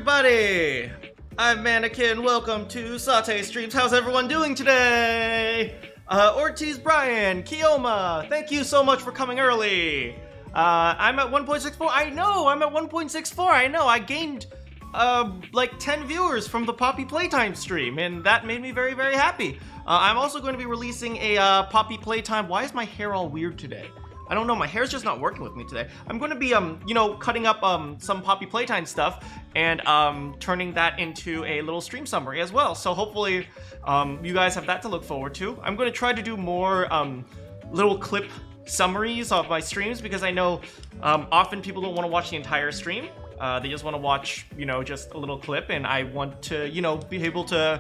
everybody! I'm Manakyn, welcome to Saute Streams. How's everyone doing today? Ortiz Brian, Kioma, thank you so much for coming early. I'm at 1.64, I know, I'm at 1.64, I know, I gained, like 10 viewers from the Poppy Playtime stream, and that made me very, very happy. I'm also going to be releasing a Poppy Playtime. Why is my hair all weird today? I don't know, my hair's just not working with me today. I'm going to be, you know, cutting up some Poppy Playtime stuff and turning that into a little stream summary as well. So hopefully you guys have that to look forward to. I'm going to try to do more little clip summaries of my streams because I know often people don't want to watch the entire stream. They just want to watch, you know, just a little clip, and I want to, you know, be able to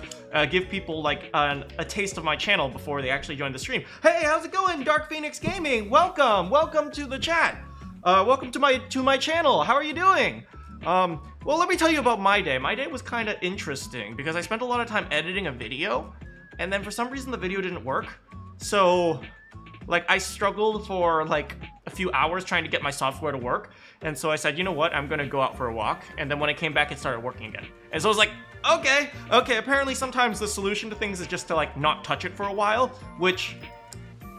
give people like a taste of my channel before they actually join the stream. Hey, how's it going, Dark Phoenix Gaming? Welcome to the chat. Welcome to my channel. How are you doing? Well, let me tell you about my day. My day was kind of interesting because I spent a lot of time editing a video, and then for some reason the video didn't work. So, like, I struggled for like a few hours trying to get my software to work. And so I said, you know what, I'm gonna go out for a walk. And then when I came back, it started working again. And so I was like, okay, apparently sometimes the solution to things is just to like not touch it for a while, which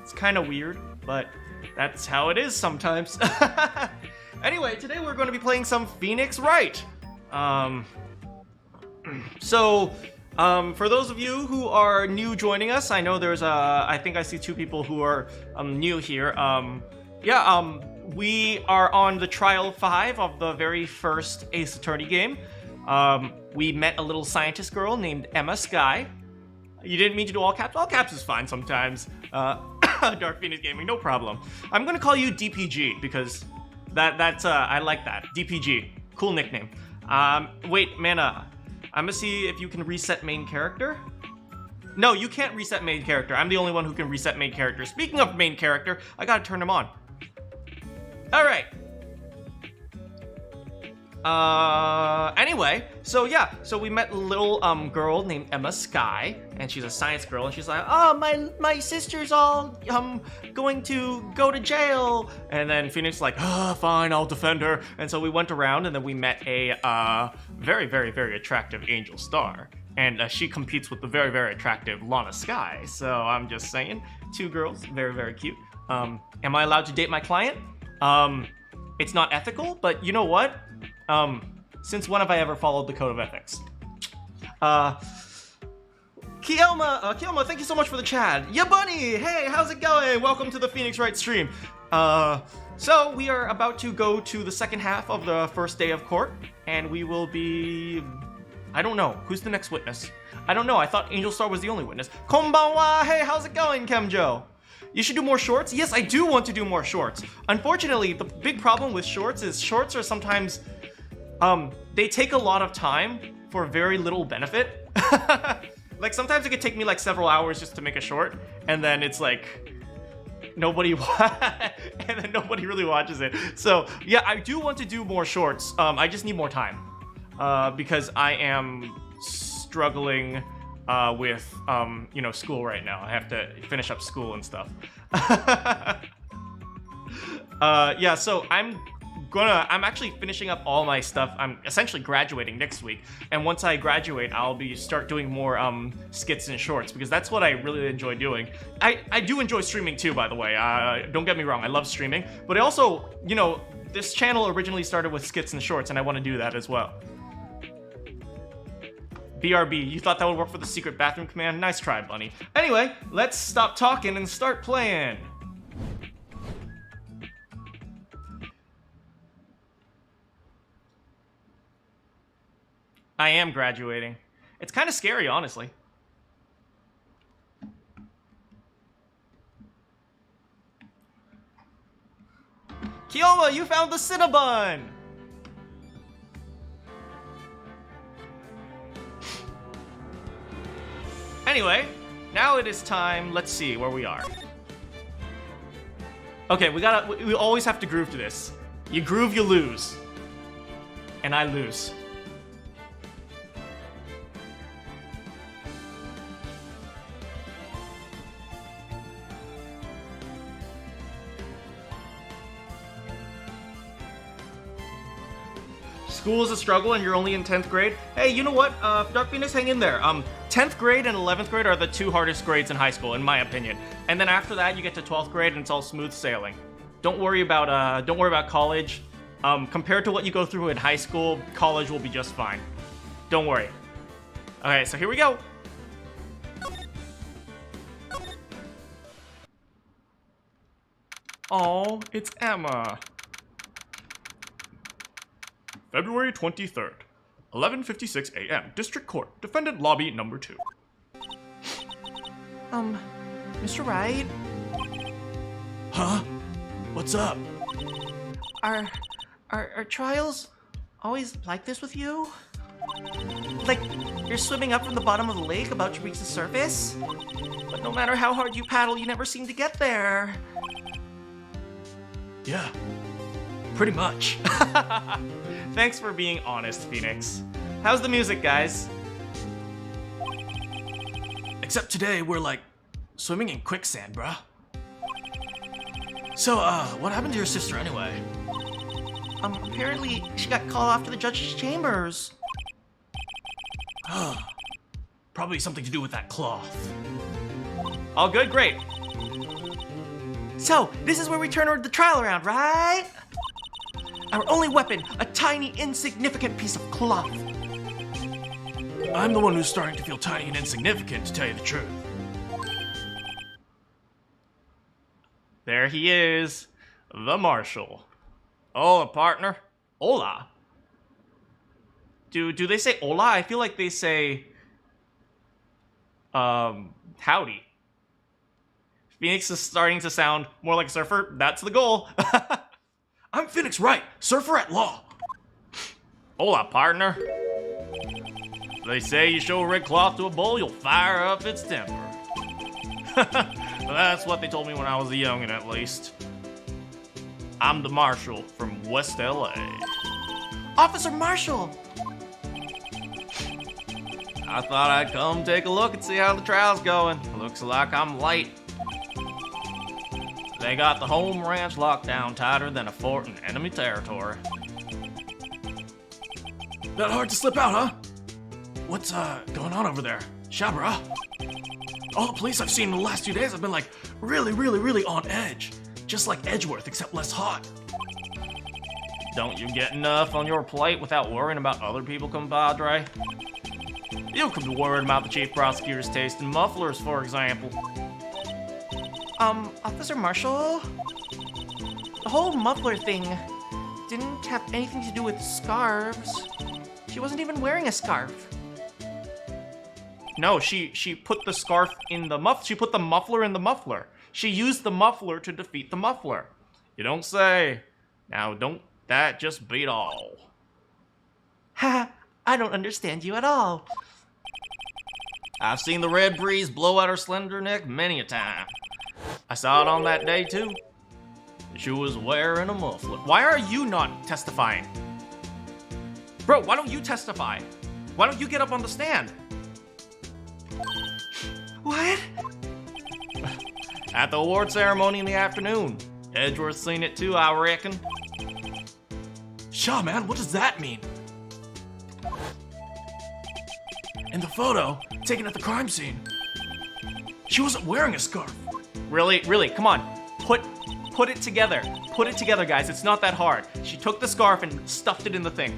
it's kind of weird, but that's how it is sometimes. Anyway, today we're going to be playing some Phoenix Wright. For those of you who are new joining us, I know there's I think I see two people who are new here. We are on the trial 5 of the very first Ace Attorney game. We met a little scientist girl named Emma Sky. You didn't mean to do all caps? All caps is fine sometimes. Dark Phoenix Gaming, no problem. I'm gonna call you DPG because that's I like that. DPG, cool nickname. Wait, Mana, I'm gonna see if you can reset main character. No, you can't reset main character. I'm the only one who can reset main character. Speaking of main character, I gotta turn him on. Alright. Anyway, so we met a little girl named Emma Sky, and she's a science girl, and she's like, oh, my sister's all going to go to jail. And then Phoenix like, fine, I'll defend her. And so we went around, and then we met a very, very, very attractive Angel Star. And she competes with the very, very attractive Lana Sky. So I'm just saying, two girls, very, very cute. Am I allowed to date my client? It's not ethical, but you know what? Since when have I ever followed the code of ethics? Kioma, thank you so much for the chat. Yeah, bunny, hey, how's it going? Welcome to the Phoenix Wright stream. So we are about to go to the second half of the first day of court, and we will be, I don't know, who's the next witness? I don't know, I thought Angel Star was the only witness. Konbanwa, hey, how's it going, Kemjo? You should do more shorts? Yes, I do want to do more shorts. Unfortunately, the big problem with shorts is shorts are sometimes, they take a lot of time for very little benefit. Like sometimes it could take me like several hours just to make a short, and then it's like, nobody really watches it. So yeah, I do want to do more shorts. I just need more time, because I am struggling with you know, school right now. I have to finish up school and stuff. Yeah, so I'm actually finishing up all my stuff. I'm essentially graduating next week, and once I graduate, I'll start doing more skits and shorts, because that's what I really enjoy doing. I do enjoy streaming too, by the way. Don't get me wrong, I love streaming, but I also, you know, this channel originally started with skits and shorts, and I want to do that as well. BRB, you thought that would work for the secret bathroom command? Nice try, bunny. Anyway, let's stop talking and start playing. I am graduating. It's kind of scary, honestly. Kioma, you found the Cinnabon! Anyway, now it is time. Let's see where we are. Okay, we always have to groove to this. You groove, you lose. And I lose. School is a struggle and you're only in 10th grade. Hey, you know what? Dark Phoenix, hang in there. 10th grade and 11th grade are the 2 hardest grades in high school, in my opinion. And then after that, you get to 12th grade and it's all smooth sailing. Don't worry about college. Compared to what you go through in high school, college will be just fine. Don't worry. Okay, so here we go. Oh, it's Emma. February 23rd, 11:56 a.m. District Court, Defendant Lobby Number 2. Mr. Wright? Huh? What's up? Are trials always like this with you? Like, you're swimming up from the bottom of the lake about to reach the surface? But no matter how hard you paddle, you never seem to get there. Yeah, pretty much. Thanks for being honest, Phoenix. How's the music, guys? Except today, we're like swimming in quicksand, bruh. So, what happened to your sister anyway? Apparently she got called off to the judge's chambers. Probably something to do with that cloth. All good? Great. So, this is where we turn the trial around, right? Our only weapon, a tiny, insignificant piece of cloth. I'm the one who's starting to feel tiny and insignificant, to tell you the truth. There he is, the marshal. Hola, partner. Hola. Do they say hola? I feel like they say, howdy. Phoenix is starting to sound more like a surfer. That's the goal. I'm Phoenix Wright, surfer at law. Hola, partner. They say you show a red cloth to a bull, you'll fire up its temper. That's what they told me when I was a youngin', at least. I'm the marshal from West LA. Officer Marshall! I thought I'd come take a look and see how the trial's going. Looks like I'm late. They got the home ranch locked down tighter than a fort in enemy territory. That hard to slip out, huh? What's going on over there? Shabra? All the police I've seen in the last 2 days have been like really on edge. Just like Edgeworth, except less hot. Don't you get enough on your plate without worrying about other people, compadre? You could be worried about the chief prosecutor's taste in mufflers, for example. Officer Marshall? The whole muffler thing didn't have anything to do with scarves. She wasn't even wearing a scarf. No, she put the scarf in the she put the muffler in the muffler. She used the muffler to defeat the muffler. You don't say. Now, don't that just beat all? Ha! I don't understand you at all. I've seen the red breeze blow out her slender neck many a time. I saw it on that day, too. She was wearing a muffler. Why are you not testifying? Bro, why don't you testify? Why don't you get up on the stand? What? At the award ceremony in the afternoon. Edgeworth seen it too, I reckon. Shaw, man, what does that mean? In the photo, taken at the crime scene, she wasn't wearing a scarf. Really, come on. Put it together. Put it together, guys. It's not that hard. She took the scarf and stuffed it in the thing.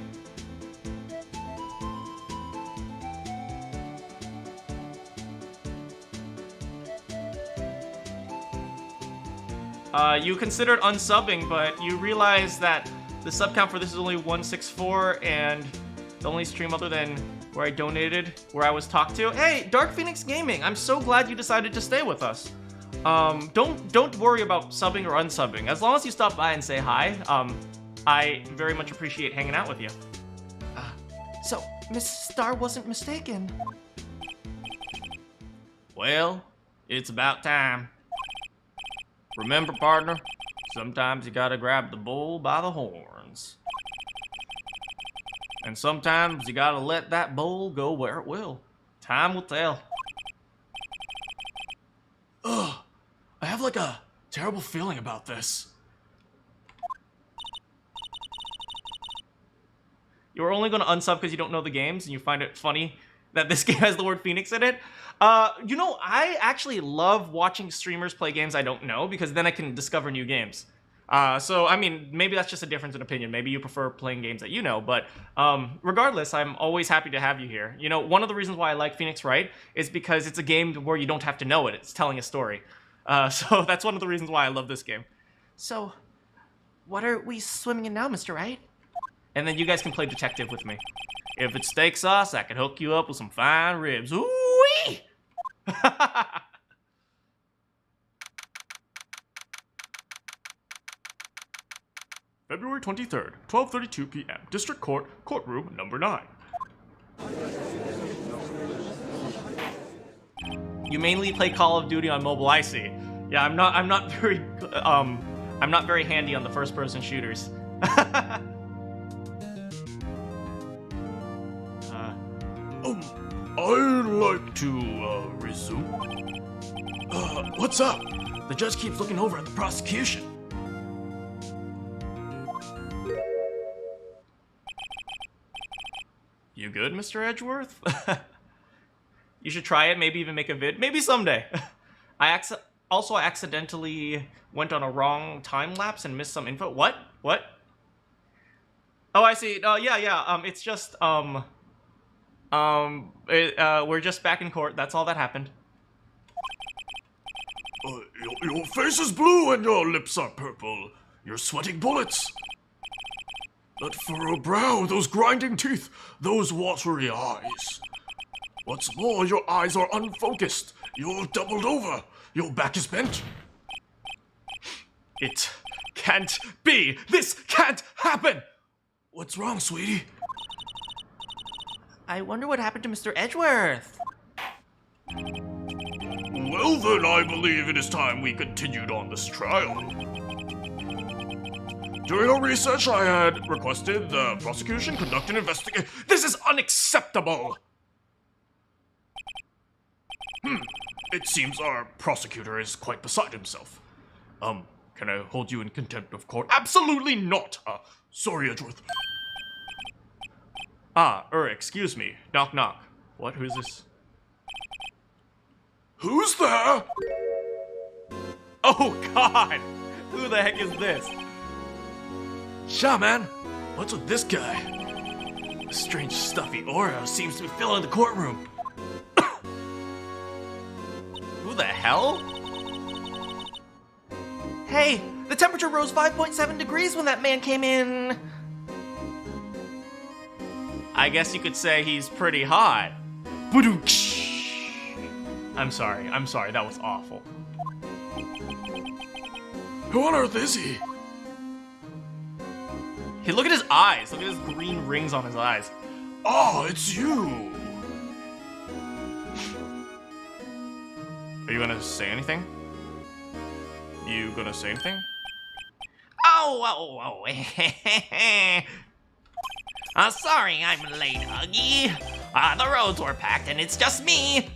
You considered unsubbing, but you realize that the sub count for this is only 164, and the only stream other than where I donated, where I was talked to. Hey, Dark Phoenix Gaming, I'm so glad you decided to stay with us. Don't worry about subbing or unsubbing. As long as you stop by and say hi, I very much appreciate hanging out with you. So, Miss Star wasn't mistaken. Well, it's about time. Remember, partner, sometimes you gotta grab the bull by the horns. And sometimes you gotta let that bull go where it will. Time will tell. Ugh, I have like a terrible feeling about this. you're only going to unsub because you don't know the games and you find it funny that this game has the word Phoenix in it. You know, I actually love watching streamers play games I don't know because then I can discover new games. So, I mean, maybe that's just a difference in opinion. Maybe you prefer playing games that you know, but regardless, I'm always happy to have you here. You know, one of the reasons why I like Phoenix Wright is because it's a game where you don't have to know it. It's telling a story. So that's one of the reasons why I love this game. So, what are we swimming in now, Mr. Wright? And then you guys can play detective with me. If it's steak sauce, I can hook you up with some fine ribs. Ooh-wee! February 23rd, 12:32 p.m. District Court, courtroom number 9. You mainly play Call of Duty on mobile, I see. Yeah, I'm not very handy on the first-person shooters. I'd like to, resume. What's up? The judge keeps looking over at the prosecution. You good, Mr. Edgeworth? You should try it, maybe even make a vid. Maybe someday. I accidentally went on a wrong time lapse and missed some info. What? What? Oh, I see. Yeah. It's just, we're just back in court. That's all that happened. Your face is blue and your lips are purple. You're sweating bullets. That furrowed brow, those grinding teeth, those watery eyes. What's more, your eyes are unfocused. You're doubled over. Your back is bent. It can't be. This can't happen. What's wrong, sweetie? I wonder what happened to Mr. Edgeworth. Well then, I believe it is time we continued on this trial. During our research, I had requested the prosecution conduct an investigation. This is unacceptable. It seems our prosecutor is quite beside himself. Can I hold you in contempt of court? Absolutely not. Sorry, Edgeworth. Excuse me. Knock, knock. What? Who's this? Who's there? Oh, God! Who the heck is this? Sha, man. What's with this guy? A strange stuffy aura seems to be filling the courtroom. Who the hell? Hey, the temperature rose 5.7 degrees when that man came in. I guess you could say he's pretty hot. I'm sorry, that was awful. Who on earth is he? Hey, look at his eyes. Look at his green rings on his eyes. Oh, it's you. Are you gonna say anything? You gonna say anything? Oh. Sorry I'm late, Huggy. The roads were packed and it's just me.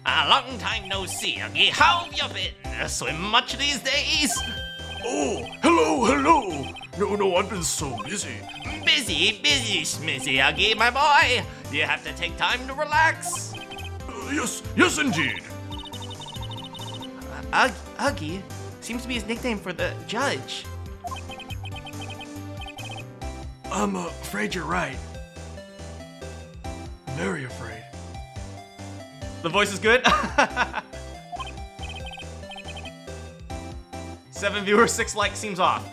Long time no see, Huggy. How have you been? Swim much these days? Oh, hello. No, I've been so busy. Busy, schmizzy, Huggy, my boy. You have to take time to relax. Yes, indeed. Huggy seems to be his nickname for the judge. I'm afraid you're right. Very afraid. The voice is good. 7 viewers, 6 likes seems off.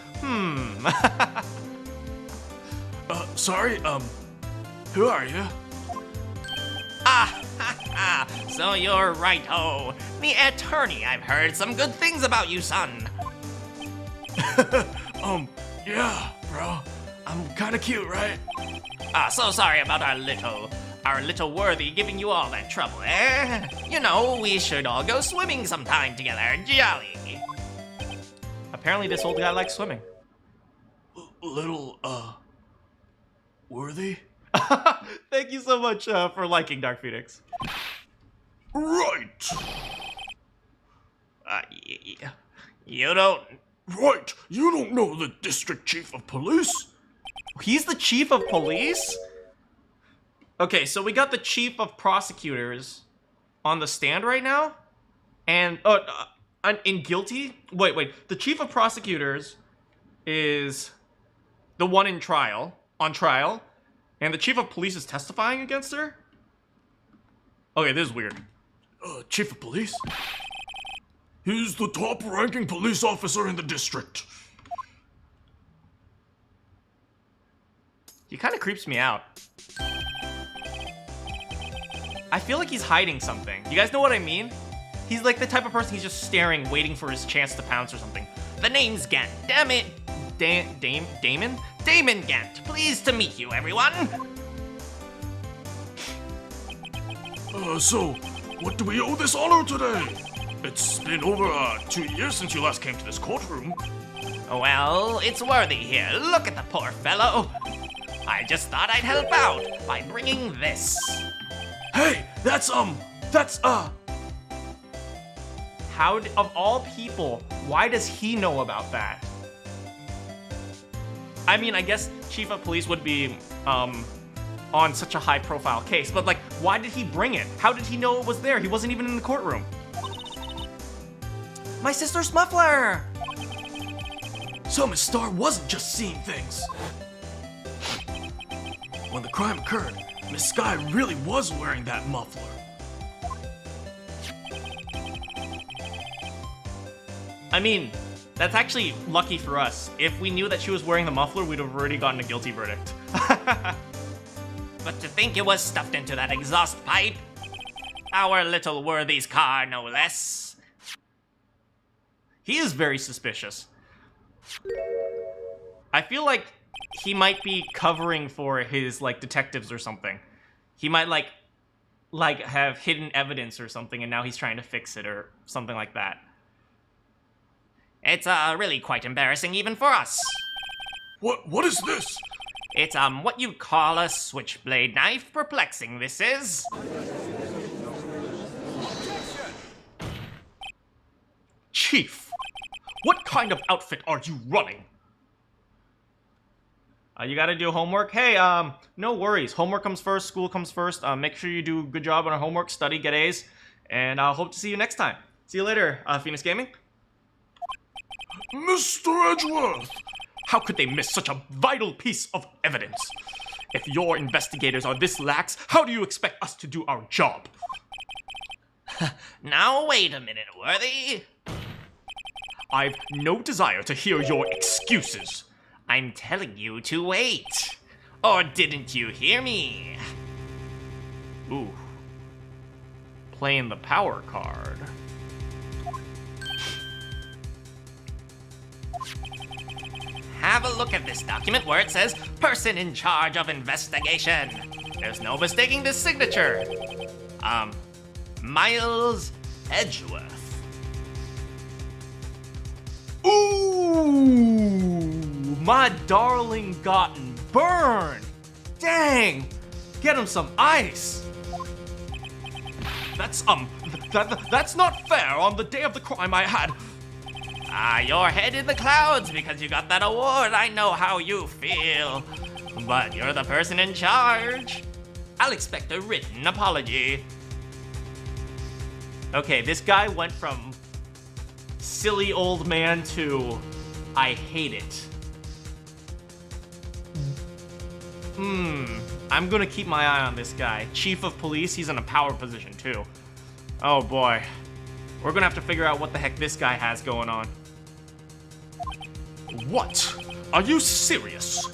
Sorry, who are you? So you're right-o. The attorney, I've heard some good things about you, son. Yeah, bro. I'm kinda cute, right? So sorry about our little worthy giving you all that trouble, eh? You know, we should all go swimming sometime together, jolly. Apparently this old guy likes swimming. Little, worthy? Thank you so much for liking Dark Phoenix. Right! You don't... Right! You don't know the district chief of police? He's the chief of police? Okay, so we got the chief of prosecutors on the stand right now. And, in guilty? Wait. The chief of prosecutors is the one on trial. And the chief of police is testifying against her? Okay, this is weird. Chief of police? He's the top-ranking police officer in the district. He kind of creeps me out. I feel like he's hiding something. You guys know what I mean? He's like the type of person, he's just staring, waiting for his chance to pounce or something. The name's Gant. Damn it. Damon? Damon Gant. Pleased to meet you, everyone. So, what do we owe this honor today? It's been over 2 years since you last came to this courtroom. Well, it's worthy here. Look at the poor fellow. I just thought I'd help out by bringing this. Hey, that's Of all people, why does he know about that? I mean, I guess chief of police would be, on such a high-profile case, but, like, why did he bring it? How did he know it was there? He wasn't even in the courtroom. My sister's muffler! So Miss Star wasn't just seeing things. When the crime occurred, Miss Sky really was wearing that muffler. I mean, that's actually lucky for us. If we knew that she was wearing the muffler, we'd have already gotten a guilty verdict. But to think it was stuffed into that exhaust pipe. Our little worthy's car, no less. He is very suspicious. I feel like he might be covering for his, like, detectives or something. He might, like have hidden evidence or something, and now he's trying to fix it or something like that. It's really quite embarrassing even for us. What is this? It's what you'd call a switchblade knife. Perplexing this is. Chief, what kind of outfit are you running? You gotta do homework? Hey, no worries. Homework comes first, school comes first. Make sure you do a good job on our homework, study, get A's, and I hope to see you next time. See you later, Phoenix Gaming. Mr. Edgeworth! How could they miss such a vital piece of evidence? If your investigators are this lax, how do you expect us to do our job? Now wait a minute, Worthy. I've no desire to hear your excuses. I'm telling you to wait. Or didn't you hear me? Ooh. Playing the power card. Have a look at this document where it says person in charge of investigation. There's no mistaking this signature. Miles Edgeworth. Ooh, my darling gotten burned. Dang, get him some ice. That's not fair. On the day of the crime I had. Your head in the clouds because you got that award. I know how you feel. But you're the person in charge. I'll expect a written apology. Okay, this guy went from silly old man to I hate it. I'm gonna keep my eye on this guy. Chief of police, he's in a power position too. Oh boy. We're gonna have to figure out what the heck this guy has going on. What? Are you serious?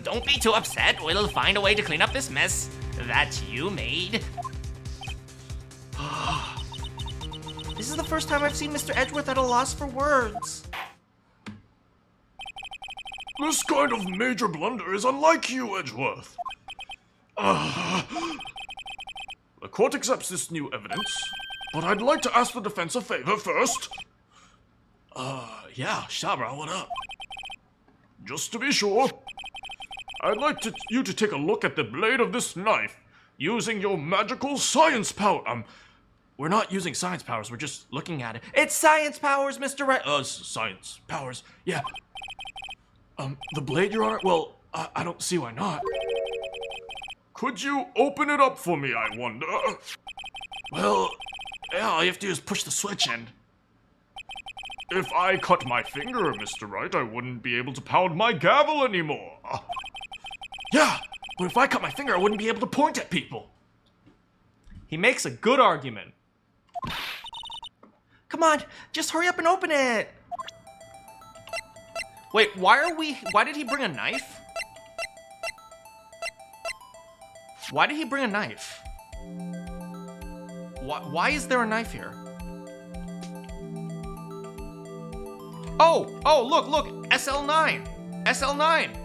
Don't be too upset. We'll find a way to clean up this mess that you made. This is the first time I've seen Mr. Edgeworth at a loss for words. This kind of major blunder is unlike you, Edgeworth. The court accepts this new evidence, but I'd like to ask the defense a favor first. Yeah, Shabra, what up? Just to be sure, I'd like you to take a look at the blade of this knife using your magical science power. We're not using science powers, we're just looking at it. It's science powers, Mr. Wright. Science powers, yeah. The blade, Your Honor? Well, I don't see why not. Could you open it up for me, I wonder? Well, yeah, all you have to do is push the switch and... If I cut my finger, Mr. Wright, I wouldn't be able to pound my gavel anymore. Yeah, but if I cut my finger, I wouldn't be able to point at people. He makes a good argument. Come on, just hurry up and open it. Wait, why did he bring a knife? Why did he bring a knife? Why is there a knife here? Oh, look, SL9. SL9.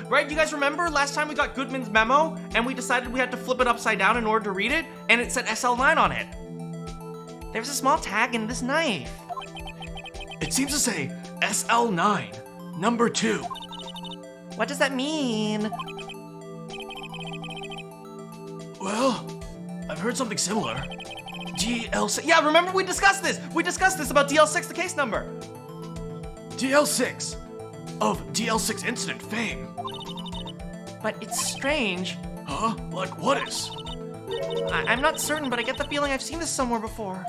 Right, you guys remember last time we got Goodman's memo and we decided we had to flip it upside down in order to read it, and it said SL9 on it. There's a small tag in this knife. It seems to say SL9, number 2. What does that mean? Well, I've heard something similar. DL6. Yeah, remember we discussed this. We discussed this about DL6, the case number. DL6 of DL6 incident fame. But it's strange. Huh? Like what is? I'm not certain, but I get the feeling I've seen this somewhere before.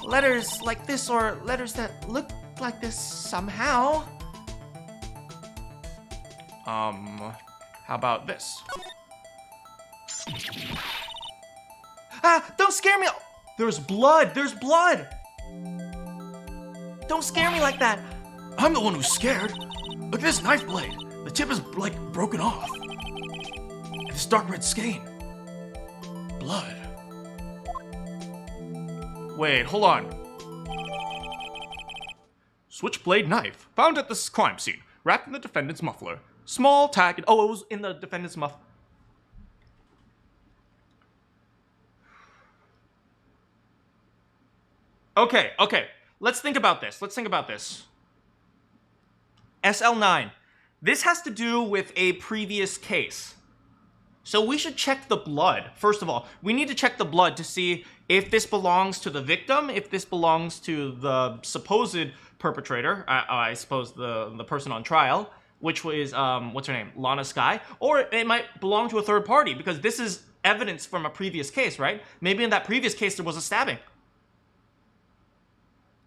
Letters like this, or letters that look like this somehow. How about this? Ah, don't scare me! There's blood! There's blood! Don't scare me like that! I'm the one who's scared. Look at this knife blade. The tip is, like, broken off. And this dark red skein. Blood. Wait, hold on. Switchblade knife. Found at this crime scene. Wrapped in the defendant's muffler. Small tag. Oh, it was in the defendant's muffler. Okay. Let's think about this. SL9. This has to do with a previous case. So we should check the blood. First of all, we need to check the blood to see if this belongs to the victim, if this belongs to the supposed perpetrator, I suppose the person on trial, which was, what's her name, Lana Skye, or it might belong to a third party, because this is evidence from a previous case, right? Maybe in that previous case there was a stabbing.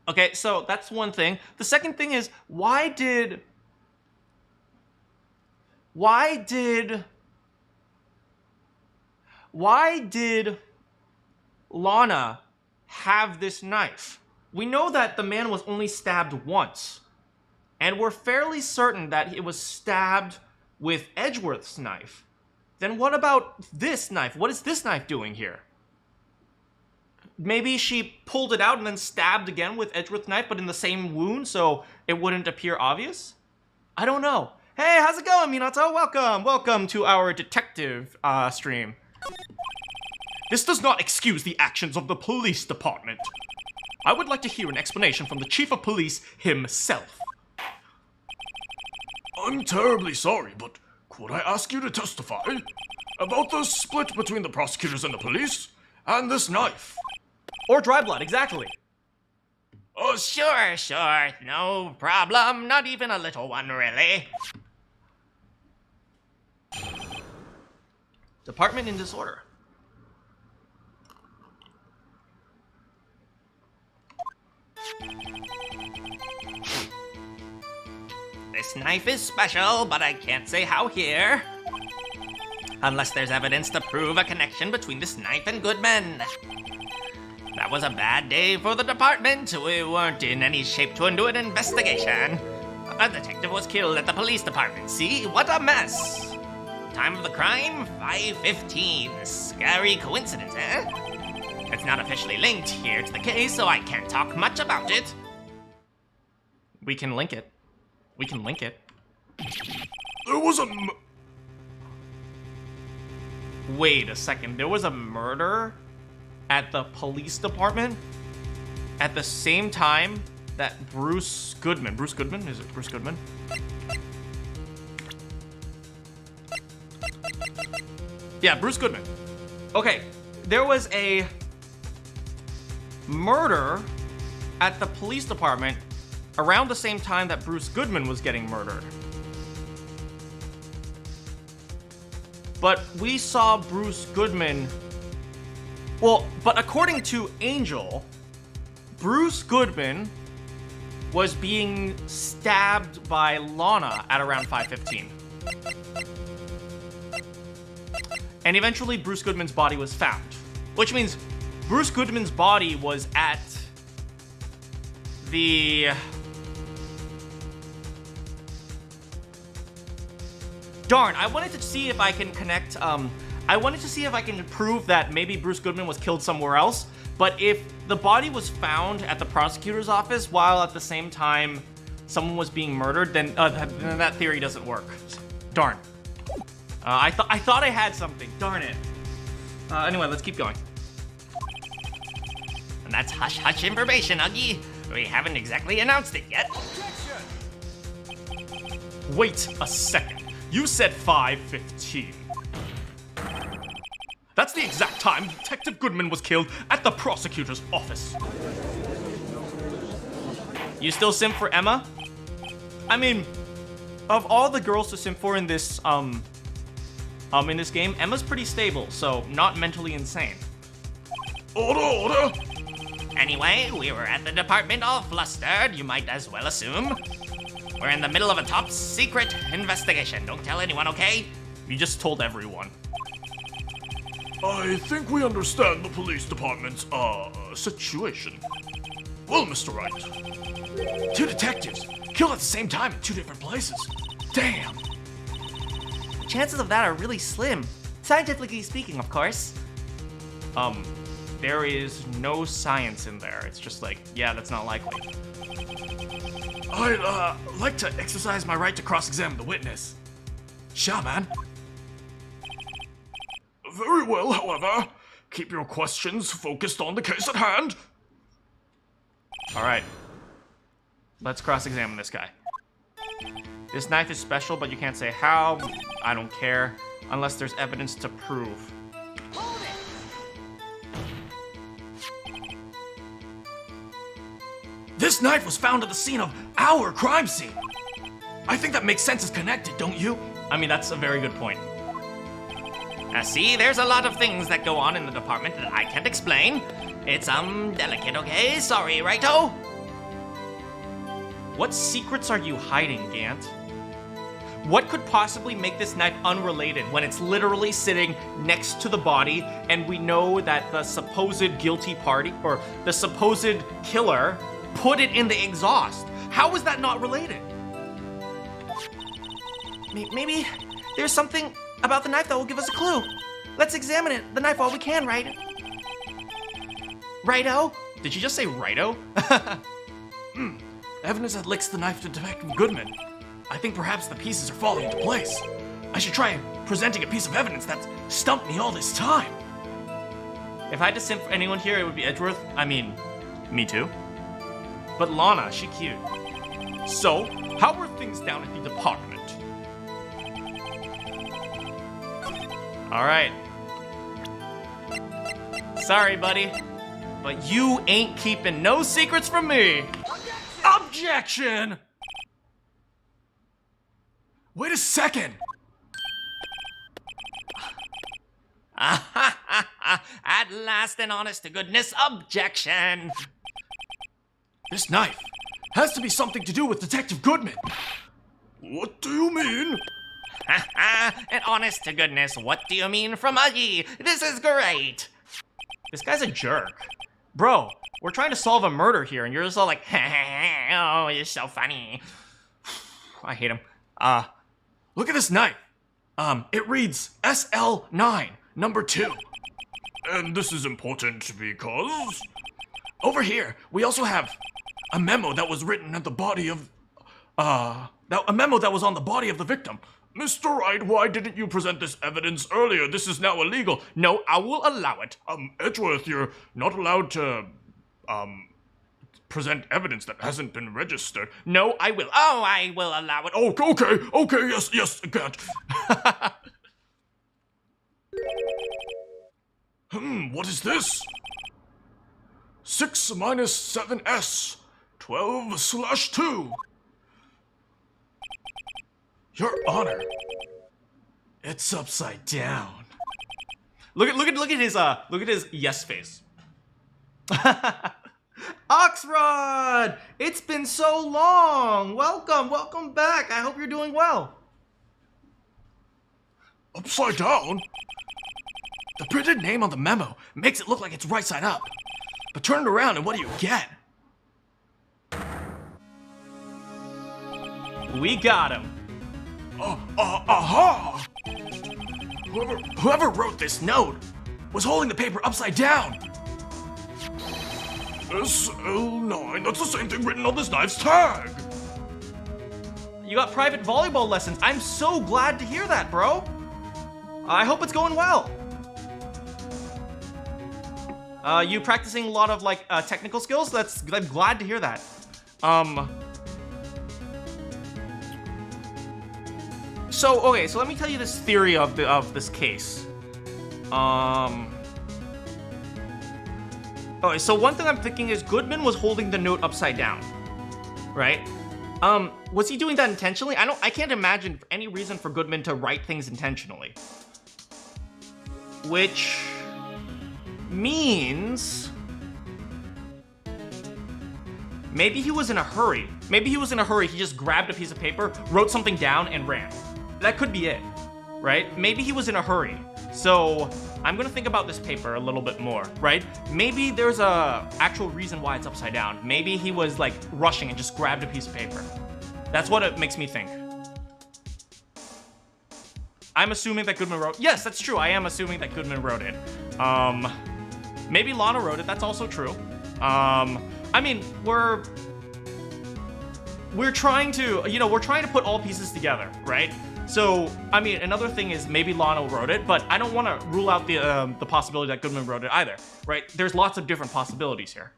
Okay, so that's one thing. The second thing is, why did Lana have this knife? We know that the man was only stabbed once, and we're fairly certain that it was stabbed with Edgeworth's knife. Then what about this knife? What is this knife doing here? Maybe she pulled it out and then stabbed again with Edgeworth's knife, but in the same wound, so it wouldn't appear obvious? I don't know. Hey, how's it going, Minato? Welcome to our detective stream. This does not excuse the actions of the police department. I would like to hear an explanation from the chief of police himself. I'm terribly sorry, but could I ask you to testify about the split between the prosecutors and the police and this knife? Or dry blood, exactly. Oh, sure. No problem. Not even a little one, really. Department in disorder. This knife is special, but I can't say how here. Unless there's evidence to prove a connection between this knife and Goodman. That was a bad day for the department. We weren't in any shape to do an investigation. A detective was killed at the police department. See? What a mess. Time of the crime? 5:15. Scary coincidence, eh? It's not officially linked here to the case, so I can't talk much about it. We can link it. There was a Wait a second. There was a murder at the police department at the same time that Bruce Goodman? Is it Bruce Goodman? Yeah, Bruce Goodman. Okay, there was a murder at the police department around the same time that Bruce Goodman was getting murdered. But we saw Bruce Goodman... Well, but according to Angel, Bruce Goodman was being stabbed by Lana at around 5:15. And eventually Bruce Goodman's body was found. Which means Bruce Goodman's body was at the... Darn, I wanted to see if I can connect, I wanted to see if I can prove that maybe Bruce Goodman was killed somewhere else, but if the body was found at the prosecutor's office while at the same time someone was being murdered, then that theory doesn't work. Darn. I thought I had something. Darn it. Anyway, let's keep going. And that's hush-hush information, Uggy. We haven't exactly announced it yet. Wait a second. You said 5:15. That's the exact time Detective Goodman was killed at the prosecutor's office. You still simp for Emma? I mean, of all the girls to simp for in this game, Emma's pretty stable, so not mentally insane. Order, order! Anyway, we were at the department all flustered, you might as well assume. We're in the middle of a top secret investigation. Don't tell anyone, okay? You just told everyone. I think we understand the police department's, situation. Well, Mr. Wright. 2 detectives killed at the same time in 2 different places. Damn. Chances of that are really slim. Scientifically speaking, of course. There is no science in there. It's just like, yeah, that's not likely. I'd, like to exercise my right to cross-examine the witness. Sure, man. Very well, however. Keep your questions focused on the case at hand. Alright. Let's cross-examine this guy. This knife is special, but you can't say how. I don't care. Unless there's evidence to prove. This knife was found at the scene of our crime scene. I think that makes sense as connected, don't you? I mean, that's a very good point. See, there's a lot of things that go on in the department that I can't explain. It's, delicate, okay? Sorry, righto? What secrets are you hiding, Gant? What could possibly make this knife unrelated when it's literally sitting next to the body and we know that the supposed guilty party, or the supposed killer, put it in the exhaust? How is that not related? Maybe there's something about the knife that will give us a clue. Let's examine it, the knife while we can, right? Righto? Did you just say righto? Evidence that links the knife to Detective Goodman. I think perhaps the pieces are falling into place. I should try presenting a piece of evidence that's stumped me all this time. If I had to simp for anyone here, it would be Edgeworth. I mean, me too. But Lana, she cute. So, how were things down at the department? Alright. Sorry, buddy. But you ain't keeping no secrets from me. Objection! Wait a second. At last, an honest-to-goodness objection. This knife has to be something to do with Detective Goodman. What do you mean? An honest-to-goodness, what do you mean from Uggy? This is great. This guy's a jerk. Bro, we're trying to solve a murder here, and you're just all like, oh, you're so funny. I hate him. Look at this knife. It reads SL9, number 2. And this is important because... Over here, we also have a memo that was written at the body of... a memo that was on the body of the victim. Mr. Wright, why didn't you present this evidence earlier? This is now illegal. No, I will allow it. Edgeworth, you're not allowed to, present evidence that hasn't been registered. No, I will. Oh, I will allow it. Oh, okay, yes, Gant. What is this? 6 minus 7s. 12/2. Your Honor, it's upside down. Look at his yes face. Oxrod! It's been so long! Welcome back. I hope you're doing well. Upside down? The printed name on the memo makes it look like it's right side up. But turn it around and what do you get? We got him. Aha! Whoever wrote this note was holding the paper upside down. SL9, that's the same thing written on this knife's tag. You got private volleyball lessons. I'm so glad to hear that, bro. I hope it's going well. You practicing a lot of like technical skills? I'm glad to hear that. So okay, so let me tell you this theory of this case. Okay, so one thing I'm thinking is Goodman was holding the note upside down, right? Was he doing that intentionally? I can't imagine any reason for Goodman to write things intentionally. Which means maybe he was in a hurry. Maybe he was in a hurry. He just grabbed a piece of paper, wrote something down, and ran. That could be it, right? Maybe he was in a hurry. So I'm gonna think about this paper a little bit more, right? Maybe there's a actual reason why it's upside down. Maybe he was like rushing and just grabbed a piece of paper. That's what it makes me think. I'm assuming that Goodman wrote. Yes, that's true. I am assuming that Goodman wrote it. Maybe Lana wrote it. That's also true. I mean, we're trying to, we're trying to put all pieces together, right? So, I mean, another thing is maybe Lana wrote it, but I don't want to rule out the possibility that Goodman wrote it either, right? There's lots of different possibilities here.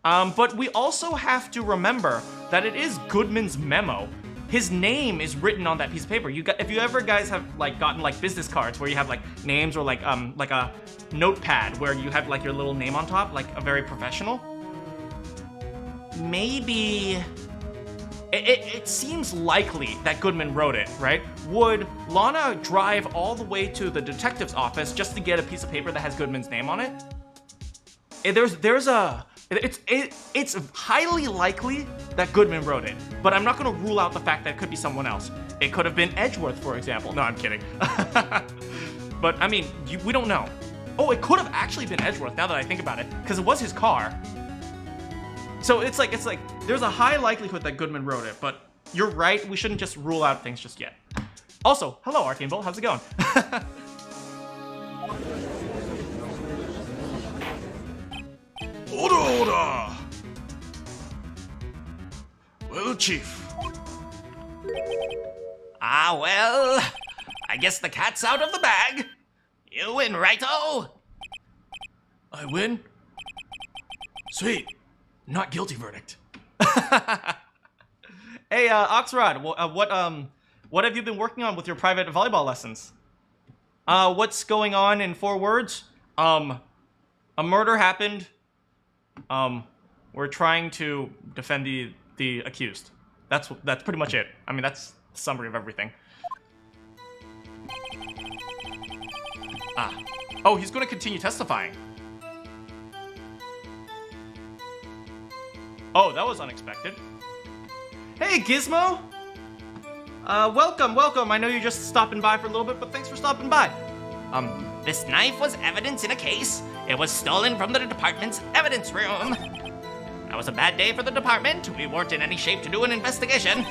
But we also have to remember that it is Goodman's memo. His name is written on that piece of paper. If you ever guys have like gotten like business cards where you have like names or like a notepad where you have like your little name on top, like a very professional. Maybe it seems likely that Goodman wrote it, right? Would Lana drive all the way to the detective's office just to get a piece of paper that has Goodman's name on it? It's highly likely that Goodman wrote it, but I'm not going to rule out the fact that it could be someone else. It could have been Edgeworth, for example. No, I'm kidding. But I mean, we don't know. Oh, it could have actually been Edgeworth now that I think about it, because it was his car. So it's like there's a high likelihood that Goodman wrote it, but you're right. We shouldn't just rule out things just yet. Also, hello, Arcane Bolt. How's it going? Order! Well, Chief. Ah, well, I guess the cat's out of the bag. You win, righto? I win? Sweet. Not guilty verdict. Hey, Oxrod, what have you been working on with your private volleyball lessons? What's going on in 4 words? A murder happened. We're trying to defend the accused. That's pretty much it. I mean, that's the summary of everything. Oh, he's going to continue testifying. Oh, that was unexpected. Hey, Gizmo! Welcome. I know you're just stopping by for a little bit, but thanks for stopping by. This knife was evidence in a case. It was stolen from the department's evidence room. That was a bad day for the department. We weren't in any shape to do an investigation.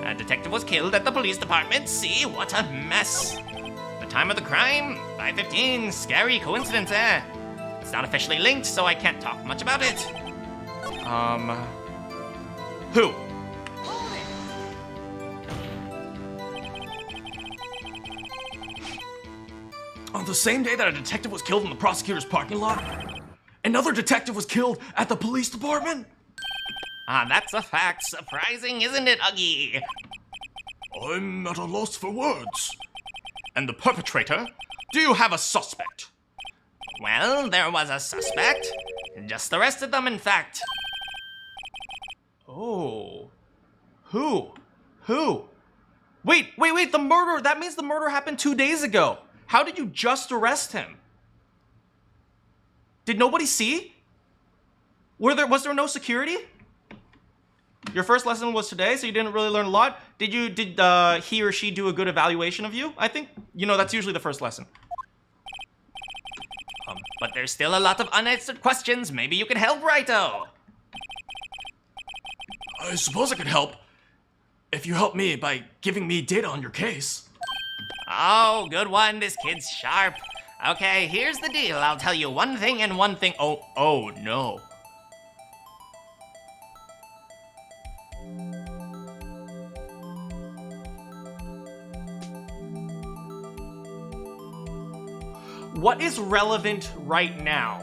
A detective was killed at the police department. See, what a mess. The time of the crime, 5:15. Scary coincidence, eh? It's not officially linked, so I can't talk much about it. Who? On the same day that a detective was killed in the prosecutor's parking lot, another detective was killed at the police department? That's a fact. Surprising, isn't it, Uggy? I'm at a loss for words. And the perpetrator? Do you have a suspect? Well, there was a suspect. Just arrested them, in fact. Oh. Who? Wait, the murder, that means the murder happened 2 days ago. How did you just arrest him? Did nobody see? Was there no security? Your first lesson was today, so you didn't really learn a lot. Did he or she do a good evaluation of you? I think, that's usually the first lesson. But there's still a lot of unanswered questions. Maybe you can help, Righto. I suppose I could help. If you help me by giving me data on your case. Oh, good one. This kid's sharp. Okay, here's the deal. I'll tell you one thing and one thing. Oh no. What is relevant right now?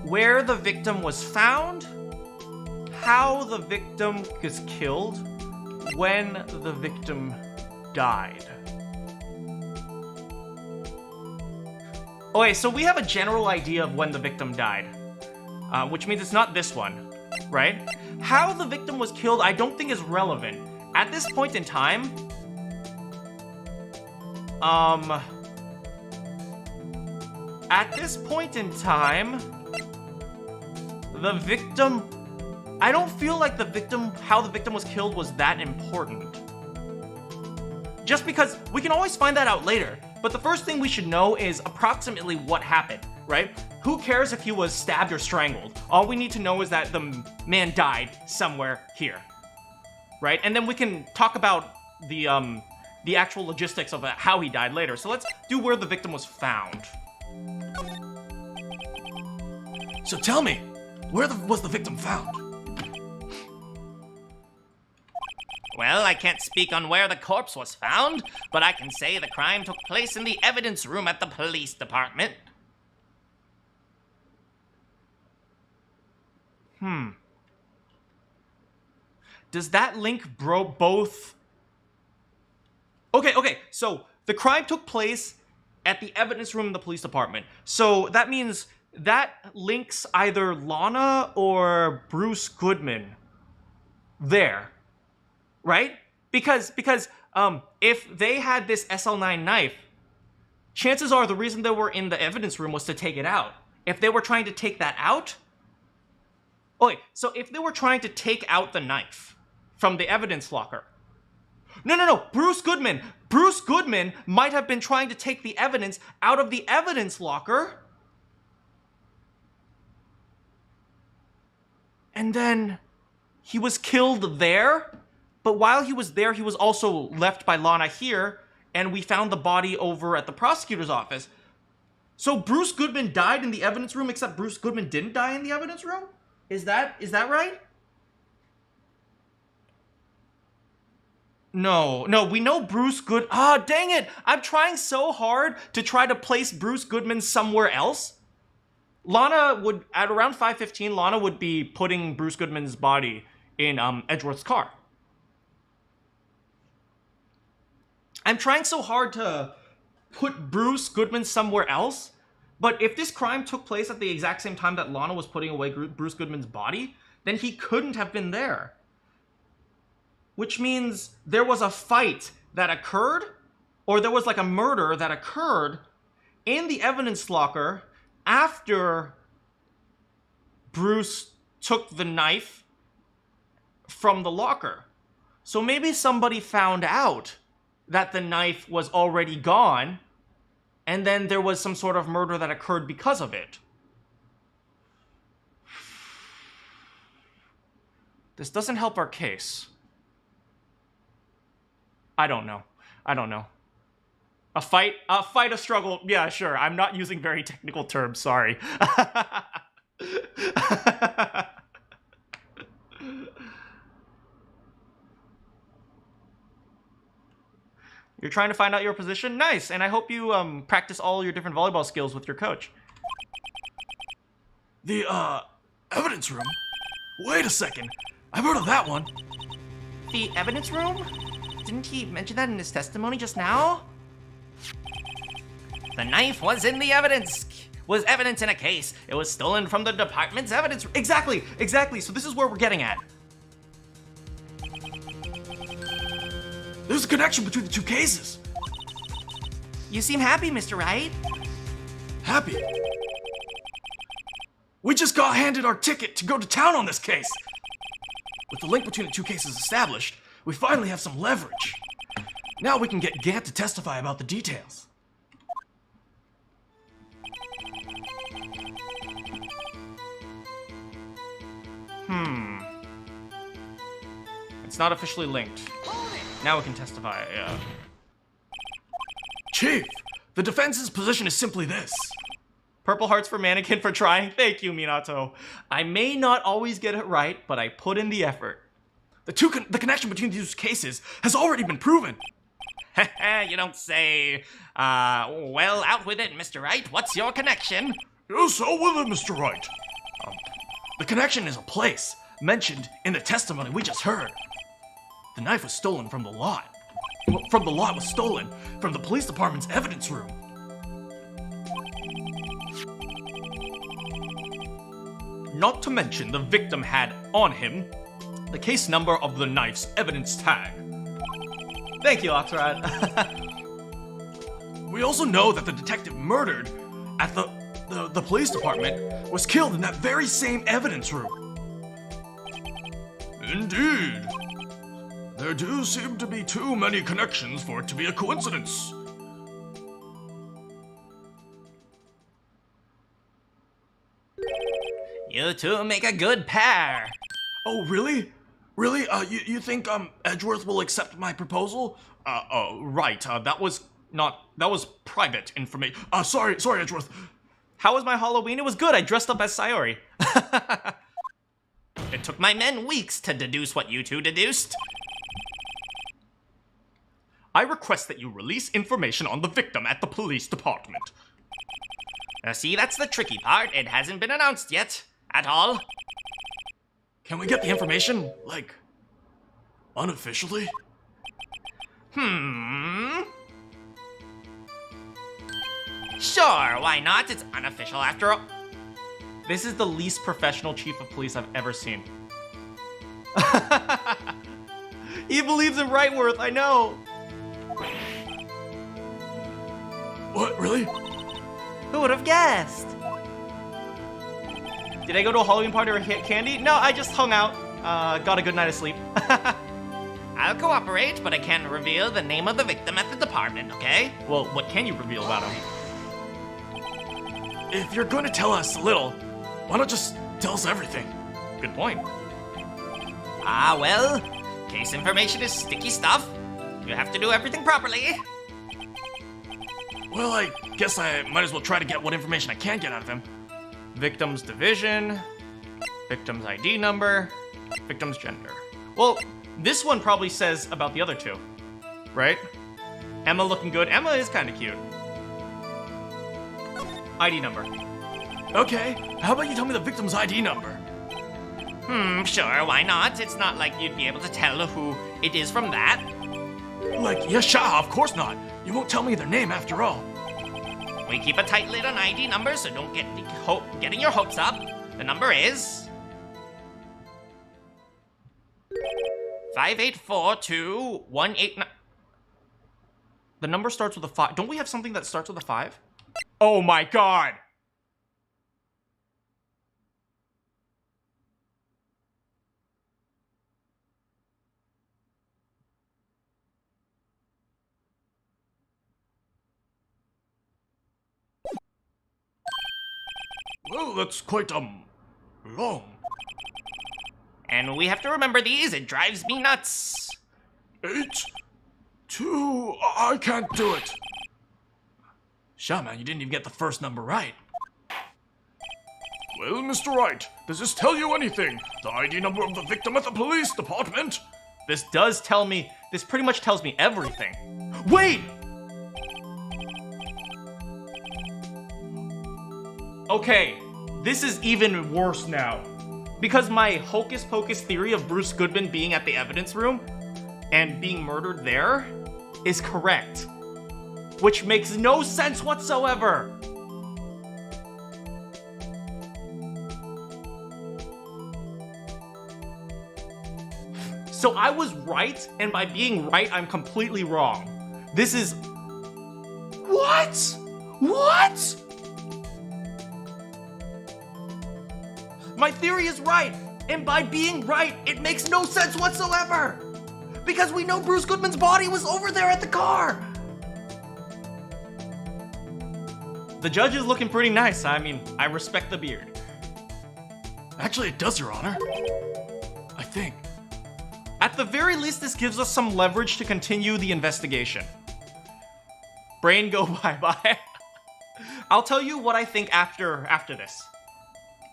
Where the victim was found, how the victim was killed, when the victim died. Okay, so we have a general idea of when the victim died, which means it's not this one, right? How the victim was killed, I don't think is relevant. At this point in time, the victim, I don't feel like how the victim was killed was that important. Just because we can always find that out later. But the first thing we should know is approximately what happened, right? Who cares if he was stabbed or strangled? All we need to know is that the man died somewhere here, right? And then we can talk about the actual logistics of how he died later. So let's do where the victim was found. So tell me, where was the victim found? Well, I can't speak on where the corpse was found, but I can say the crime took place in the evidence room at the police department. Does that link both? Okay, so the crime took place at the evidence room in the police department. So that means that links either Lana or Bruce Goodman there, right? Because if they had this SL9 knife, chances are the reason they were in the evidence room was to take it out. If they were trying to take that out, okay, so if they were trying to take out the knife from the evidence locker, no, Bruce Goodman might have been trying to take the evidence out of the evidence locker, and then he was killed there. But while he was there, he was also left by Lana here, and we found the body over at the prosecutor's office. So Bruce Goodman died in the evidence room, except Bruce Goodman didn't die in the evidence room? Is that right? No, we know Bruce Good. Dang it! I'm trying so hard to try to place Bruce Goodman somewhere else. Lana would, at around 5:15, Lana would be putting Bruce Goodman's body in Edgeworth's car. I'm trying so hard to put Bruce Goodman somewhere else, but if this crime took place at the exact same time that Lana was putting away Bruce Goodman's body, then he couldn't have been there. Which means there was a fight that occurred, or there was like a murder that occurred in the evidence locker after Bruce took the knife from the locker. So maybe somebody found out that the knife was already gone, and then there was some sort of murder that occurred because of it. This doesn't help our case. I don't know. A fight, a struggle. Yeah, sure. I'm not using very technical terms. Sorry. You're trying to find out your position? Nice. And I hope you practice all your different volleyball skills with your coach. The, evidence room? Wait a second. I've heard of that one. The evidence room? Didn't he mention that in his testimony just now? The knife was in the evidence. Was evidence in a case. It was stolen from the department's evidence. Exactly. So this is where we're getting at. There's a connection between the two cases. You seem happy, Mr. Wright. Happy? We just got handed our ticket to go to town on this case. With the link between the two cases established, we finally have some leverage. Now we can get Gant to testify about the details. It's not officially linked. Now we can testify, yeah. Chief, the defense's position is simply this. Purple hearts for Manakyn for trying. Thank you, Minato. I may not always get it right, but I put in the effort. The connection between these cases has already been proven. You don't say. Well, out with it, Mr. Wright. What's your connection? Yes, out with it, Mr. Wright. The connection is a place mentioned in the testimony we just heard. The knife was stolen from the lot. From the lot was stolen from the police department's evidence room. Not to mention the victim had on him the case number of the knife's evidence tag. Thank you, Oxrad. We also know that the detective murdered at the police department was killed in that very same evidence room. Indeed. There do seem to be too many connections for it to be a coincidence. You two make a good pair. Oh, really? Really? You think Edgeworth will accept my proposal? Right. That was private information. Sorry, Edgeworth. How was my Halloween? It was good. I dressed up as Sayori. It took my men weeks to deduce what you two deduced. I request that you release information on the victim at the police department. Now see, that's the tricky part. It hasn't been announced yet. At all. Can we get the information, like, unofficially? Sure, why not? It's unofficial after all. This is the least professional chief of police I've ever seen. He believes in Wrightworth, I know. What, really? Who would have guessed? Did I go to a Halloween party or hit candy? No, I just hung out. Got a good night of sleep. I'll cooperate, but I can't reveal the name of the victim at the department, okay? Well, what can you reveal about him? If you're going to tell us a little, why not just tell us everything? Good point. Ah, well, case information is sticky stuff. You have to do everything properly. Well, I guess I might as well try to get what information I can get out of him. Victim's division, victim's ID number, victim's gender. Well, this one probably says about the other two, right? Emma looking good. Emma is kind of cute. ID number. Okay, how about you tell me the victim's ID number? Sure, why not? It's not like you'd be able to tell who it is from that. Like, yes, of course not. You won't tell me their name after all. We keep a tight lid on ID numbers, so don't getting your hopes up. The number is 5842189. The number starts with a 5. Don't we have something that starts with a 5? Oh my god! Well, that's quite, long. And we have to remember these. It drives me nuts. 8, 2, I can't do it. Man, you didn't even get the first number right. Well, Mr. Wright, does this tell you anything? The ID number of the victim at the police department? This pretty much tells me everything. Wait! Okay, this is even worse now. Because my hocus pocus theory of Bruce Goodman being at the evidence room and being murdered there is correct. which makes no sense whatsoever. So I was right, and by being right, I'm completely wrong. This is... What? What? My theory is right, and by being right, it makes no sense whatsoever. Because we know Bruce Goodman's body was over there at the car. The judge is looking pretty nice. I mean, I respect the beard. Actually, it does, Your Honor. I think. At the very least, this gives us some leverage to continue the investigation. Brain, go bye-bye. I'll tell you what I think after this.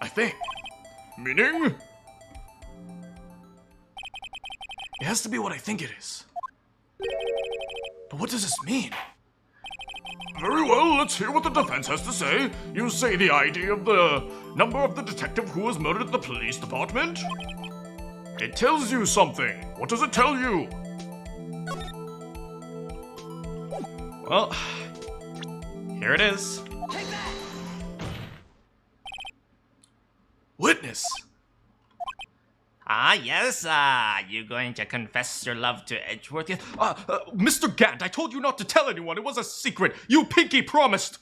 I think. Meaning? It has to be what I think it is. But what does this mean? Very well, let's hear what the defense has to say. You say the ID of the number of the detective who was murdered at the police department? It tells you something. What does it tell you? Well, here it is. Witness. Ah, yes, you going to confess your love to Edgeworth? Mr. Gant, I told you not to tell anyone. It was a secret. You pinky promised.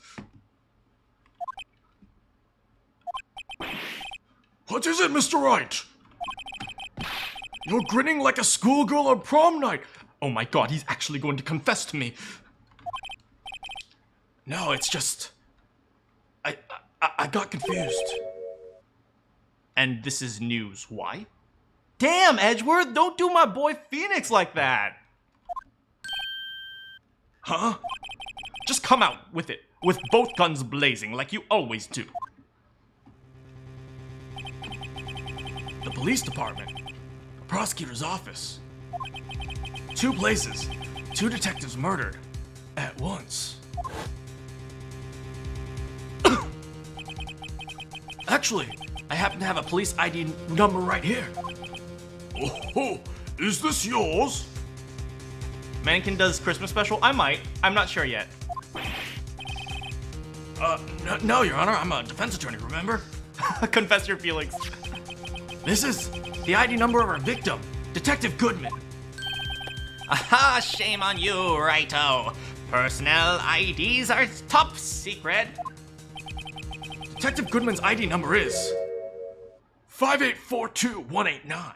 What is it, Mr. Wright? You're grinning like a schoolgirl on prom night. Oh my god, he's actually going to confess to me. No, it's just... I got confused. And this is news. Why? Damn, Edgeworth, don't do my boy Phoenix like that. Huh? Just come out with it, with both guns blazing like you always do. The police department. The prosecutor's office. 2 places. 2 detectives murdered. At once. Actually, I happen to have a police ID number right here. Oh, is this yours? Manakyn does Christmas special? I might. I'm not sure yet. No, Your Honor, I'm a defense attorney, remember? Confess your feelings. This is the ID number of our victim, Detective Goodman. Aha, shame on you, righto. Personnel IDs are top secret. Detective Goodman's ID number is 5842189.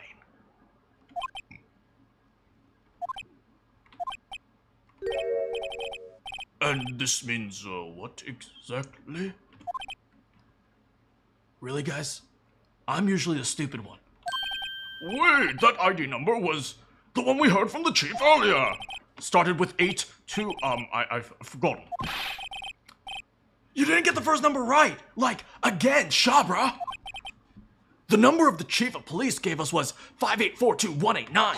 And this means, what exactly? Really, guys? I'm usually the stupid one. Wait, that ID number was the one we heard from the chief earlier. Started with 82, I've forgotten. You didn't get the first number right! Like, again, Shabra! The number of the chief of police gave us was 5842189.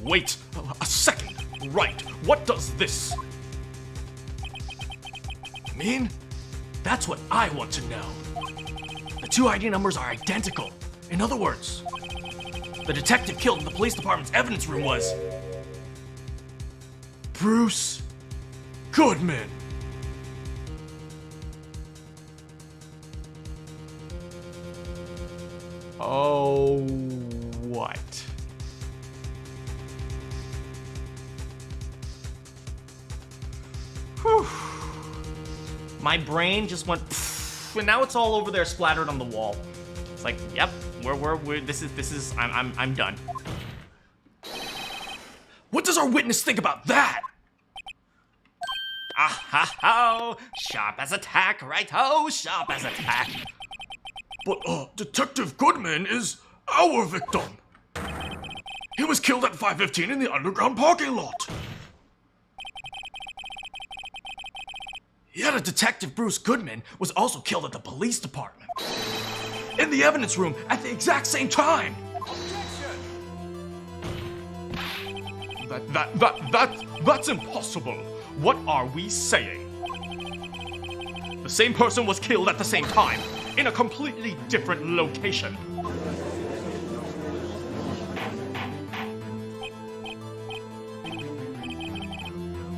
Wait a second. Right, what does this mean? That's what I want to know. The 2 ID numbers are identical. In other words, the detective killed in the police department's evidence room was Bruce Goodman. Oh, what? Whew. My brain just went pfft, and now it's all over there splattered on the wall. It's like, yep, this is, I'm done. What does our witness think about that? Ah-ha-ho! Sharp as a tack, right-ho! Sharp as a tack! But, Detective Goodman is our victim. He was killed at 5:15 in the underground parking lot. Yet a detective, Bruce Goodman, was also killed at the police department. In the evidence room at the exact same time. That's impossible. What are we saying? The same person was killed at the same time, in a completely different location.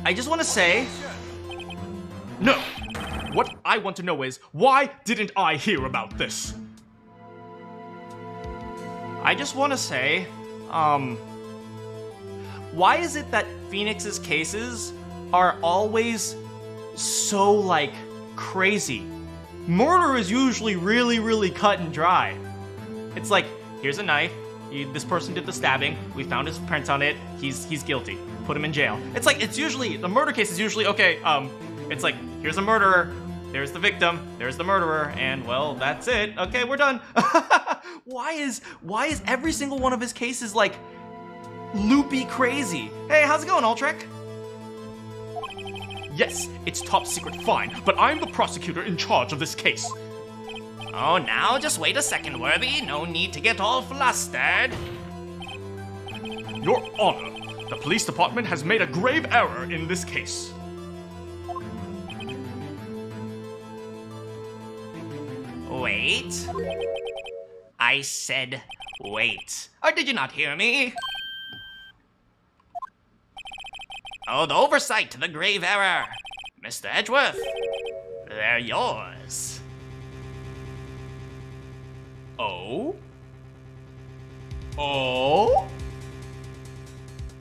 I just want to say, No. What I want to know is, why didn't I hear about this? I just want to say, why is it that Phoenix's cases are always so, like, crazy? Murder is usually really, really cut and dry. It's like, here's a knife, this person did the stabbing, we found his prints on it, he's guilty, put him in jail. It's like, it's usually, the murder case is usually, okay, it's like, here's a murderer, there's the victim, there's the murderer, and well, that's it. Okay, we're done. Why is every single one of his cases like loopy crazy? Hey, how's it going, Ultrek? Yes, it's top secret, fine, but I'm the prosecutor in charge of this case. Oh, now just wait a second, Worthy. No need to get all flustered. Your Honor, the police department has made a grave error in this case. Wait. I said wait. Or did you not hear me? Oh, the oversight to the grave error. Mr. Edgeworth, they're yours. Oh? Oh?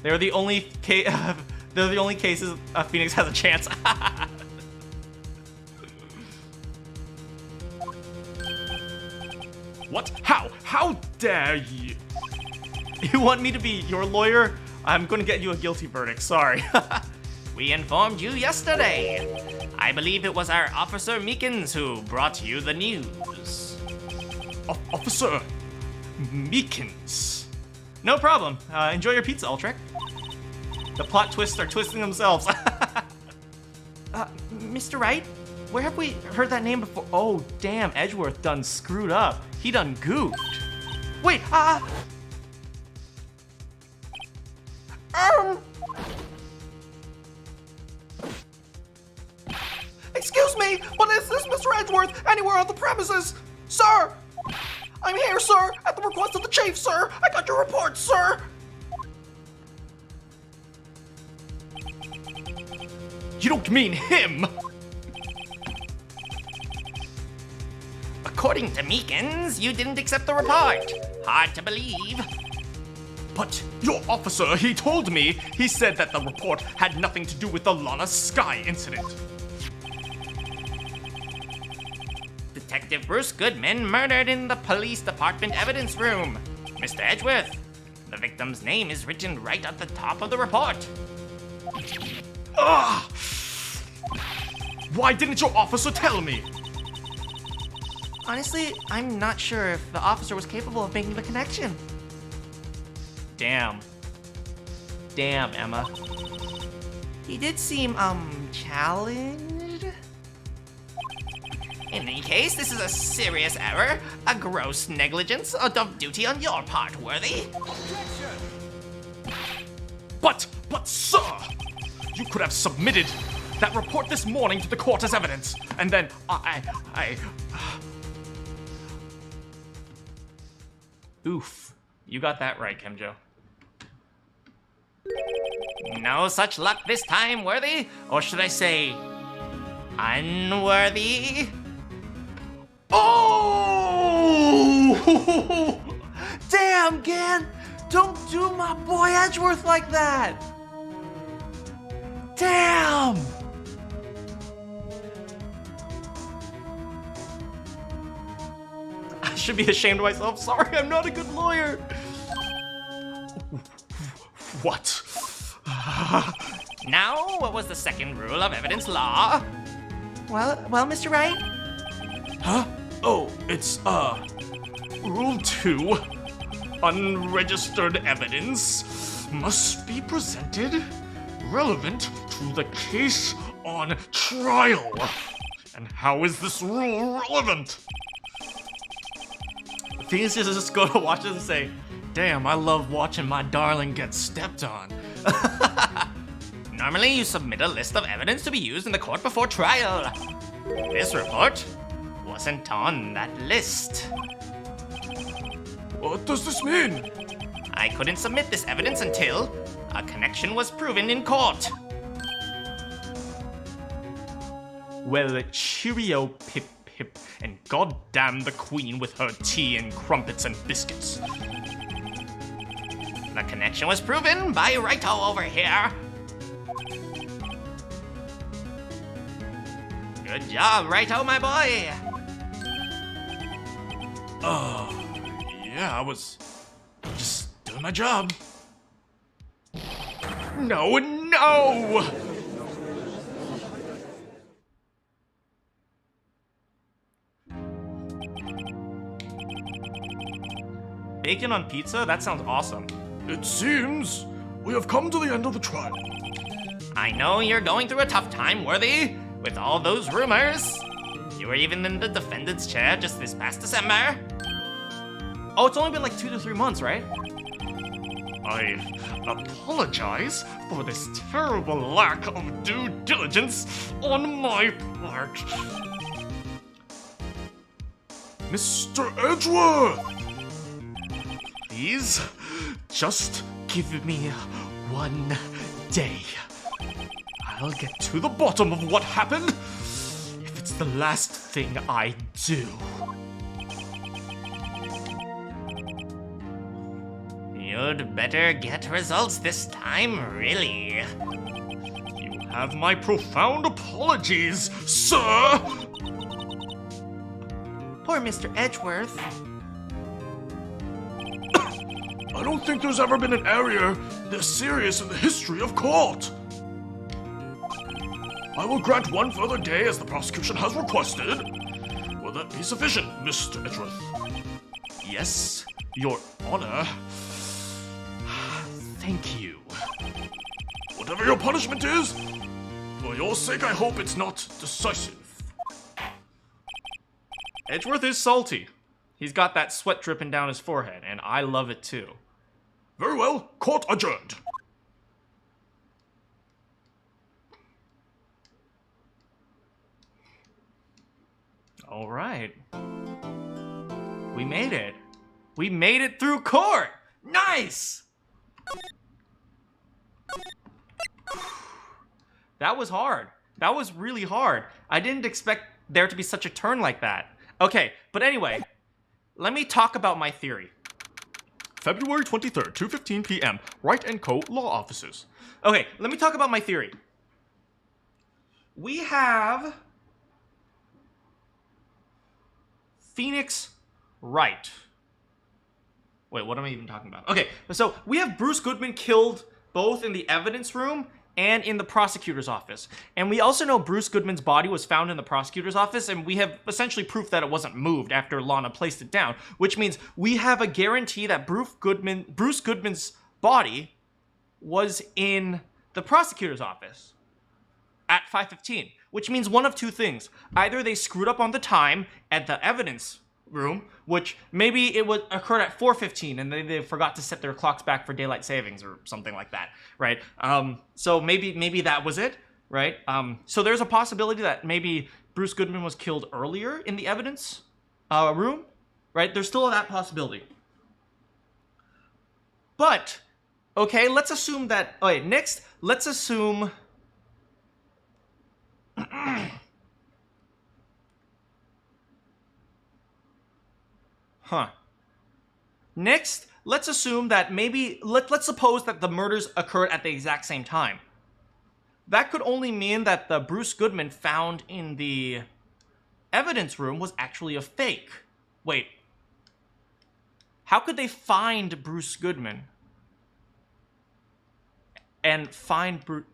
They're the only cases Phoenix has a chance. What? How dare you? You want me to be your lawyer? I'm gonna get you a guilty verdict, sorry. We informed you yesterday. I believe it was our Officer Meekins who brought you the news. Officer Meekins. No problem. Enjoy your pizza, Ultrek. The plot twists are twisting themselves. Mr. Wright? Where have we heard that name before? Oh, damn, Edgeworth done screwed up. He done goofed. Wait, Excuse me, but is this Mr. Edgeworth anywhere on the premises? Sir! I'm here, sir, at the request of the chief, sir! I got your report, sir! You don't mean him! According to Meekins, you didn't accept the report. Hard to believe. But your officer, he told me, he said that the report had nothing to do with the Lana Sky incident. Detective Bruce Goodman murdered in the police department evidence room. Mr. Edgeworth, the victim's name is written right at the top of the report. Ugh! Why didn't your officer tell me? honestly, I'm not sure if the officer was capable of making the connection. Damn. Damn, Emma. He did seem, challenged? In any case, this is a serious error, a gross negligence of duty on your part, Worthy. But sir, you could have submitted that report this morning to the court as evidence, and then Oof. You got that right, Kemjo. No such luck this time, Worthy, or should I say, unworthy? Oh! Damn, Gan! Don't do my boy Edgeworth like that! Damn! I should be ashamed of myself. Sorry, I'm not a good lawyer. what? Now, what was the second rule of evidence law? Well, Mr. Wright? Huh? Oh, it's Rule 2. Unregistered evidence must be presented relevant to the case on trial. And how is this rule relevant? Phoenix just go to watch this and say, damn, I love watching my darling get stepped on. Normally, you submit a list of evidence to be used in the court before trial. This report wasn't on that list. What does this mean? I couldn't submit this evidence until a connection was proven in court. Well, cheerio, Pip Pip, and goddamn the Queen with her tea and crumpets and biscuits. The connection was proven by Raito over here. Good job, Raito, my boy. Yeah, I was just doing my job. No, no! Bacon on pizza? That sounds awesome. It seems we have come to the end of the trial. I know you're going through a tough time, Worthy, with all those rumors. You were even in the defendant's chair just this past December. Oh, it's only been like 2 to 3 months, right? I apologize for this terrible lack of due diligence on my part. Mr. Edgeworth! Please, just give me 1 day. I'll get to the bottom of what happened if it's the last thing I do. You'd better get results this time, really. You have my profound apologies, sir! Poor Mr. Edgeworth. I don't think there's ever been an area this serious in the history of court. I will grant 1 further day as the prosecution has requested. Will that be sufficient, Mr. Edgeworth? Yes, Your Honor. Thank you. Whatever your punishment is, for your sake I hope it's not decisive. Edgeworth is salty. He's got that sweat dripping down his forehead, and I love it too. Very well, court adjourned. All right. We made it. We made it through court. Nice! That was hard. That was really hard. I didn't expect there to be such a turn like that. Okay, but anyway, let me talk about my theory. February 23rd, 2:15 p.m. Wright & Co. Law Offices. Okay, let me talk about my theory. We have Phoenix Wright. Wait, what am I even talking about? Okay, so we have Bruce Goodman killed both in the evidence room and in the prosecutor's office. And we also know Bruce Goodman's body was found in the prosecutor's office, and we have essentially proof that it wasn't moved after Lana placed it down, which means we have a guarantee that Bruce Goodman's body was in the prosecutor's office at 5:15, which means one of two things. Either they screwed up on the time at the evidence room, which maybe it would occurred at 4:15 and they forgot to set their clocks back for daylight savings or something like that, right? So maybe that was it, right? So there's a possibility that maybe Bruce Goodman was killed earlier in the evidence room, right? There's still that possibility. But okay, let's assume that. Okay, next, let's assume. Next, let's assume that maybe, let's suppose that the murders occurred at the exact same time. That could only mean that the Bruce Goodman found in the evidence room was actually a fake. Wait. How could they find Bruce Goodman? And find Bruce...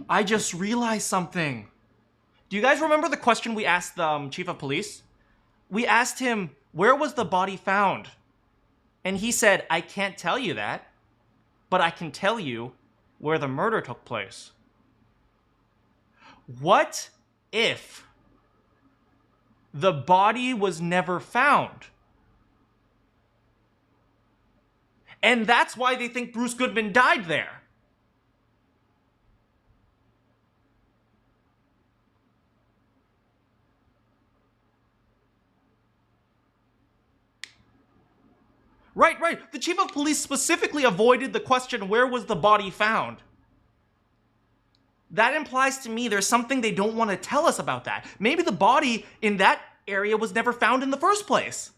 I just realized something. Do you guys remember the question we asked the chief of police? We asked him, where was the body found? And he said, I can't tell you that, but I can tell you where the murder took place. What if the body was never found? And that's why they think Bruce Goodman died there. Right. The chief of police specifically avoided the question, where was the body found? that implies to me there's something they don't want to tell us about that. Maybe the body in that area was never found in the first place.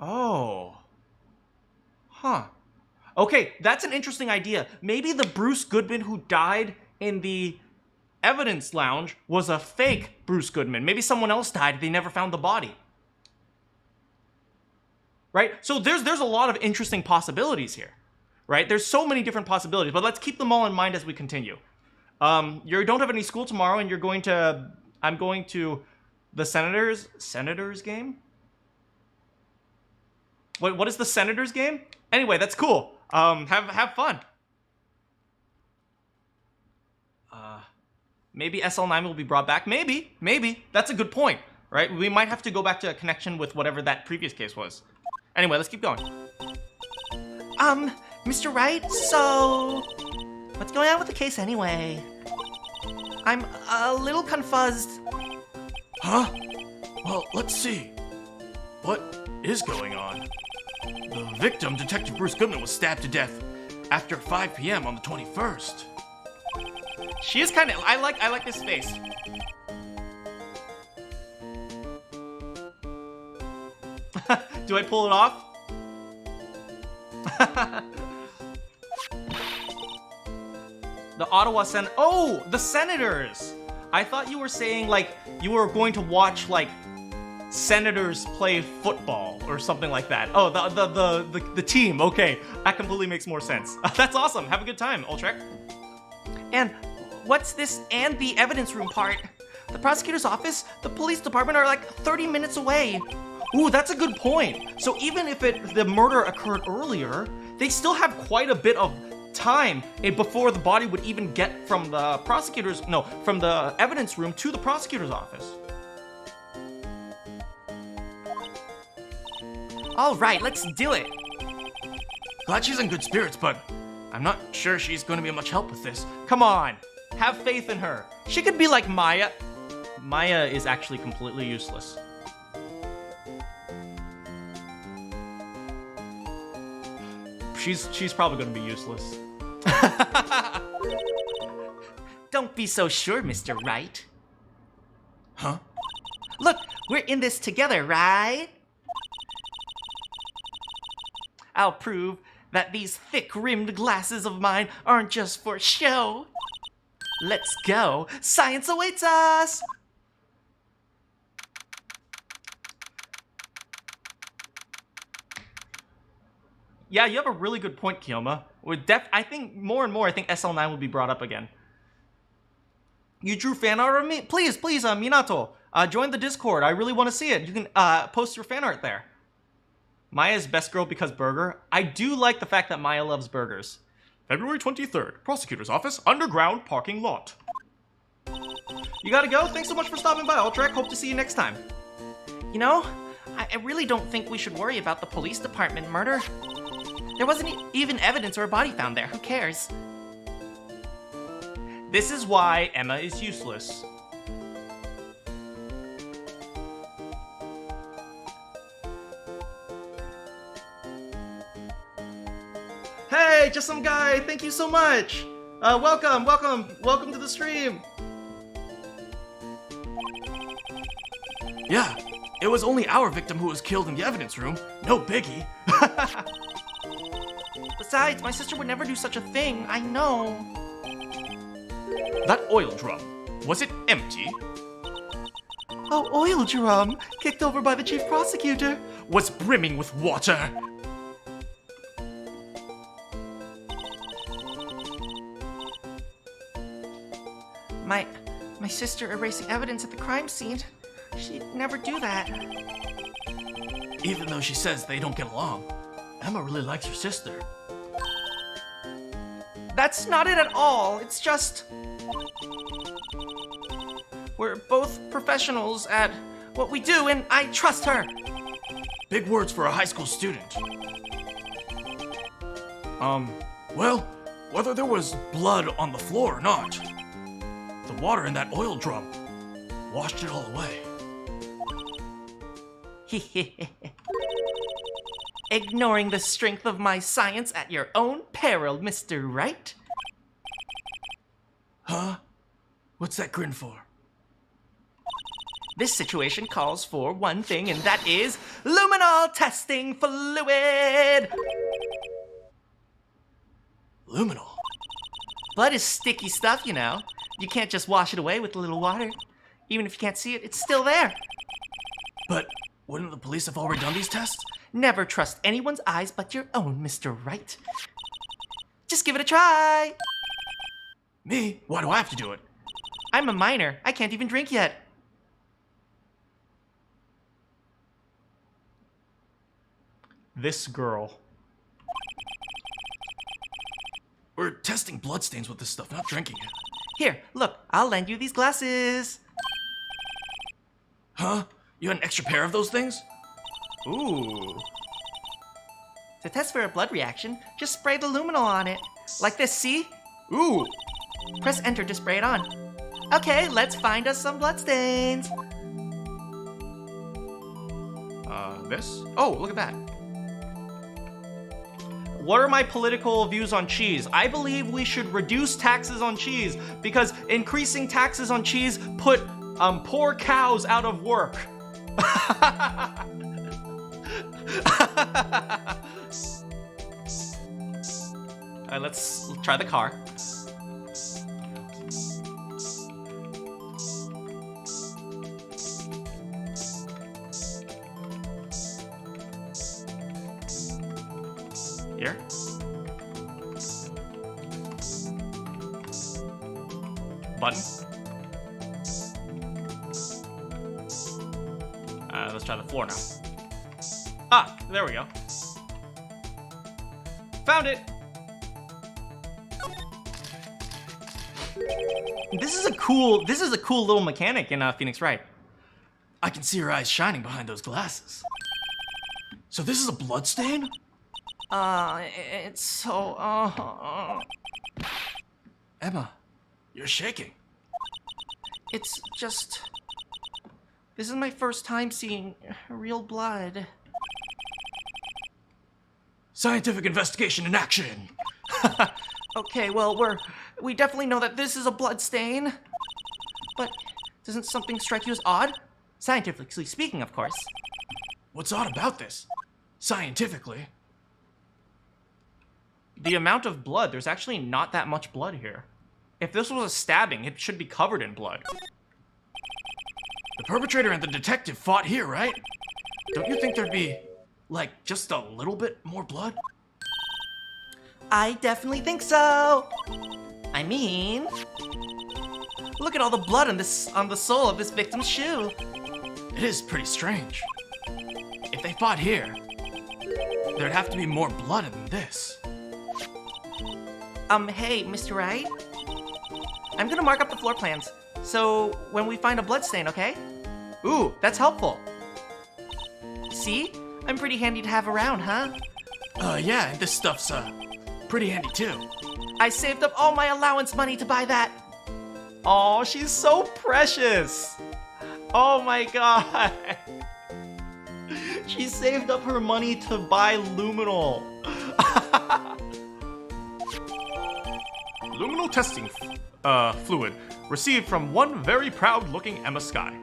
Oh. Huh. Okay, that's an interesting idea. Maybe the Bruce Goodman who died in the evidence lounge was a fake Bruce Goodman. Maybe someone else died, they never found the body. Right? So there's a lot of interesting possibilities here. Right? There's so many different possibilities, but let's keep them all in mind as we continue. You don't have any school tomorrow, and I'm going to the Senators game? What is the Senators game? Anyway, that's cool. Have fun. Maybe SL9 will be brought back. Maybe. That's a good point, right? We might have to go back to a connection with whatever that previous case was. Anyway, let's keep going. Mr. Wright, so what's going on with the case anyway? I'm a little confused. Huh? Well, let's see. What is going on? The victim, Detective Bruce Goodman, was stabbed to death after 5 p.m. on the 21st. She is kind of... I like this face. Do I pull it off? The Ottawa Oh, the Senators! I thought you were saying, like, you were going to watch, like, Senators play football or something like that. Oh, the team. Okay, that completely makes more sense. That's awesome. Have a good time, Ultrek. And what's this and the evidence room part? The prosecutor's office, the police department are like 30 minutes away. Ooh, that's a good point. So even if the murder occurred earlier, they still have quite a bit of time before the body would even get from the from the evidence room to the prosecutor's office. All right, let's do it. Glad she's in good spirits, but I'm not sure she's going to be much help with this. Come on, have faith in her. She could be like Maya. Maya is actually completely useless. She's probably going to be useless. Don't be so sure, Mr. Wright. Huh? Look, we're in this together, right? I'll prove that these thick-rimmed glasses of mine aren't just for show. Let's go. Science awaits us! Yeah, you have a really good point, Kiyoma. I think more and more, I think SL9 will be brought up again. You drew fan art of me? Please, Minato, join the Discord. I really want to see it. You can post your fan art there. Maya's best girl because burger. I do like the fact that Maya loves burgers. February 23rd, Prosecutor's Office, underground parking lot. You gotta go? Thanks so much for stopping by, Ultrek. Hope to see you next time. You know, I really don't think we should worry about the police department murder. There wasn't even evidence or a body found there. Who cares? This is why Emma is useless. Hey, just some guy. Thank you so much. Welcome to the stream. Yeah, it was only our victim who was killed in the evidence room. No biggie. Besides, my sister would never do such a thing. I know. That oil drum, was it empty? Oh, oil drum, kicked over by the chief prosecutor. Was brimming with water. My sister erasing evidence at the crime scene. She'd never do that. Even though she says they don't get along, Emma really likes her sister. That's not it at all. It's just... we're both professionals at what we do, and I trust her. Big words for a high school student. Well, whether there was blood on the floor or not, the water in that oil drum washed it all away. Ignoring the strength of my science at your own peril, Mr. Wright. Huh? What's that grin for? This situation calls for one thing, and that is luminol testing fluid. Luminol? Blood is sticky stuff, you know. You can't just wash it away with a little water. Even if you can't see it, it's still there. But wouldn't the police have already done these tests? Never trust anyone's eyes but your own, Mr. Wright. Just give it a try. Me? Why do I have to do it? I'm a minor. I can't even drink yet. This girl. We're testing bloodstains with this stuff, not drinking it. Here, look, I'll lend you these glasses. Huh? You had an extra pair of those things? Ooh. To test for a blood reaction, just spray the luminol on it. Like this, see? Ooh. Press enter to spray it on. Okay, let's find us some bloodstains. This? Oh, look at that. What are my political views on cheese? I believe we should reduce taxes on cheese because increasing taxes on cheese put poor cows out of work. Let's try the car. Here. Button. Let's try the floor now. Ah, there we go. Found it. This is a cool little mechanic in Phoenix Wright. I can see her eyes shining behind those glasses. So this is a bloodstain? It's so, Emma, you're shaking. It's just... This is my first time seeing real blood. Scientific investigation in action. Okay, well, we definitely know that this is a blood stain. But doesn't something strike you as odd? Scientifically speaking, of course. What's odd about this? Scientifically. The amount of blood, there's actually not that much blood here. If this was a stabbing, it should be covered in blood. The perpetrator and the detective fought here, right? Don't you think there'd be, like, just a little bit more blood? I definitely think so. I mean, look at all the blood on the sole of this victim's shoe. It is pretty strange. If they fought here, there'd have to be more blood than this. Hey, Mr. Wright. I'm gonna mark up the floor plans, so when we find a blood stain, okay? Ooh, that's helpful. See? I'm pretty handy to have around, huh? Yeah, and this stuff's, pretty handy too. I saved up all my allowance money to buy that. Oh, she's so precious. Oh my god. She saved up her money to buy luminol. Luminol testing fluid received from one very proud-looking Emma Sky.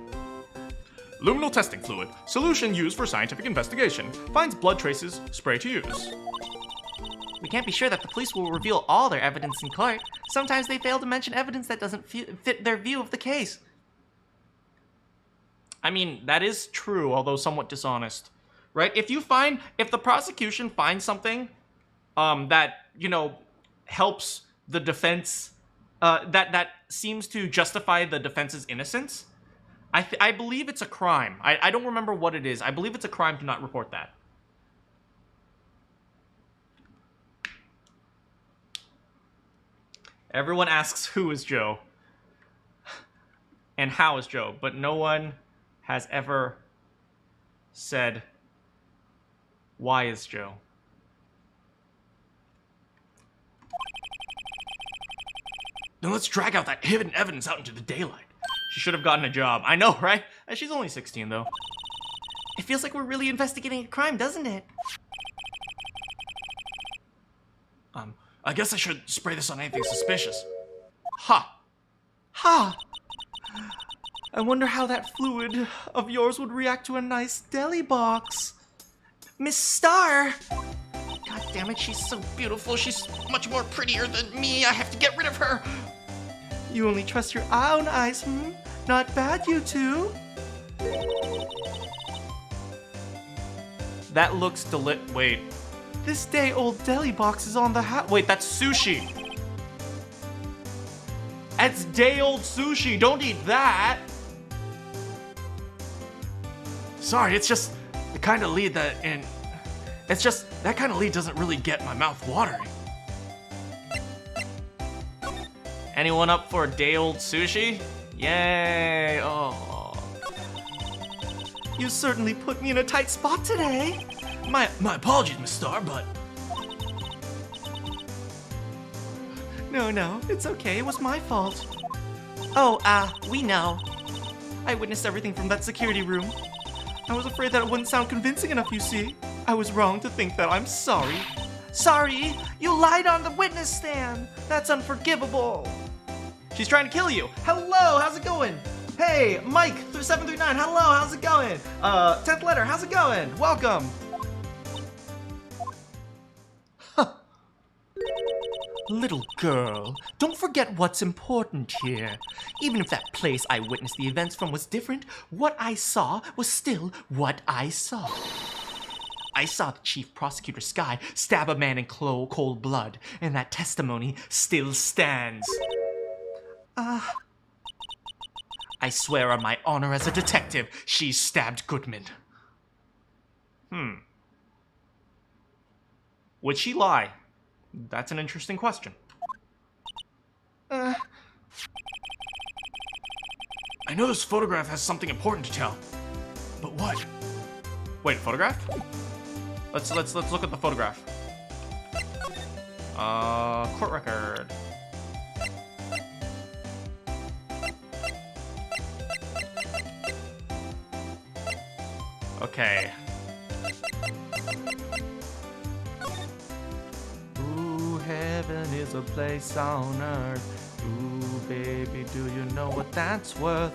Luminol testing fluid, solution used for scientific investigation, finds blood traces, spray to use. We can't be sure that the police will reveal all their evidence in court. Sometimes they fail to mention evidence that doesn't fit their view of the case. I mean, that is true, although somewhat dishonest, right? If the prosecution finds something that, you know, helps the defense, that seems to justify the defense's innocence, I believe it's a crime. I don't remember what it is. I believe it's a crime to not report that. Everyone asks who is Joe and how is Joe, but no one has ever said why is Joe. Then let's drag out that hidden evidence out into the daylight. She should have gotten a job. I know, right? She's only 16, though. It feels like we're really investigating a crime, doesn't it? I guess I should spray this on anything suspicious. Ha! Ha! I wonder how that fluid of yours would react to a nice deli box. Miss Star! God damn it, she's so beautiful. She's much more prettier than me. I have to get rid of her. You only trust your own eyes, hmm? Not bad, you two. That looks wait. This day-old deli box is on the wait, that's sushi. That's day-old sushi. Don't eat that. Sorry, it's just the kind of lead that that kind of lead doesn't really get my mouth watering. Anyone up for a day-old sushi? Yay! Oh. You certainly put me in a tight spot today. My apologies, Miss Star, but... No, it's okay. It was my fault. Oh, we know. I witnessed everything from that security room. I was afraid that it wouldn't sound convincing enough, you see. I was wrong to think that I'm sorry. Sorry? You lied on the witness stand. That's unforgivable. She's trying to kill you. Hello, how's it going? Hey, Mike, 739, hello, how's it going? 10th letter, how's it going? Welcome. Little girl, don't forget what's important here. Even if that place I witnessed the events from was different, what I saw was still what I saw. I saw the chief prosecutor Sky stab a man in cold blood, and that testimony still stands. I swear on my honor as a detective, she stabbed Goodman. Would she lie? That's an interesting question. I know this photograph has something important to tell, but what? Wait, photograph? Let's look at the photograph. Court record. Okay. Heaven is a place on earth. Ooh, baby, do you know what that's worth?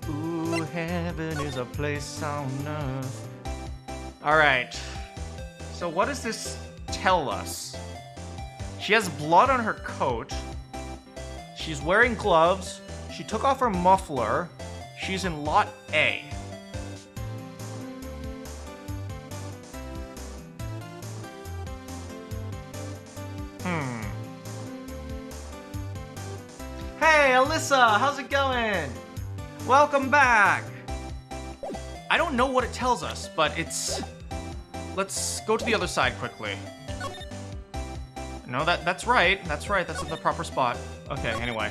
Ooh, heaven is a place on earth. Alright. So what does this tell us? She has blood on her coat. She's wearing gloves. She took off her muffler. She's in Lot A. Hey, Alyssa, how's it going? Welcome back. I don't know what it tells us, but it's... Let's go to the other side quickly. No, that's right. That's right. That's in the proper spot. Okay, anyway.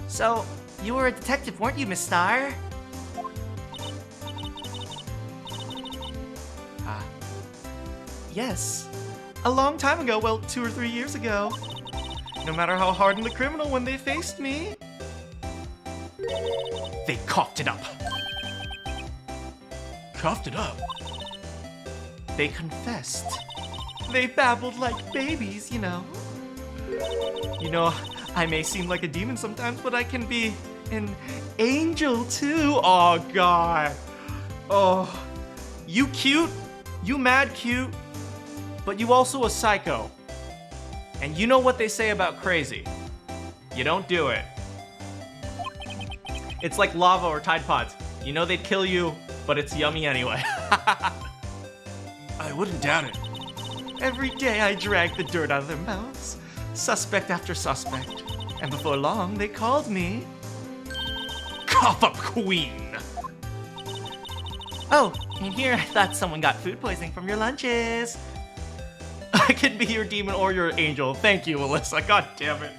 So, you were a detective, weren't you, Miss Star? Yes. A long time ago, well, 2 or 3 years ago. No matter how hardened the criminal when they faced me, they coughed it up. Coughed it up? They confessed. They babbled like babies, you know. You know, I may seem like a demon sometimes, but I can be an angel too. Oh, God. Oh, you cute, you mad cute, but you also a psycho. And you know what they say about crazy. You don't do it. It's like lava or Tide Pods. You know they'd kill you, but it's yummy anyway. I wouldn't doubt it. Every day I drag the dirt out of their mouths, suspect after suspect. And before long, they called me... Cough Up Queen! Oh, and here I thought someone got food poisoning from your lunches. I could be your demon or your angel. Thank you, Alyssa. God damn it.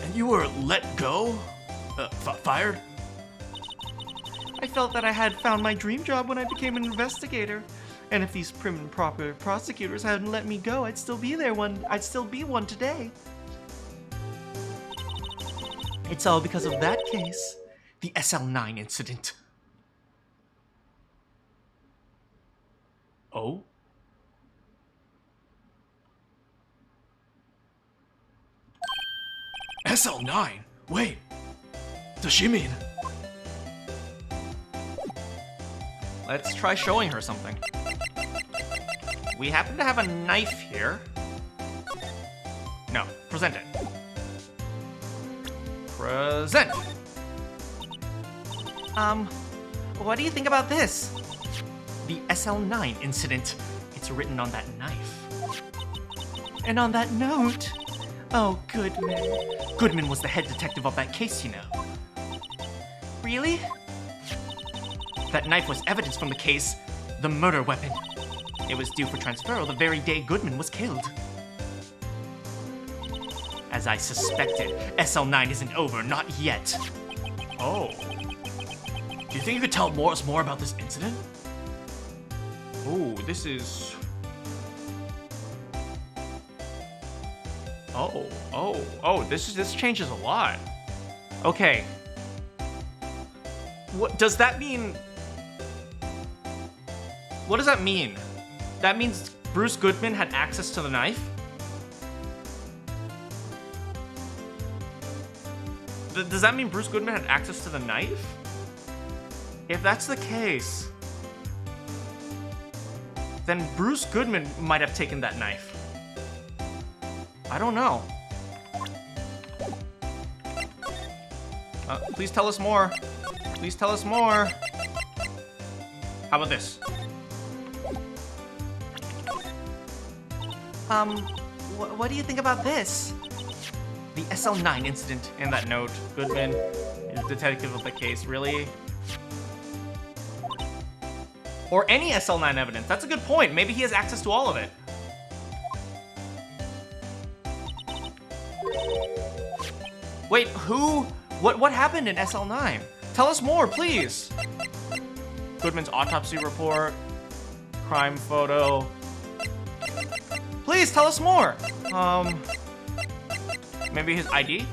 And you were let go? Fired? I felt that I had found my dream job when I became an investigator. And if these prim and proper prosecutors hadn't let me go, I'd still be one today. It's all because of that case. The SL9 incident. Oh? SL9? Wait. Does she mean? Let's try showing her something. We happen to have a knife here. No, present it. Present. What do you think about this? The SL9 incident. It's written on that knife. And on that note... Oh, Goodman. Goodman was the head detective of that case, you know. Really? That knife was evidence from the case, the murder weapon. It was due for transferal the very day Goodman was killed. As I suspected, SL9 isn't over, not yet. Oh. Do you think you could tell us more about this incident? Ooh, this is... Oh, this changes a lot. Okay. What does that mean? What does that mean? That means Bruce Goodman had access to the knife? Does that mean Bruce Goodman had access to the knife? If that's the case, then Bruce Goodman might have taken that knife. I don't know. Please tell us more. Please tell us more. How about this? What do you think about this? The SL9 incident. In that note, Goodman is detective of the case. Really? Or any SL9 evidence. That's a good point. Maybe he has access to all of it. Wait, who? What happened in SL9? Tell us more, please. Goodman's autopsy report, crime photo. Please tell us more. Maybe his ID?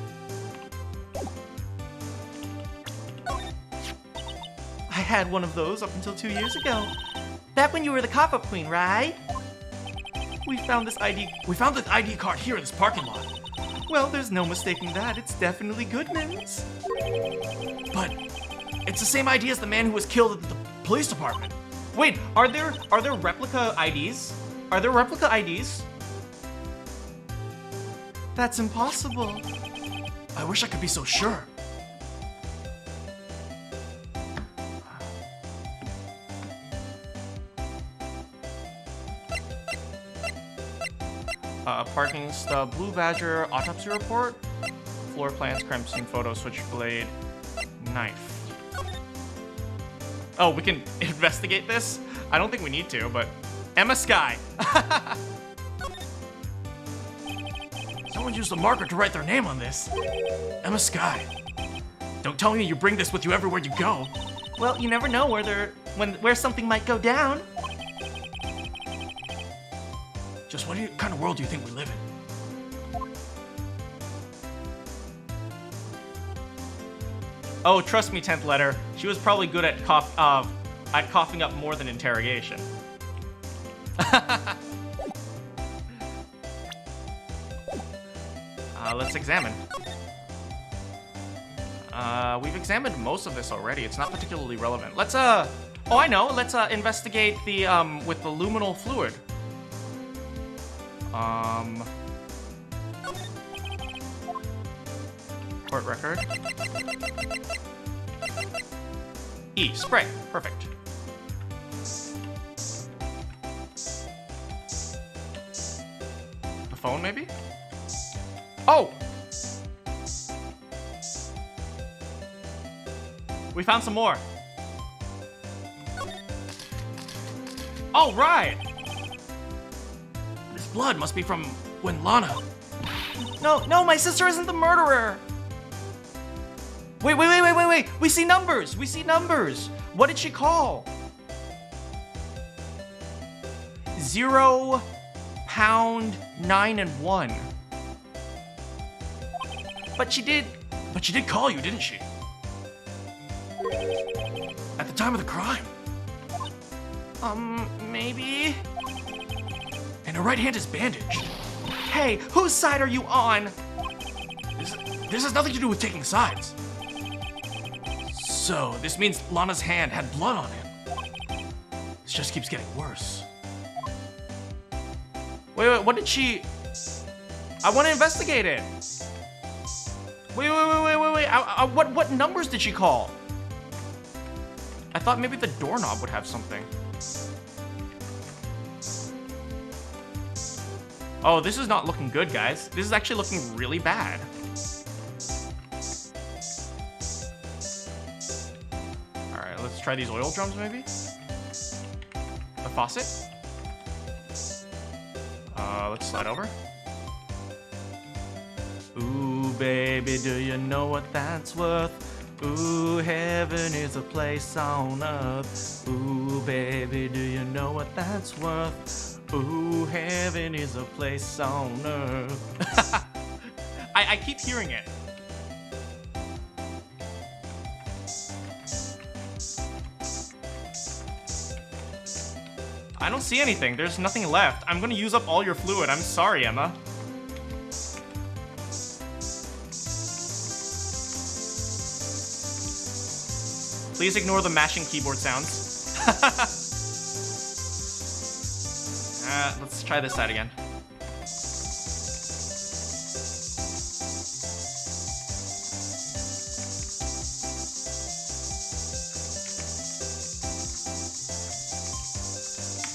I had one of those up until 2 years ago. Back when you were the cop-up queen, right? We found this ID. We found this ID card here in this parking lot. Well, there's no mistaking that. It's definitely Goodman's. But it's the same ID as the man who was killed at the police department. Wait, are there replica IDs? Are there replica IDs? That's impossible. I wish I could be so sure. Parking stub, Blue Badger, autopsy report, floor plans, crime scene photo, switchblade, knife. Oh, we can investigate this? I don't think we need to, but Emma Sky. Someone used a marker to write their name on this. Emma Sky. Don't tell me you bring this with you everywhere you go. Well, you never know where something might go down. Just what kind of world do you think we live in? Oh, trust me, 10th letter. She was probably good at coughing up more than interrogation. Let's examine. We've examined most of this already. It's not particularly relevant. Let's oh, I know. Let's investigate the with the luminal fluid. Court record. E, spray. Perfect. The phone, maybe? Oh! We found some more. Oh, right! This blood must be from when Lana... No, my sister isn't the murderer! Wait! We see numbers! What did she call? 0, pound, 9, and 1. But she did But she did call you, didn't she? At the time of the crime. Maybe? And her right hand is bandaged. Hey, whose side are you on? This has nothing to do with taking sides. So, this means Lana's hand had blood on it. This just keeps getting worse. Wait, what did she... I want to investigate it. Wait. What numbers did she call? I thought maybe the doorknob would have something. Oh, this is not looking good, guys. This is actually looking really bad. Alright, let's try these oil drums, maybe? The faucet? Let's slide over. Ooh, baby, do you know what that's worth? Ooh, heaven is a place on earth. Ooh, baby, do you know what that's worth? Ooh, heaven is a place on earth. I keep hearing it. I don't see anything. There's nothing left. I'm gonna use up all your fluid. I'm sorry, Emma. Please ignore the mashing keyboard sounds. Let's try this side again.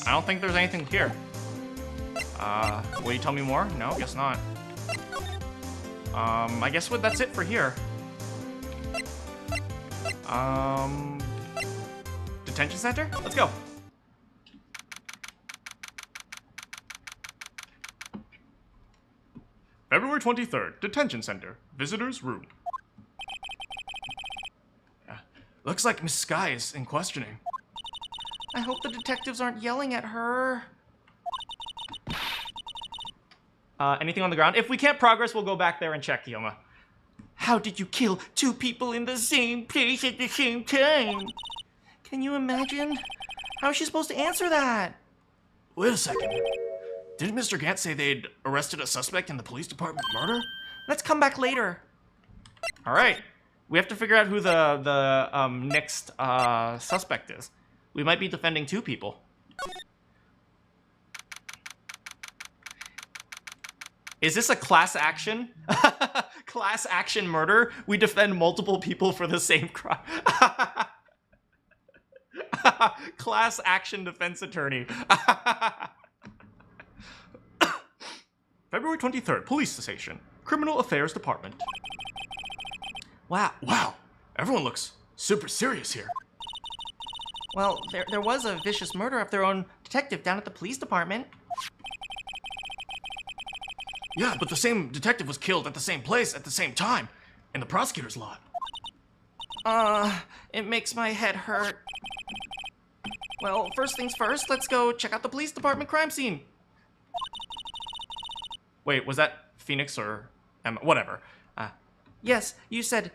I don't think there's anything here. Will you tell me more? No, guess not. I guess that's it for here. Detention center? Let's go. February 23rd, detention center, visitor's room. Looks like Miss Sky is in questioning. I hope the detectives aren't yelling at her. Anything on the ground? If we can't progress, we'll go back there and check, Yoma. How did you kill 2 people in the same place at the same time? Can you imagine? How is she supposed to answer that? Wait a second. Didn't Mr. Gant say they'd arrested a suspect in the police department murder? Let's come back later. All right. We have to figure out who the next suspect is. We might be defending 2 people. Is this a class action? Class action murder? We defend multiple people for the same crime. Class action defense attorney. February 23rd, police station, criminal affairs department. Wow, everyone looks super serious here. Well, there was a vicious murder of their own detective down at the police department. Yeah, but the same detective was killed at the same place at the same time, in the prosecutor's lot. It makes my head hurt. Well, first things first, let's go check out the police department crime scene. Wait, was that Phoenix or Emma? Whatever. Yes, you sound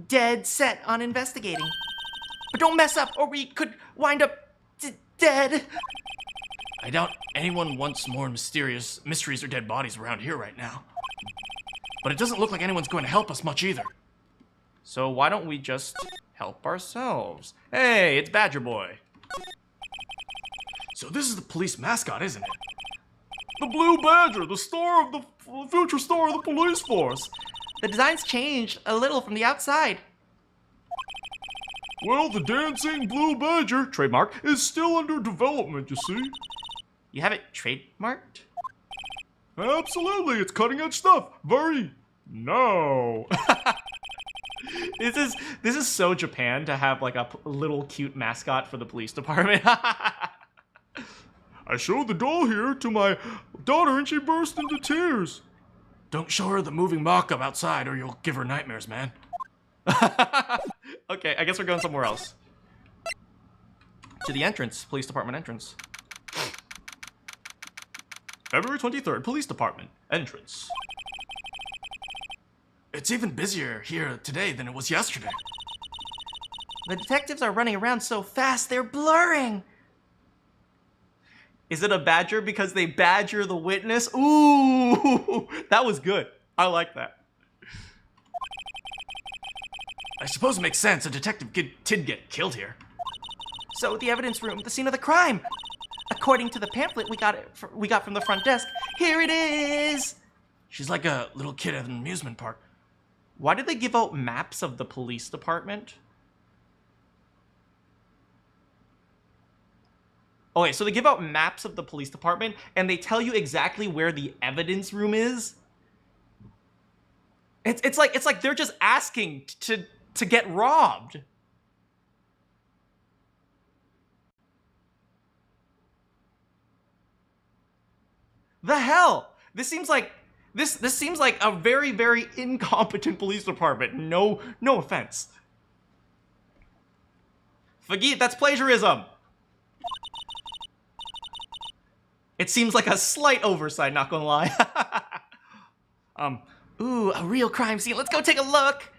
dead set on investigating. But don't mess up, or we could wind up dead. I doubt anyone wants more mysteries or dead bodies around here right now. But it doesn't look like anyone's going to help us much either. So why don't we just help ourselves? Hey, it's Badger Boy. So this is the police mascot, isn't it? The Blue Badger, the star of the future star of the police force. The design's changed a little from the outside. Well, the dancing Blue Badger, trademark, is still under development, you see. You have it trademarked? Absolutely, it's cutting edge stuff. Very... No. This is so Japan to have like a little cute mascot for the police department. I showed the doll here to my daughter and she burst into tears. Don't show her the moving mock-up outside or you'll give her nightmares, man. Okay, I guess we're going somewhere else. To the entrance, police department entrance. February 23rd, police department entrance. It's even busier here today than it was yesterday. The detectives are running around so fast, they're blurring. Is it a badger because they badger the witness? Ooh, that was good. I like that. I suppose it makes sense. A detective did get killed here. So the evidence room, the scene of the crime. According to the pamphlet we got from the front desk, here it is. She's like a little kid at an amusement park. Why did they give out maps of the police department? Okay, so they give out maps of the police department, and they tell you exactly where the evidence room is. It's like they're just asking to get robbed. The hell? This seems like a very, very incompetent police department. No offense. Forget, that's plagiarism. It seems like a slight oversight, not gonna lie. Ooh, a real crime scene. Let's go take a look.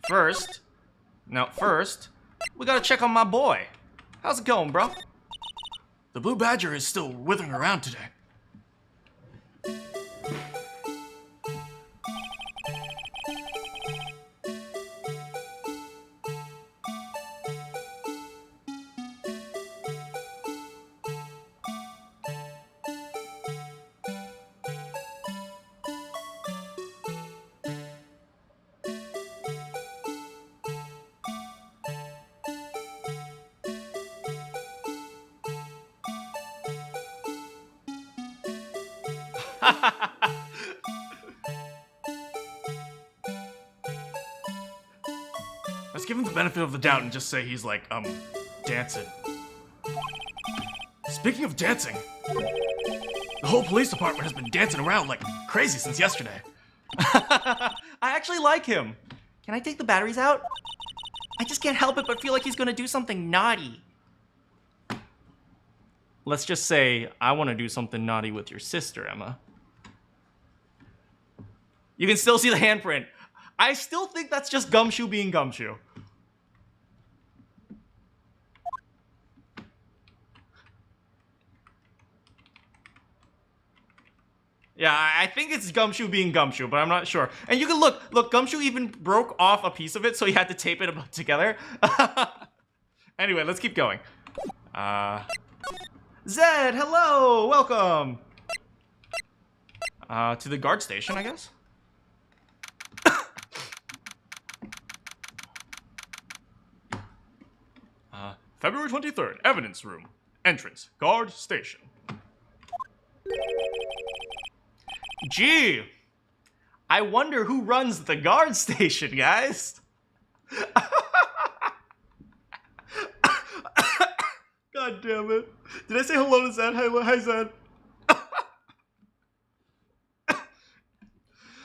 First, we gotta check on my boy. How's it going, bro? The blue badger is still withering around today. Let's give him the benefit of the doubt and just say he's like, dancing. Speaking of dancing, the whole police department has been dancing around like crazy since yesterday. I actually like him. Can I take the batteries out? I just can't help it but feel like he's gonna do something naughty. Let's just say I want to do something naughty with your sister, Emma. You can still see the handprint. I still think that's just Gumshoe being Gumshoe. Yeah, I think it's Gumshoe being Gumshoe, but I'm not sure. And you can look, Gumshoe even broke off a piece of it, so he had to tape it together. Anyway, let's keep going. Zed, hello, welcome. To the guard station, I guess. February 23rd, evidence room. Entrance, guard station. Gee, I wonder who runs the guard station, guys. God damn it. Did I say hello to Zed? Hi, Zed.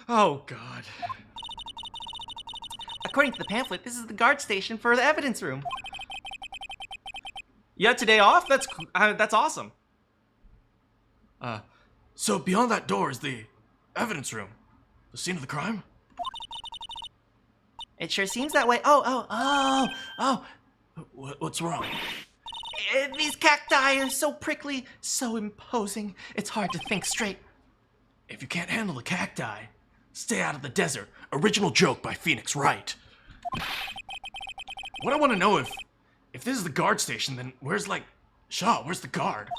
Oh, God. According to the pamphlet, this is the guard station for the evidence room. Yeah, today off? That's awesome. So beyond that door is the evidence room. The scene of the crime? It sure seems that way. Oh. What's wrong? These cacti are so prickly, so imposing. It's hard to think straight. If you can't handle the cacti, stay out of the desert. Original joke by Phoenix Wright. What I want to know if this is the guard station, then where's Shaw, where's the guard?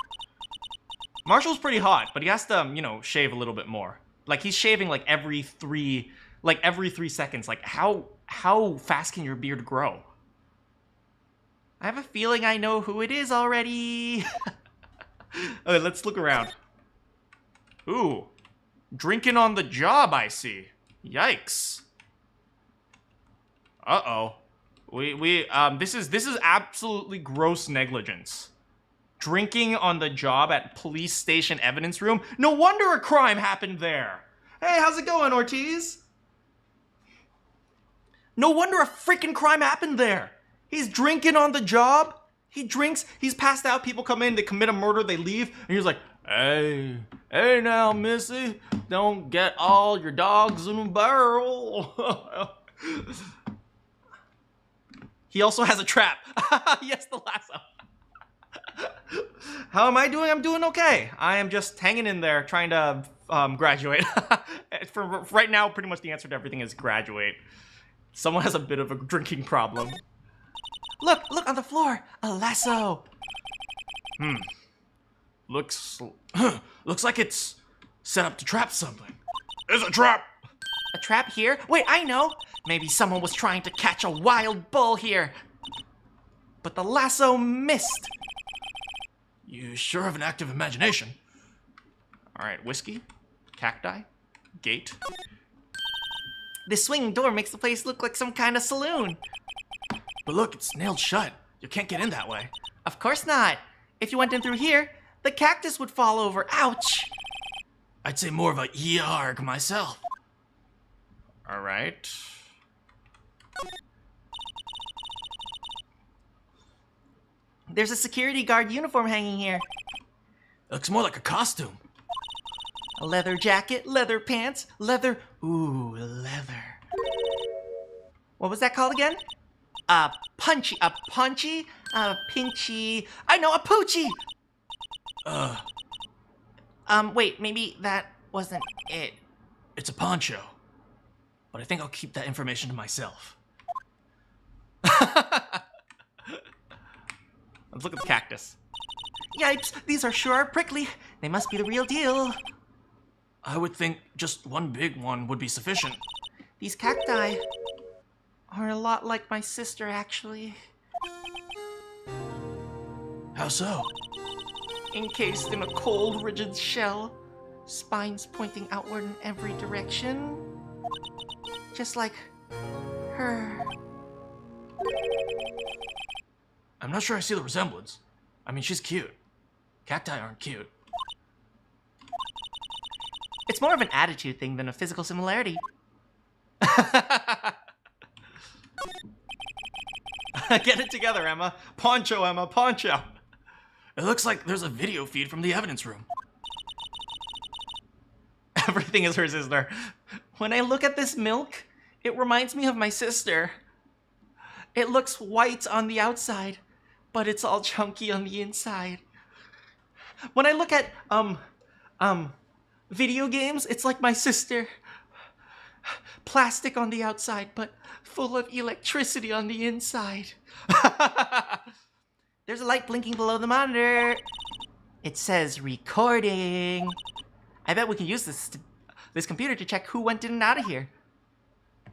Marshall's pretty hot, but he has to, shave a little bit more. Like, he's shaving like every 3 seconds. Like, how fast can your beard grow? I have a feeling I know who it is already. Okay, let's look around. Ooh, drinking on the job, I see. Yikes. Uh-oh. This is absolutely gross negligence. Drinking on the job at police station evidence room? No wonder a crime happened there. Hey, how's it going, Ortiz? No wonder a freaking crime happened there. He's drinking on the job. He drinks, he's passed out, people come in, they commit a murder, they leave, and he's like, hey now, missy, Don't get all your dogs in a barrel. He also has a trap. Yes, the lasso. How am I doing? I'm doing okay. I am just hanging in there, trying to graduate. For right now, pretty much the answer to everything is graduate. Someone has a bit of a drinking problem. Look on the floor. A lasso. Looks like it's set up to trap something. There's a trap! A trap here? Wait, I know. Maybe someone was trying to catch a wild bull here. But the lasso missed. You sure have an active imagination. All right, whiskey, cacti, gate. This swinging door makes the place look like some kind of saloon. But look, it's nailed shut. You can't get in that way. Of course not. If you went in through here, the cactus would fall over. Ouch! I'd say more of a yarg myself. All right. There's a security guard uniform hanging here. It looks more like a costume. A leather jacket, leather pants, leather... Ooh, leather. What was that called again? A punchy, a pinchy... I know, a poochie! Wait, maybe that wasn't it. It's a poncho. But I think I'll keep that information to myself. Let's look at the cactus. Yipes, these are sure prickly. They must be the real deal. I would think just one big one would be sufficient. These cacti are a lot like my sister, actually. How so? Encased in a cold, rigid shell, spines pointing outward in every direction. Just like her. I'm not sure I see the resemblance. I mean, she's cute. Cacti aren't cute. It's more of an attitude thing than a physical similarity. Get it together, Emma. Poncho, Emma, poncho. It looks like there's a video feed from the evidence room. Everything is her sister. When I look at this milk, it reminds me of my sister. It looks white on the outside, but it's all chunky on the inside. When I look at, video games, it's like my sister. Plastic on the outside, but full of electricity on the inside. There's a light blinking below the monitor. It says recording. I bet we can use this computer to check who went in and out of here.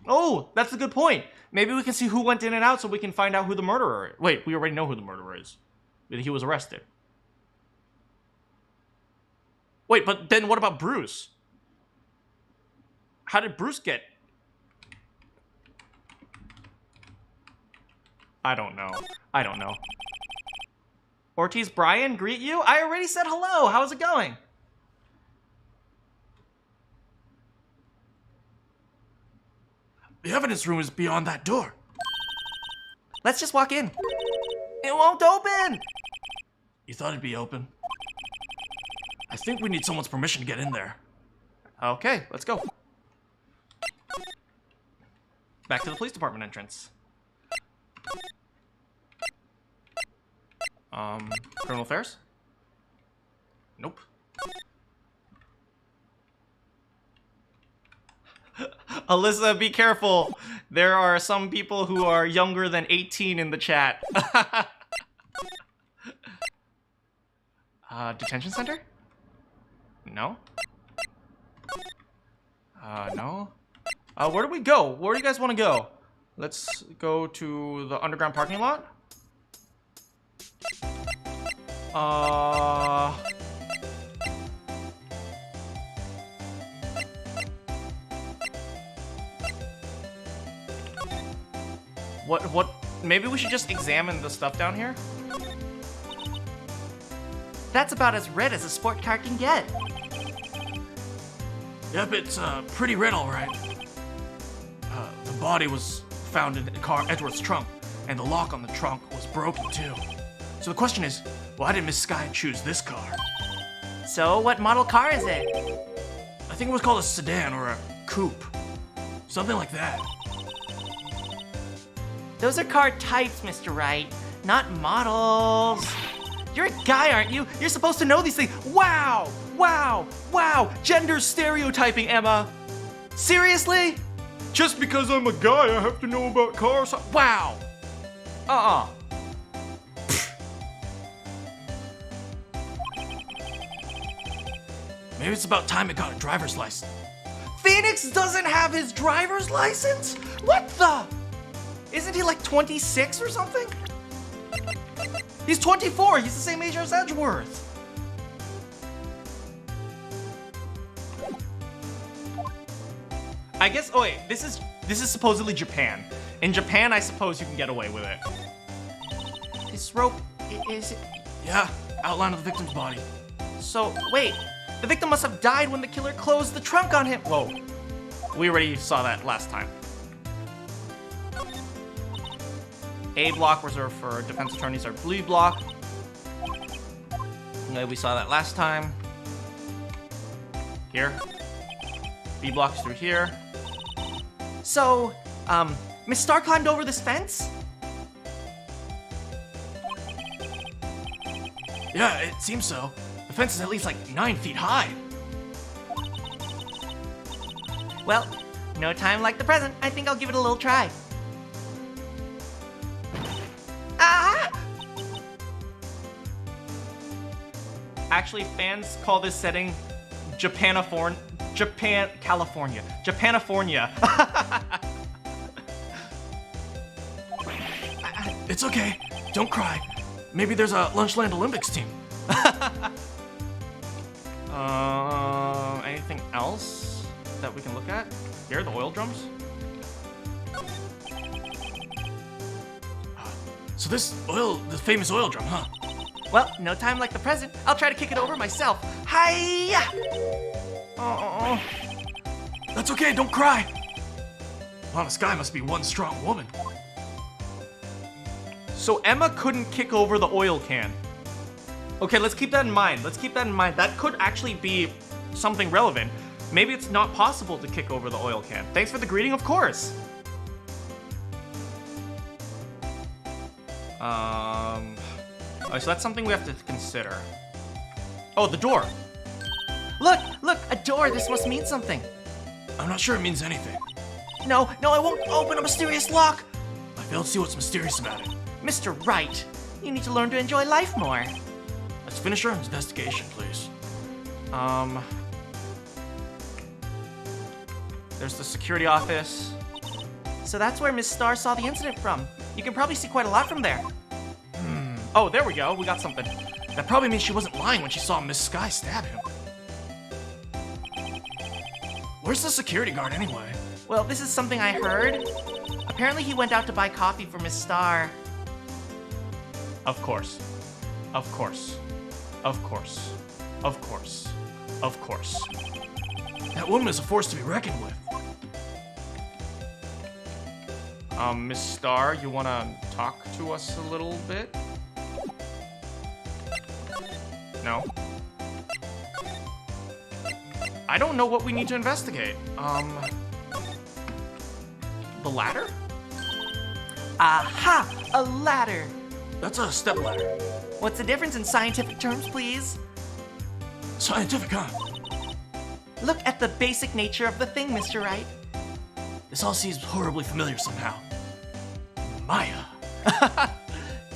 Oh, that's a good point. Maybe we can see who went in and out so we can find out who the murderer is. Wait, we already know who the murderer is. He was arrested. Wait, but then what about Bruce? How did Bruce get... I don't know. Ortiz Brian, greet you? I already said hello. How's it going? The evidence room is beyond that door. Let's just walk in. It won't open! You thought it'd be open? I think we need someone's permission to get in there. Okay, let's go. Back to the police department entrance. Criminal affairs? Nope. Alyssa, be careful. There are some people who are younger than 18 in the chat. Detention center? No. No. Where do we go? Where do you guys want to go? Let's go to the underground parking lot. What? Maybe we should just examine the stuff down here? That's about as red as a sport car can get. Yep, it's pretty red, all right. The body was found in Edward's trunk, and the lock on the trunk was broken too. So the question is, why did Miss Sky choose this car? So, what model car is it? I think it was called a sedan or a coupe. Something like that. Those are car types, Mr. Wright, not models. You're a guy, aren't you? You're supposed to know these things. Wow! Wow! Wow! Gender stereotyping, Emma. Seriously? Just because I'm a guy, I have to know about cars. Wow! Maybe it's about time it got a driver's license. Phoenix doesn't have his driver's license? What the? Isn't he like 26 or something? He's 24. He's the same age as Edgeworth. I guess. Oh wait, this is supposedly Japan. In Japan, I suppose you can get away with it. This rope is. Yeah, outline of the victim's body. So wait, the victim must have died when the killer closed the trunk on him. Whoa, we already saw that last time. A block reserved for defense attorneys or blue block. Okay, we saw that last time. Here. B block's through here. So, Miss Star climbed over this fence? Yeah, it seems so. The fence is at least like 9 feet high. Well, no time like the present. I think I'll give it a little try. Ah! Actually, fans call this setting California. Japanifornia. It's okay. Don't cry. Maybe there's a Lunchland Olympics team. Anything else that we can look at? Here, the oil drums. So this famous oil drum, huh? Well, no time like the present. I'll try to kick it over myself. Hi-ya! Oh. That's okay, don't cry. Lana Sky must be one strong woman. So Emma couldn't kick over the oil can. Okay, let's keep that in mind. That could actually be something relevant. Maybe it's not possible to kick over the oil can. Thanks for the greeting, of course. So that's something we have to consider. Oh, the door. Look, a door. This must mean something. I'm not sure it means anything. No, I won't open a mysterious lock. I fail to see what's mysterious about it. Mr. Wright, you need to learn to enjoy life more. Let's finish our investigation, please. There's the security office. So that's where Miss Star saw the incident from. You can probably see quite a lot from there. Oh, there we go. We got something. That probably means she wasn't lying when she saw Miss Sky stab him. Where's the security guard anyway? Well, this is something I heard. Apparently he went out to buy coffee for Miss Star. Of course. That woman is a force to be reckoned with. Miss Star, you wanna talk to us a little bit? No? I don't know what we need to investigate. The ladder? Aha! A ladder! That's a step ladder. What's the difference in scientific terms, please? Scientific, huh? Look at the basic nature of the thing, Mr. Wright. This all seems horribly familiar somehow. Maya.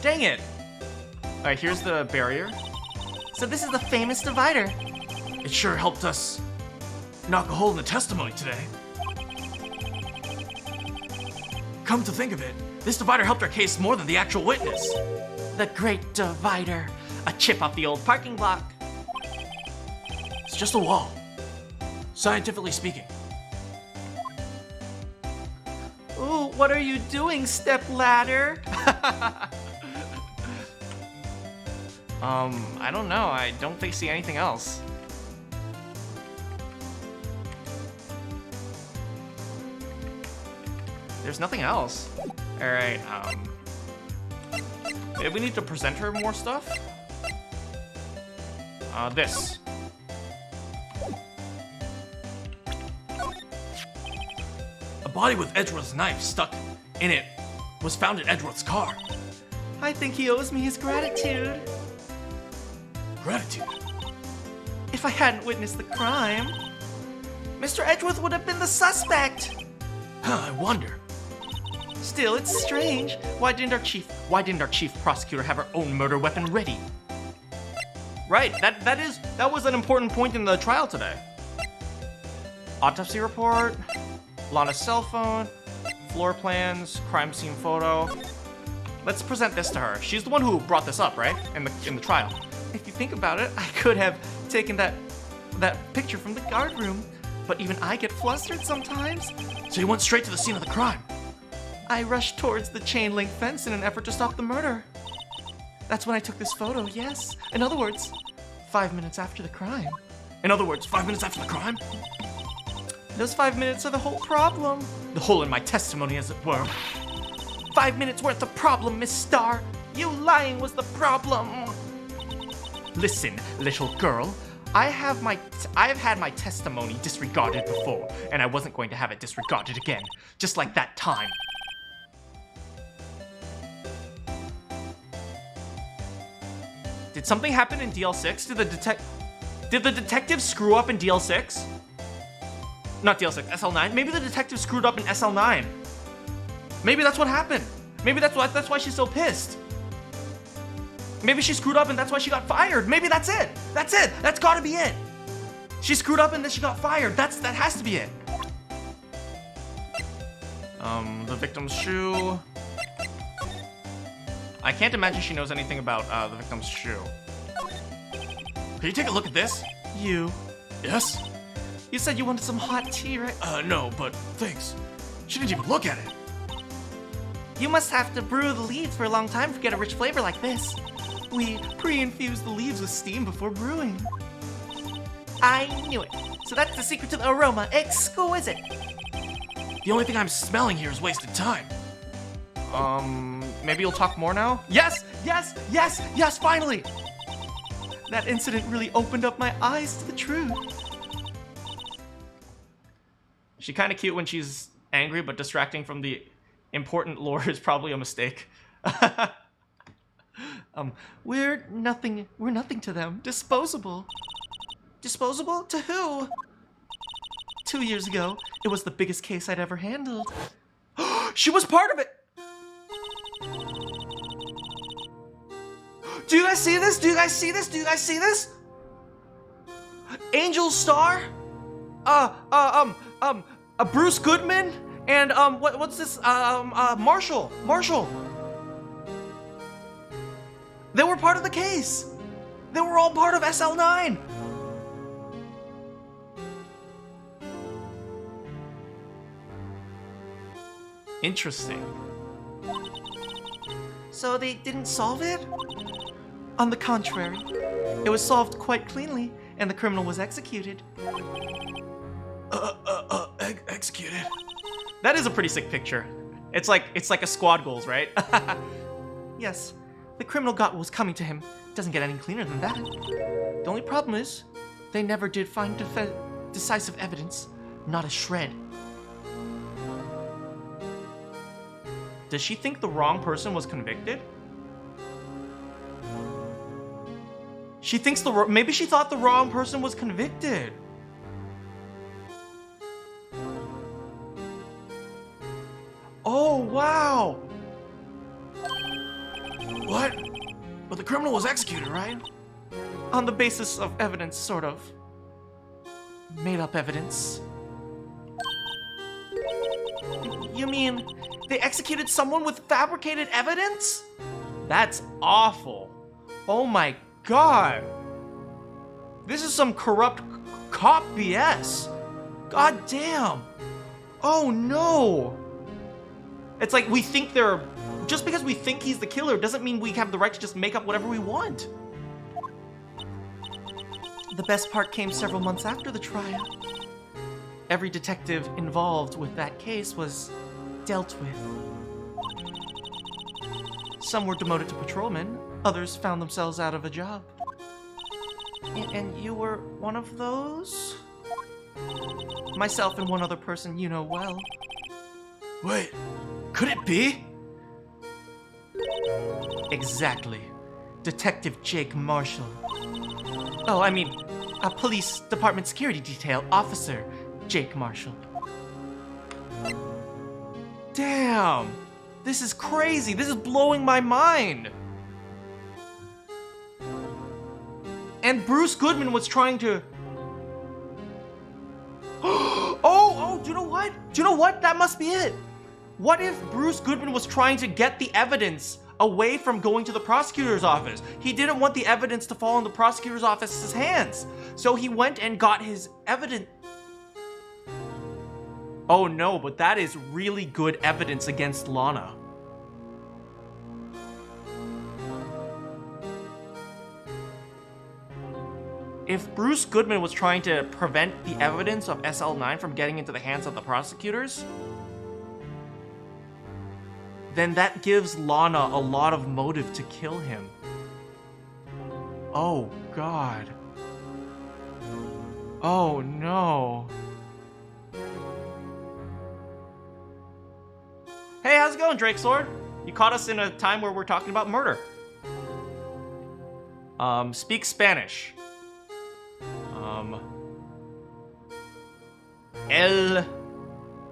Dang it! Alright, here's the barrier. So this is the famous divider. It sure helped us knock a hole in the testimony today. Come to think of it, this divider helped our case more than the actual witness. The great divider. A chip off the old parking block. It's just a wall. Scientifically speaking. Ooh, what are you doing, step ladder? I don't know. I don't see anything else. There's nothing else. Alright, maybe we need to present her more stuff? body with Edgeworth's knife stuck in it was found in Edgeworth's car. I think he owes me his gratitude. Gratitude? If I hadn't witnessed the crime, Mr. Edgeworth would have been the suspect. Huh, I wonder. Still, it's strange. Why didn't our chief prosecutor have her own murder weapon ready? Right, that was an important point in the trial today. Autopsy report, Lana's cell phone, floor plans, crime scene photo. Let's present this to her. She's the one who brought this up, right? In the trial. If you think about it, I could have taken that picture from the guard room, but even I get flustered sometimes. So you went straight to the scene of the crime? I rushed towards the chain link fence in an effort to stop the murder. That's when I took this photo, yes. In other words, 5 minutes after the crime. In other words, 5 minutes after the crime? Those 5 minutes are the whole problem. The hole in my testimony, as it were. 5 minutes worth of problem, Miss Star. You lying was the problem. Listen, little girl. I've had my testimony disregarded before, and I wasn't going to have it disregarded again. Just like that time. Did something happen in DL6? Did the detective screw up in DL6? Not DL6, SL9? Maybe the detective screwed up in SL9. Maybe that's what happened. Maybe that's why she's so pissed. Maybe she screwed up and that's why she got fired. Maybe that's it. That's it. That's gotta be it. She screwed up and then she got fired. That has to be it. The victim's shoe. I can't imagine she knows anything about the victim's shoe. Can you take a look at this? You. Yes? You said you wanted some hot tea, right? No, but thanks. She didn't even look at it. You must have to brew the leaves for a long time to get a rich flavor like this. We pre-infuse the leaves with steam before brewing. I knew it. So that's the secret to the aroma. Exquisite. The only thing I'm smelling here is wasted time. Maybe you'll talk more now? Yes, yes, yes, yes, finally! That incident really opened up my eyes to the truth. She's kind of cute when she's angry, but distracting from the important lore is probably a mistake. We're nothing to them. Disposable. Disposable? To who? 2 years ago, it was the biggest case I'd ever handled. She was part of it! Do you guys see this? Do you guys see this? Do you guys see this? Angel Star? Bruce Goodman? And, what's this? Marshall. They were part of the case. They were all part of SL9. Interesting. So they didn't solve it? On the contrary, it was solved quite cleanly, and the criminal was executed. Executed? That is a pretty sick picture. It's like a squad goals, right? Yes, the criminal got what was coming to him. Doesn't get any cleaner than that. The only problem is, they never did find decisive evidence. Not a shred. Does she think the wrong person was convicted? She thinks maybe she thought the wrong person was convicted. Oh, wow. What? But the criminal was executed, right? On the basis of evidence, sort of. Made up evidence. You mean they executed someone with fabricated evidence? That's awful. Oh my god. This is some corrupt cop BS. God damn. Oh no. It's like we think just because we think he's the killer doesn't mean we have the right to just make up whatever we want. The best part came several months after the trial. Every detective involved with that case was dealt with. Some were demoted to patrolmen, others found themselves out of a job. And you were one of those? Myself and one other person you know well. Wait, could it be? Exactly. Detective Jake Marshall. Oh, I mean, a police department security detail officer, Jake Marshall. Damn! This is crazy! This is blowing my mind! And Bruce Goodman was trying to... Oh, do you know what? Do you know what? That must be it! What if Bruce Goodman was trying to get the evidence away from going to the prosecutor's office? He didn't want the evidence to fall in the prosecutor's office's hands. So he went and got his evidence. Oh no, but that is really good evidence against Lana. If Bruce Goodman was trying to prevent the evidence of SL9 from getting into the hands of the prosecutors, then that gives Lana a lot of motive to kill him. Oh, God. Oh, no. Hey, how's it going, Drake Sword? You caught us in a time where we're talking about murder. Speak Spanish. El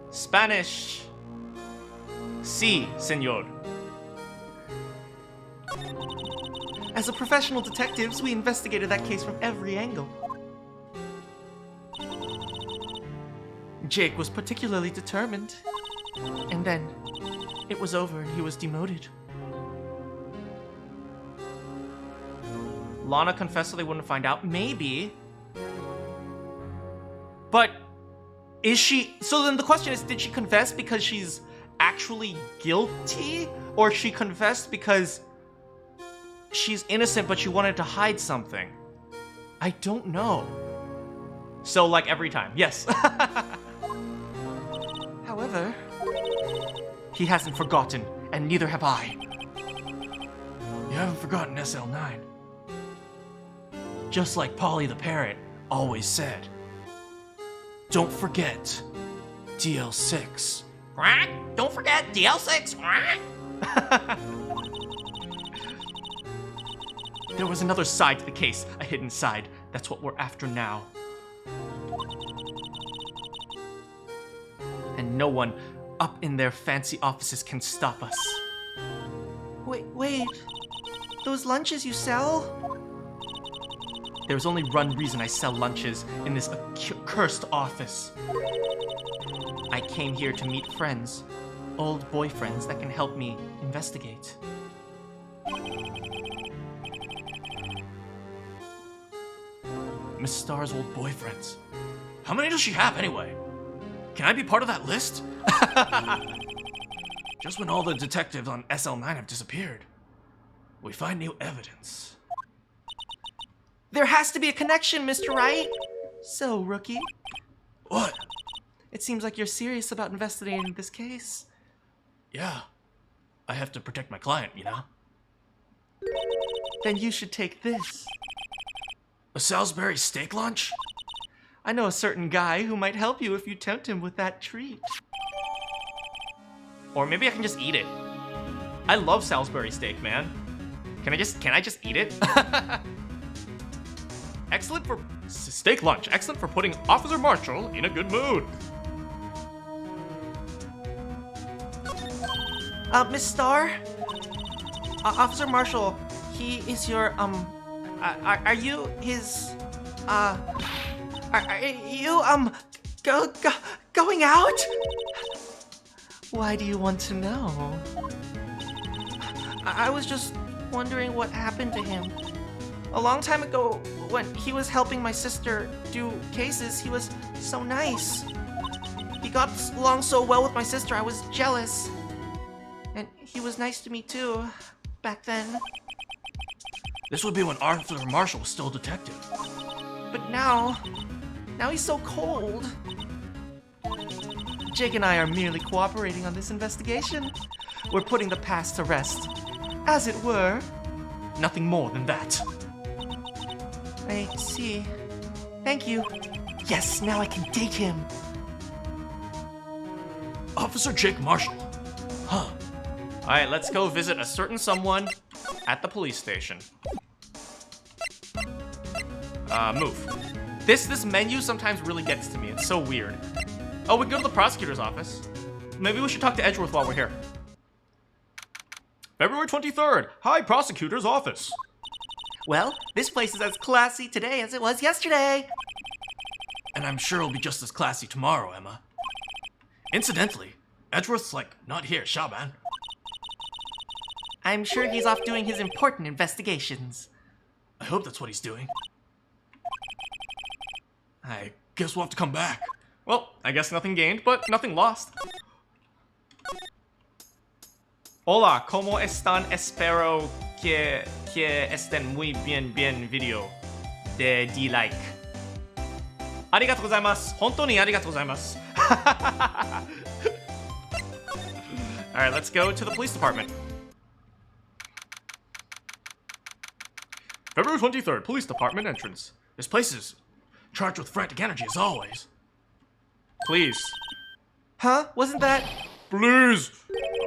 Spanish. Sí, señor. As a professional detectives, we investigated that case from every angle. Jake was particularly determined. And then, it was over and he was demoted. Lana confessed so they wouldn't find out. Maybe. But, is she... So then the question is, did she confess because she's actually guilty? Or she confessed because she's innocent but she wanted to hide something? I don't know. So, like every time, yes. However, he hasn't forgotten, and neither have I. You haven't forgotten SL9. Just like Polly the Parrot always said. Don't forget DL6. Quack! Don't forget DL6. Quack! There was another side to the case, a hidden side. That's what we're after now. And no one up in their fancy offices can stop us. Wait. Those lunches you sell? There's only one reason I sell lunches in this cursed office. I came here to meet friends, old boyfriends that can help me investigate. Miss Star's old boyfriends. How many does she have anyway? Can I be part of that list? Just when all the detectives on SL9 have disappeared, we find new evidence. There has to be a connection, Mr. Wright. So, Rookie, What? it seems like you're serious about investigating this case. Yeah. I have to protect my client, you know? Then you should take this. A Salisbury steak lunch? I know a certain guy who might help you if you tempt him with that treat. Or maybe I can just eat it. I love Salisbury steak, man. Can I just eat it? Excellent for steak lunch. Excellent for putting Officer Marshall in a good mood. Miss Starr? Officer Marshall, he is your, are you his, are you, going out? Why do you want to know? I was just wondering what happened to him. A long time ago, when he was helping my sister do cases, he was so nice. He got along so well with my sister, I was jealous. And he was nice to me too, back then. This would be when Arthur Marshall was still a detective. But now he's so cold. Jake and I are merely cooperating on this investigation. We're putting the past to rest, as it were. Nothing more than that. I see. Thank you. Yes, now I can date him. Officer Jake Marshall. Huh. Alright, let's go visit a certain someone at the police station. Move. This menu sometimes really gets to me. It's so weird. Oh, we can go to the prosecutor's office. Maybe we should talk to Edgeworth while we're here. February 23rd. Hi, prosecutor's office. Well, this place is as classy today as it was yesterday. And I'm sure it'll be just as classy tomorrow, Emma. Incidentally, Edgeworth's like not here, Shaban. I'm sure he's off doing his important investigations. I hope that's what he's doing. I guess we'll have to come back. Well, I guess nothing gained, but nothing lost. Hola, ¿cómo están? Espero que estén muy bien video. De like. ありがとうございます。本当にありがとうございます。Alright, let's go to the police department. February 23rd, police department entrance. This place is charged with frantic energy as always. Please. Huh? Wasn't that... Please!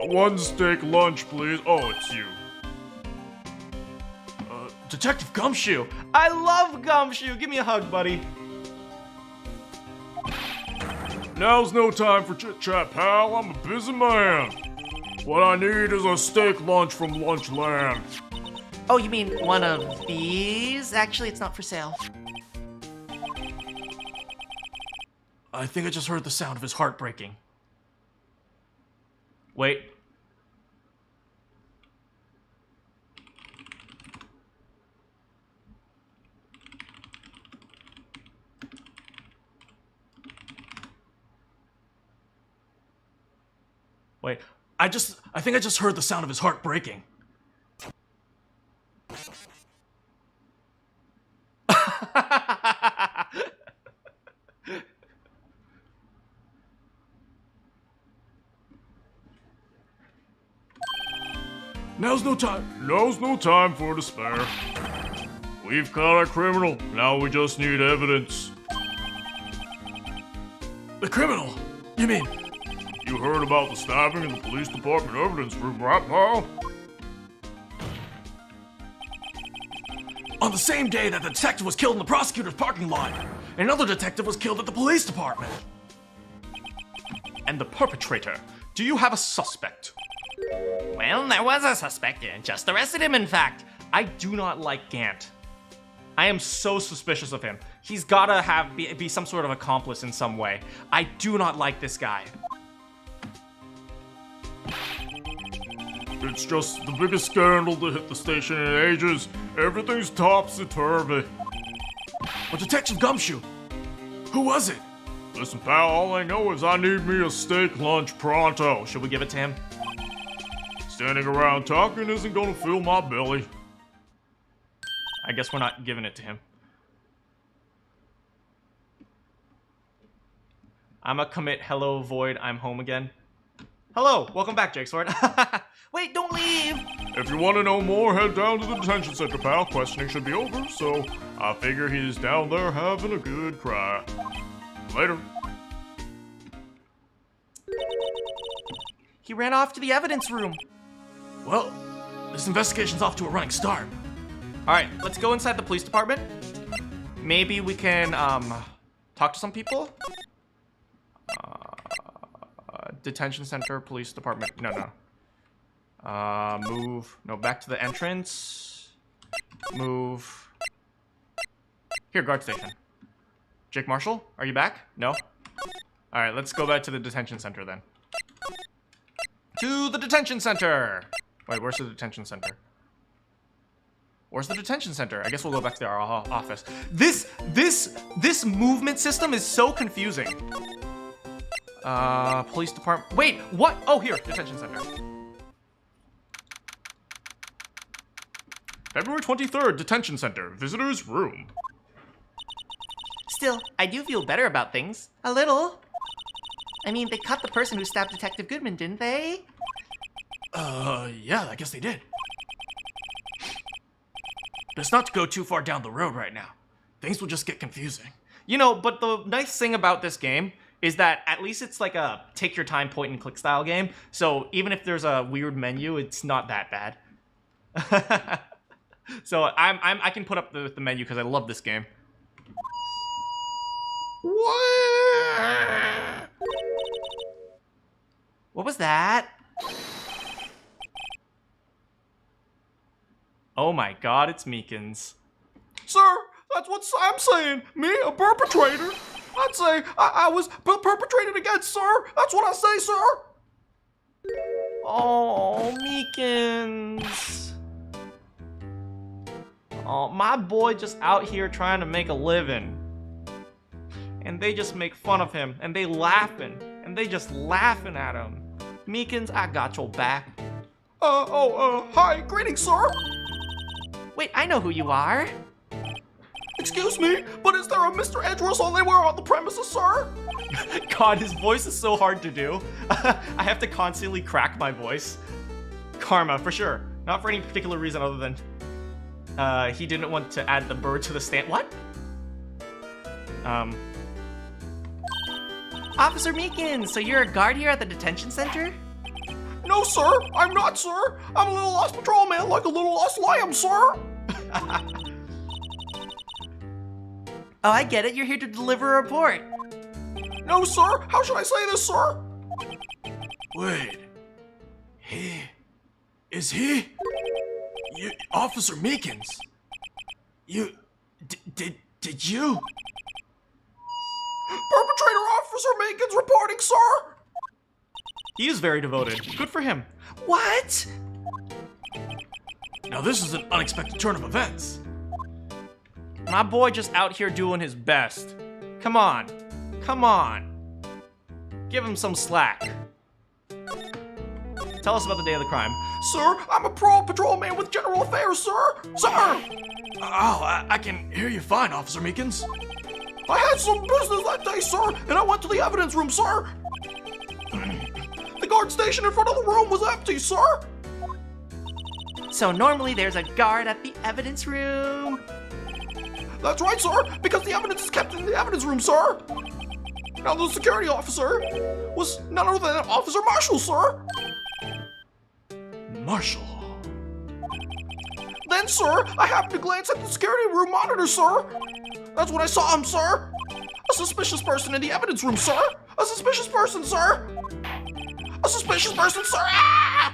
One steak lunch, please. Oh, it's you. Detective Gumshoe. I love Gumshoe. Give me a hug, buddy. Now's no time for chit-chat, pal. I'm a busy man. What I need is a steak lunch from Lunchland. Oh, you mean one of these? Actually, it's not for sale. I think I just heard the sound of his heart breaking. Wait. Wait. I think I just heard the sound of his heart breaking. Now's no time for despair. We've caught a criminal. Now we just need evidence. The criminal? You mean? You heard about the stabbing in the police department evidence room, right, pal? On the same day that the detective was killed in the prosecutor's parking lot, another detective was killed at the police department. And the perpetrator. Do you have a suspect? Well, there was a suspect. Just arrested him, in fact. I do not like Gant. I am so suspicious of him. He's gotta be some sort of accomplice in some way. I do not like this guy. It's just the biggest scandal to hit the station in ages. Everything's topsy-turvy. But Detective Gumshoe, who was it? Listen, pal, all I know is I need me a steak lunch pronto. Should we give it to him? Standing around talking isn't gonna fill my belly. I guess we're not giving it to him. I'ma commit hello void, I'm home again. Hello, welcome back, Jake Sword. Wait, don't leave! If you want to know more, head down to the detention center, pal. Questioning should be over, so I figure he's down there having a good cry. Later. He ran off to the evidence room. Well, this investigation's off to a running start. Alright, let's go inside the police department. Maybe we can, talk to some people? Detention center, police department. No. Move. No, back to the entrance. Move. Here, guard station. Jake Marshall, are you back? No? Alright, let's go back to the detention center then. To the detention center! Wait, where's the detention center? Where's the detention center? I guess we'll go back to our office. This movement system is so confusing. Police department. Wait, what? Oh, here, detention center. February 23rd, detention center, visitor's room. Still, I do feel better about things. A little. I mean, they caught the person who stabbed Detective Goodman, didn't they? Yeah, I guess they did. Best not to go too far down the road right now. Things will just get confusing. You know, but the nice thing about this game is that at least it's like a take your time point and click style game. So even if there's a weird menu, it's not that bad. So I can put up the menu because I love this game. What was that? Oh my god, it's Meekins. Sir, that's what I'm saying. Me, a perpetrator? I'd say I was perpetrated against, sir. That's what I say, sir. Oh, Meekins. Oh, my boy just out here trying to make a living. And they just make fun of him, and they laughing, and they just laughing at him. Meekins, I got your back. Hi, greetings, sir. Wait, I know who you are. Excuse me, but is there a Mr. Edgeworth anywhere on the premises, sir? God, his voice is so hard to do. I have to constantly crack my voice. Karma, for sure. Not for any particular reason other than he didn't want to add the bird to the stand. What? Officer Meekins, so you're a guard here at the detention center? No, sir, I'm not, sir. I'm a little lost patrolman like a little lost lamb, sir. Oh, I get it. You're here to deliver a report. No, sir. How should I say this, sir? Wait. Is he? You, Officer Meekins. Did you? Perpetrator Officer Meekins reporting, sir. He is very devoted. Good for him. What? Now this is an unexpected turn of events. My boy just out here doing his best. Come on. Come on. Give him some slack. Tell us about the day of the crime. Sir, I'm a patrolman with General Affairs, sir. Sir! Oh, I can hear you fine, Officer Meekins. I had some business that day, sir, and I went to the evidence room, sir. The guard station in front of the room was empty, sir. So normally there's a guard at the evidence room? That's right, sir, because the evidence is kept in the evidence room, sir. Now the security officer was none other than Officer Marshall, sir. Marshall. Then, sir, I happened to glance at the security room monitor, sir. That's when I saw him, sir. A suspicious person in the evidence room, sir. A suspicious person, sir. A suspicious person, sir. Ah!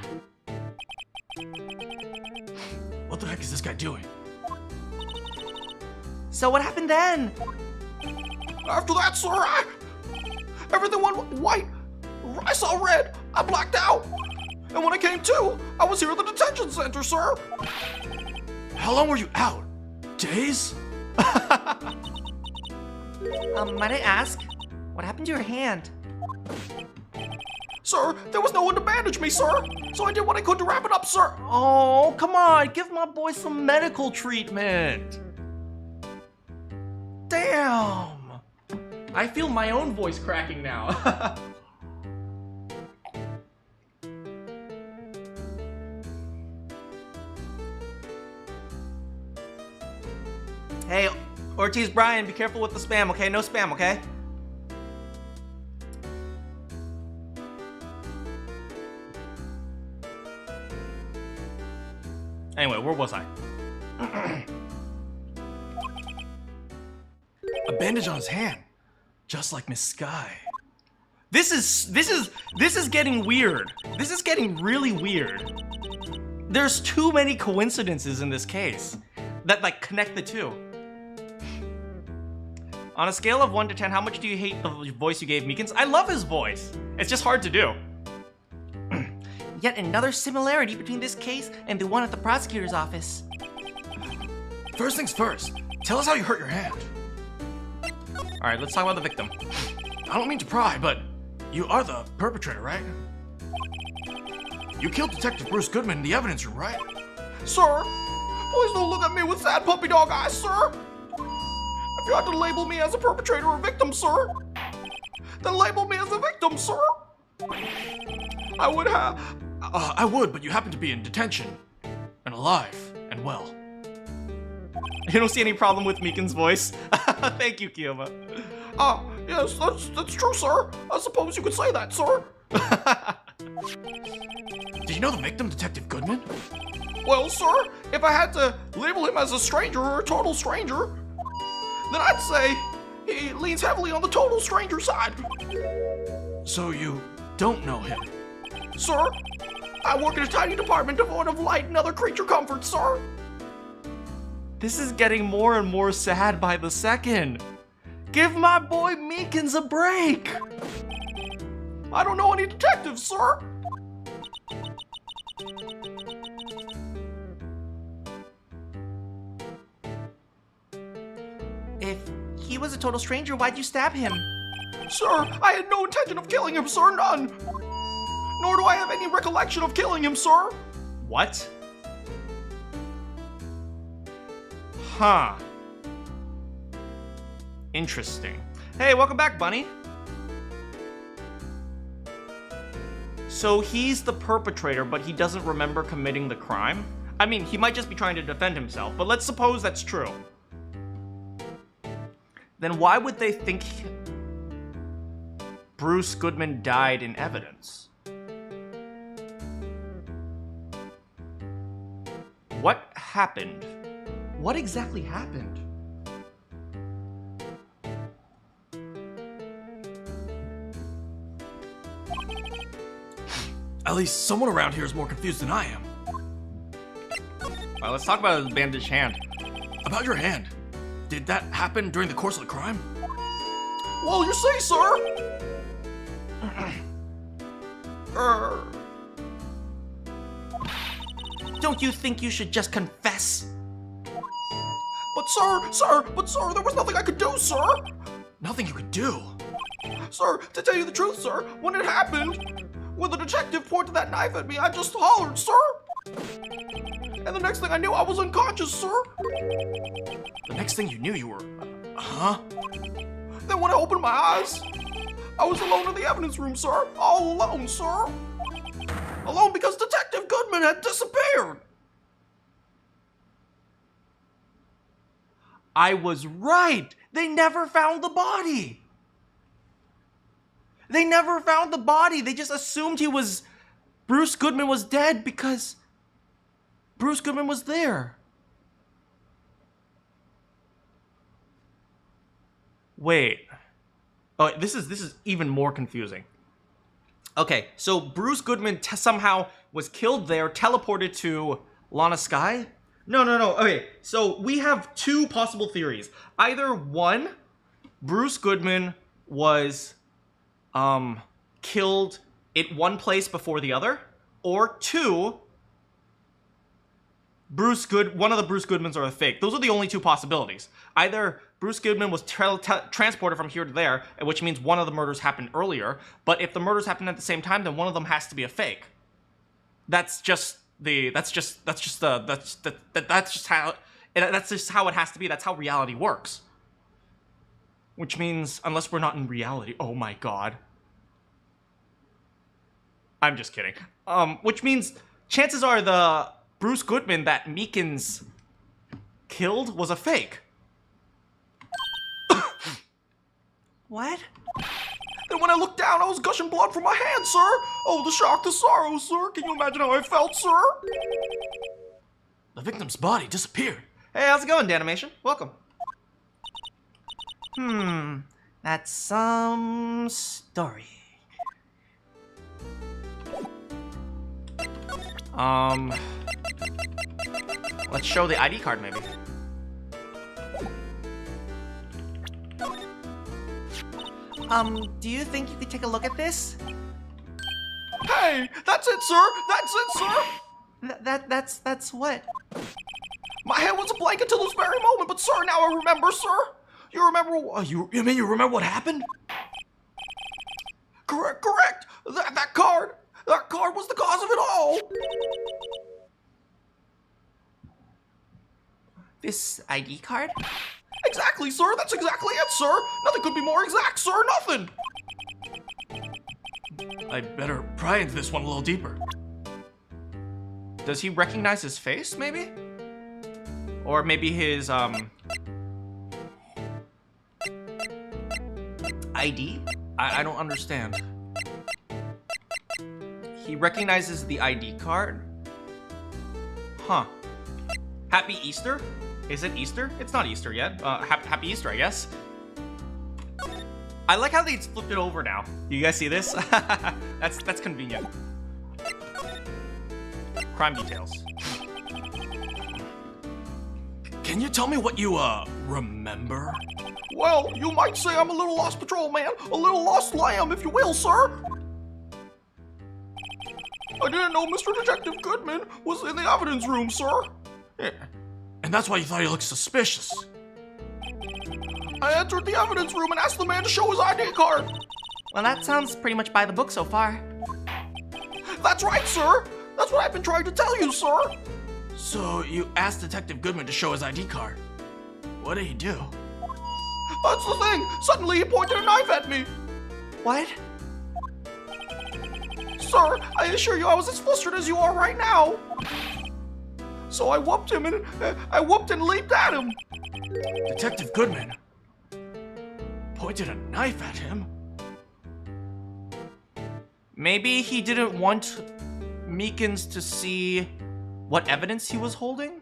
What the heck is this guy doing? So what happened then? After that, sir, everything went white. I saw red. I blacked out. And when I came to, I was here at the detention center, sir. How long were you out? Days? Might I ask, what happened to your hand? Sir, there was no one to bandage me, sir. So I did what I could to wrap it up, sir. Oh, come on, give my boy some medical treatment. Damn. I feel my own voice cracking now. Hey, Ortiz Brian, be careful with the spam, okay? No spam, okay? Anyway, where was I? A bandage on his hand, just like Miss Sky. This is getting weird. This is getting really weird. There's too many coincidences in this case that like connect the two. On a scale of 1 to 10, how much do you hate the voice you gave Meekins? I love his voice. It's just hard to do. Yet another similarity between this case and the one at the prosecutor's office. First things first, tell us how you hurt your hand. All right, let's talk about the victim. I don't mean to pry, but you are the perpetrator, right? You killed Detective Bruce Goodman in the evidence room, right? Sir, please don't look at me with sad puppy dog eyes, sir. If you had to label me as a perpetrator or victim, sir, then label me as a victim, sir. I would, but you happen to be in detention and alive and well. You don't see any problem with Meekins' voice? Thank you, Kiyoma. Yes, that's true, sir. I suppose you could say that, sir. Did you know the victim, Detective Goodman? Well, sir, if I had to label him as a stranger or a total stranger, then I'd say he leans heavily on the total stranger side. So you don't know him? Sir, I work in a tiny department devoid of light and other creature comforts, sir. This is getting more and more sad by the second. Give my boy Meekins a break. I don't know any detectives, sir. If he was a total stranger, why'd you stab him? Sir, I had no intention of killing him, sir, none. Nor do I have any recollection of killing him, sir. What? Huh. Interesting. Hey, welcome back, Bunny. So he's the perpetrator, but he doesn't remember committing the crime? I mean, he might just be trying to defend himself, but let's suppose that's true. Then why would they think Bruce Goodman died in evidence? What happened? What exactly happened? At least someone around here is more confused than I am. Well, let's talk about his bandaged hand. About your hand. Did that happen during the course of the crime? Well, you say, sir. Don't you think you should just confess? But sir, there was nothing I could do, sir. Nothing you could do. Sir, to tell you the truth, sir, when it happened, when the detective pointed that knife at me, I just hollered, sir. And the next thing I knew, I was unconscious, sir. The next thing you knew, you were... Huh? Then when I opened my eyes, I was alone in the evidence room, sir. All alone, sir. Alone because Detective Goodman had disappeared. I was right. They never found the body. They never found the body. They just assumed Bruce Goodman was dead because Bruce Goodman was there. Wait. Oh, this is even more confusing. Okay, so Bruce Goodman somehow was killed there, teleported to Lana Sky? No. Okay, so we have two possible theories. Either one, Bruce Goodman was killed at one place before the other, or two, one of the Bruce Goodmans are a fake. Those are the only two possibilities. Either Bruce Goodman was transported from here to there, which means one of the murders happened earlier, but if the murders happened at the same time, then one of them has to be a fake. That's just how it has to be. That's how reality works. Which means, unless we're not in reality, oh my god. I'm just kidding. Which means, chances are the Bruce Goodman that Meekins killed was a fake. What? And when I looked down, I was gushing blood from my hand, sir. Oh, the shock, the sorrow, sir. Can you imagine how I felt, sir? The victim's body disappeared. Hey, how's it going, Danimation? Welcome. That's some story. Let's show the ID card, maybe. Do you think you could take a look at this? Hey, that's it, sir. That's it, sir. That's what? My head was a blank until this very moment, but sir, now I remember, sir. You remember? You mean you remember what happened? Correct. That card was the cause of it all. This ID card? Exactly, sir. That's exactly it, sir. Nothing could be more exact, sir. Nothing. I'd better pry into this one a little deeper. Does he recognize his face, maybe? Or maybe his, I ID? I don't understand. He recognizes the ID card? Huh. Happy Easter? Is it Easter? It's not Easter yet. Happy Easter, I guess. I like how they flipped it over now. You guys see this? That's convenient. Crime details. Can you tell me what you, remember? Well, you might say I'm a little lost patrolman, a little lost lamb, if you will, sir. I didn't know Mr. Detective Goodman was in the evidence room, sir. Yeah. And that's why you thought he looked suspicious. I entered the evidence room and asked the man to show his ID card. Well, that sounds pretty much by the book so far. That's right, sir. That's what I've been trying to tell you, sir. So you asked Detective Goodman to show his ID card. What did he do? That's the thing. Suddenly he pointed a knife at me. What? Sir, I assure you I was as flustered as you are right now. So I whooped him and leaped at him. Detective Goodman pointed a knife at him? Maybe he didn't want Meekins to see what evidence he was holding?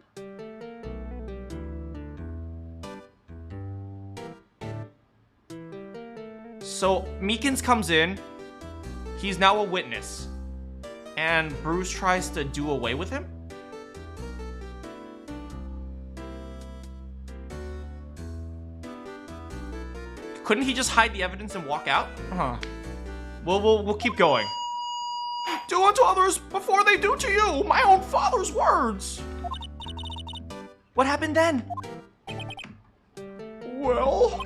So Meekins comes in, he's now a witness, and Bruce tries to do away with him? Couldn't he just hide the evidence and walk out? Huh. We'll keep going. Do unto others before they do to you, my own father's words. What happened then? Well,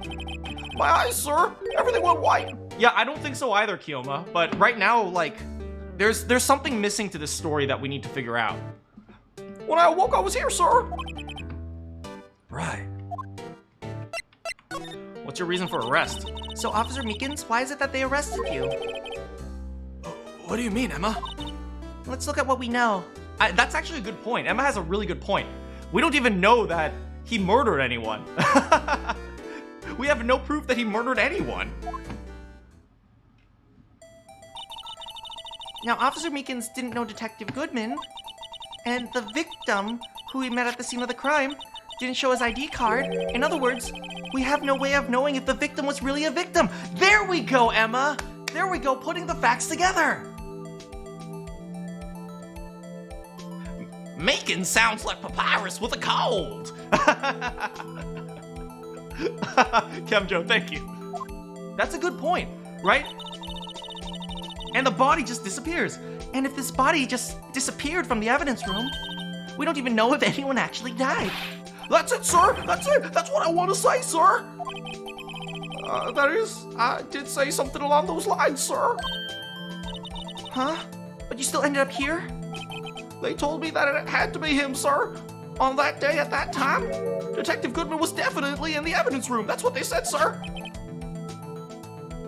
my eyes, sir. Everything went white. Yeah, I don't think so either, Kiyoma. But right now, like, there's something missing to this story that we need to figure out. When I awoke, I was here, sir. Right. What's your reason for arrest? So, Officer Meekins, why is it that they arrested you? What do you mean, Emma? Let's look at what we know. That's actually a good point. Emma has a really good point. We don't even know that he murdered anyone. We have no proof that he murdered anyone. Now, Officer Meekins didn't know Detective Goodman, and the victim, who he met at the scene of the crime, didn't show his ID card. In other words, we have no way of knowing if the victim was really a victim. There we go, Emma! There we go, putting the facts together! Macon sounds like Papyrus with a cold. Kemjo, thank you. That's a good point, right? And the body just disappears. And if this body just disappeared from the evidence room, we don't even know if anyone actually died. That's it, sir. That's it. That's what I want to say, sir. That is, I did say something along those lines, sir. Huh? But you still ended up here? They told me that it had to be him, sir. On that day at that time, Detective Goodman was definitely in the evidence room. That's what they said, sir.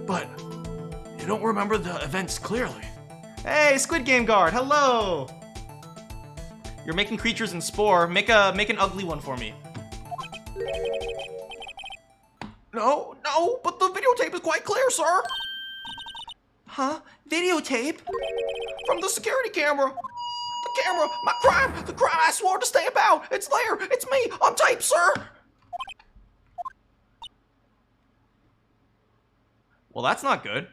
But you don't remember the events clearly. Hey, Squid Game Guard, hello! You're making creatures in Spore. Make an ugly one for me. No, but the videotape is quite clear, sir. Huh? Videotape? From the security camera. The camera, the crime I swore to stay about. It's there. It's me on tape, sir. Well, that's not good.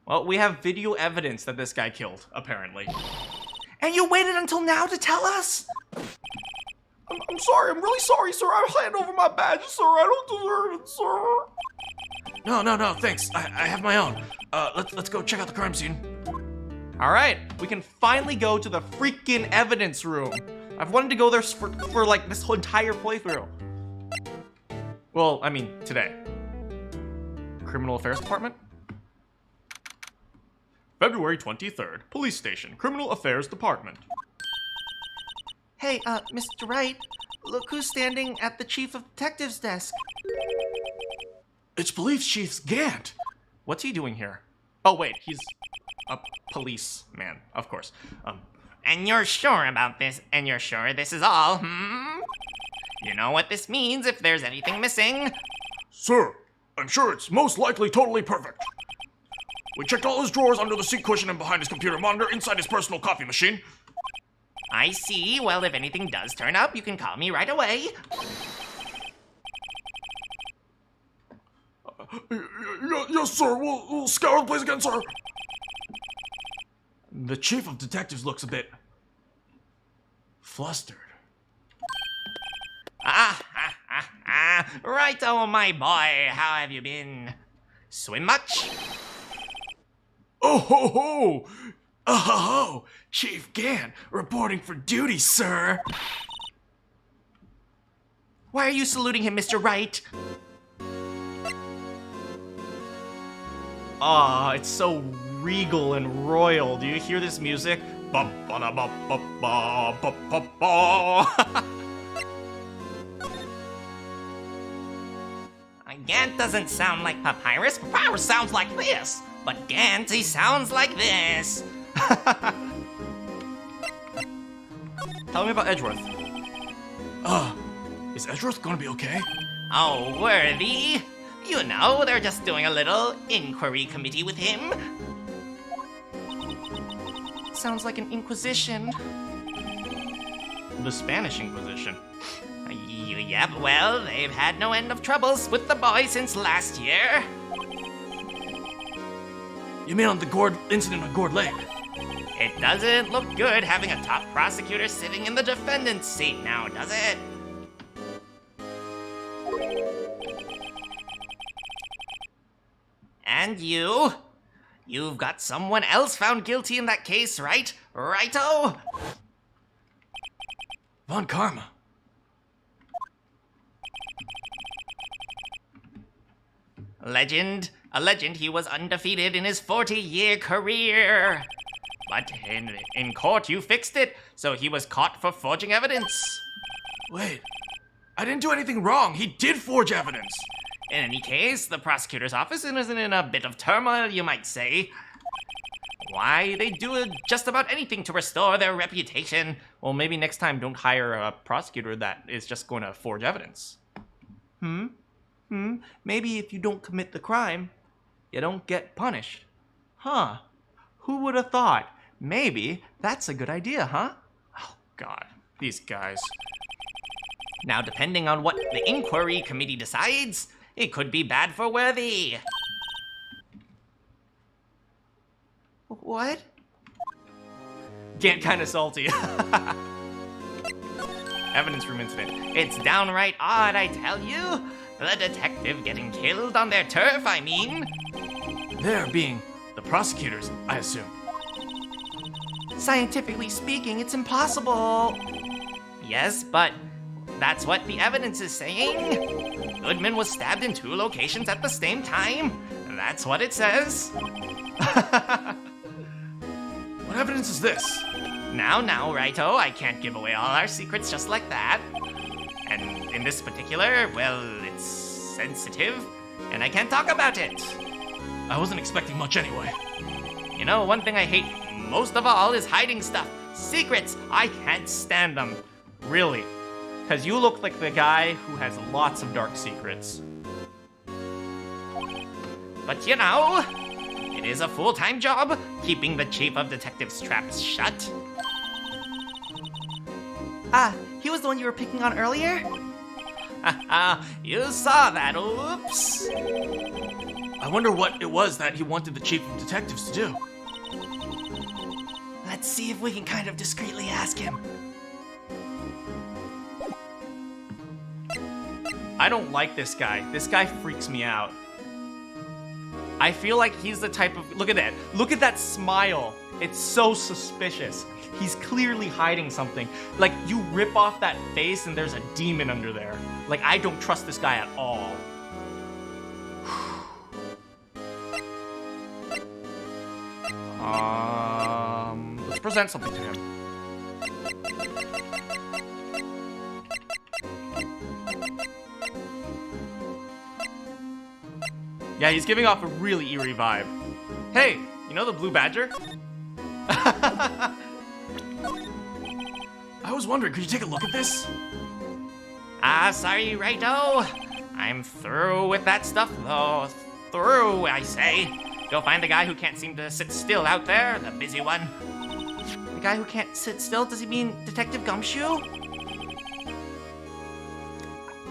Well, we have video evidence that this guy killed, apparently. And you waited until now to tell us? I'm sorry. I'm really sorry, sir. I'll hand over my badge, sir. I don't deserve it, sir. No, thanks. I have my own. Let's go check out the crime scene. All right, we can finally go to the freaking evidence room. I've wanted to go there for like this whole entire playthrough. Well, I mean, today. Criminal Affairs Department? February 23rd, Police Station, Criminal Affairs Department. Hey, Mr. Wright, look who's standing at the Chief of Detectives desk. It's Police Chief Gant. What's he doing here? Oh, wait, he's a policeman, of course. And you're sure about this? And you're sure this is all, hmm? You know what this means if there's anything missing. Sir, I'm sure it's most likely totally perfect. We checked all his drawers under the seat cushion and behind his computer monitor inside his personal coffee machine. I see. Well, if anything does turn up, you can call me right away. Yes, sir. We'll scour the place again, sir. The chief of detectives looks a bit flustered. Righto, my boy. How have you been? Swim much? Oh ho ho! Oh ho ho! Chief Gann, reporting for duty, sir. Why are you saluting him, Mr. Wright? Ah, it's so regal and royal. Do you hear this music? Ba-ba-da-ba-ba-ba-ba-ba-ba. Gant doesn't sound like Papyrus. Papyrus sounds like this. But Gant, he sounds like this. Tell me about Edgeworth. Is Edgeworth gonna be okay? Oh, Worthy. You know, they're just doing a little inquiry committee with him. Sounds like an inquisition. The Spanish Inquisition. Yep, well, they've had no end of troubles with the boy since last year. You mean on the incident on Gourd Lake? It doesn't look good having a top prosecutor sitting in the defendant's seat now, does it? And you've got someone else found guilty in that case, right? Righto? Von Karma. A legend, he was undefeated in his 40-year career. But in court, you fixed it, so he was caught for forging evidence. Wait, I didn't do anything wrong. He did forge evidence. In any case, the prosecutor's office is in a bit of turmoil, you might say. Why, they do just about anything to restore their reputation. Well, maybe next time don't hire a prosecutor that is just going to forge evidence. Maybe if you don't commit the crime, you don't get punished. Huh. Who would have thought? Maybe that's a good idea, huh? Oh, God. These guys. Now, depending on what the inquiry committee decides, it could be bad for Worthy. What? Get kind of salty. Evidence room incident. It's downright odd, I tell you. The detective getting killed on their turf, I mean. There being the prosecutors, I assume. Scientifically speaking, it's impossible. Yes, but that's what the evidence is saying. Goodman was stabbed in 2 locations at the same time. That's what it says. What evidence is this? Now, Righto, I can't give away all our secrets just like that. And in this particular, well, it's sensitive, and I can't talk about it. I wasn't expecting much anyway. You know, one thing I hate most of all is hiding stuff. Secrets, I can't stand them. Really? Because you look like the guy who has lots of dark secrets. But you know, it is a full-time job, keeping the chief of detectives' traps shut. He was the one you were picking on earlier? Haha, you saw that, oops. I wonder what it was that he wanted the chief of detectives to do. Let's see if we can kind of discreetly ask him. I don't like this guy. This guy freaks me out. I feel like he's the type of... Look at that. Look at that smile. It's so suspicious. He's clearly hiding something. Like, you rip off that face and there's a demon under there. Like, I don't trust this guy at all. Let's present something to him. Yeah, he's giving off a really eerie vibe. Hey, you know the blue badger? I was wondering, could you take a look at this? Sorry, Righto. I'm through with that stuff, though. Through, I say. Go find the guy who can't seem to sit still out there, the busy one. The guy who can't sit still? Does he mean Detective Gumshoe?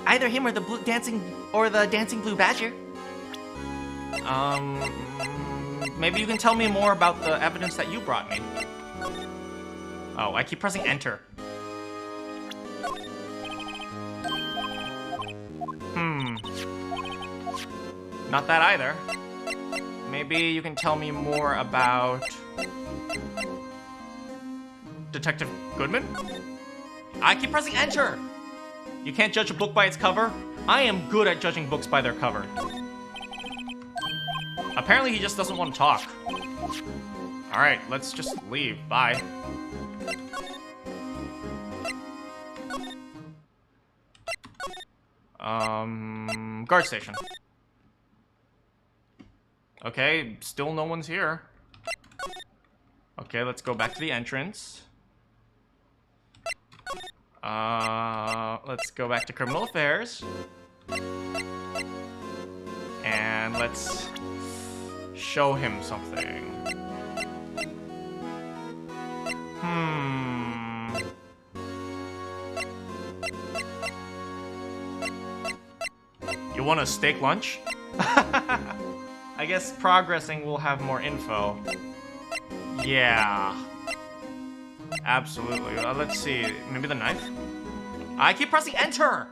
Either him or the dancing blue badger. Maybe you can tell me more about the evidence that you brought me. Oh, I keep pressing enter. Not that either. Maybe you can tell me more about Detective Goodman? I keep pressing enter! You can't judge a book by its cover? I am good at judging books by their cover. Apparently he just doesn't want to talk. Alright, let's just leave. Bye. Guard station. Okay, still no one's here. Okay, let's go back to the entrance. Let's go back to criminal affairs. And let's show him something. You want a steak lunch? I guess progressing will have more info. Yeah. Absolutely. Let's see. Maybe the knife? I keep pressing enter!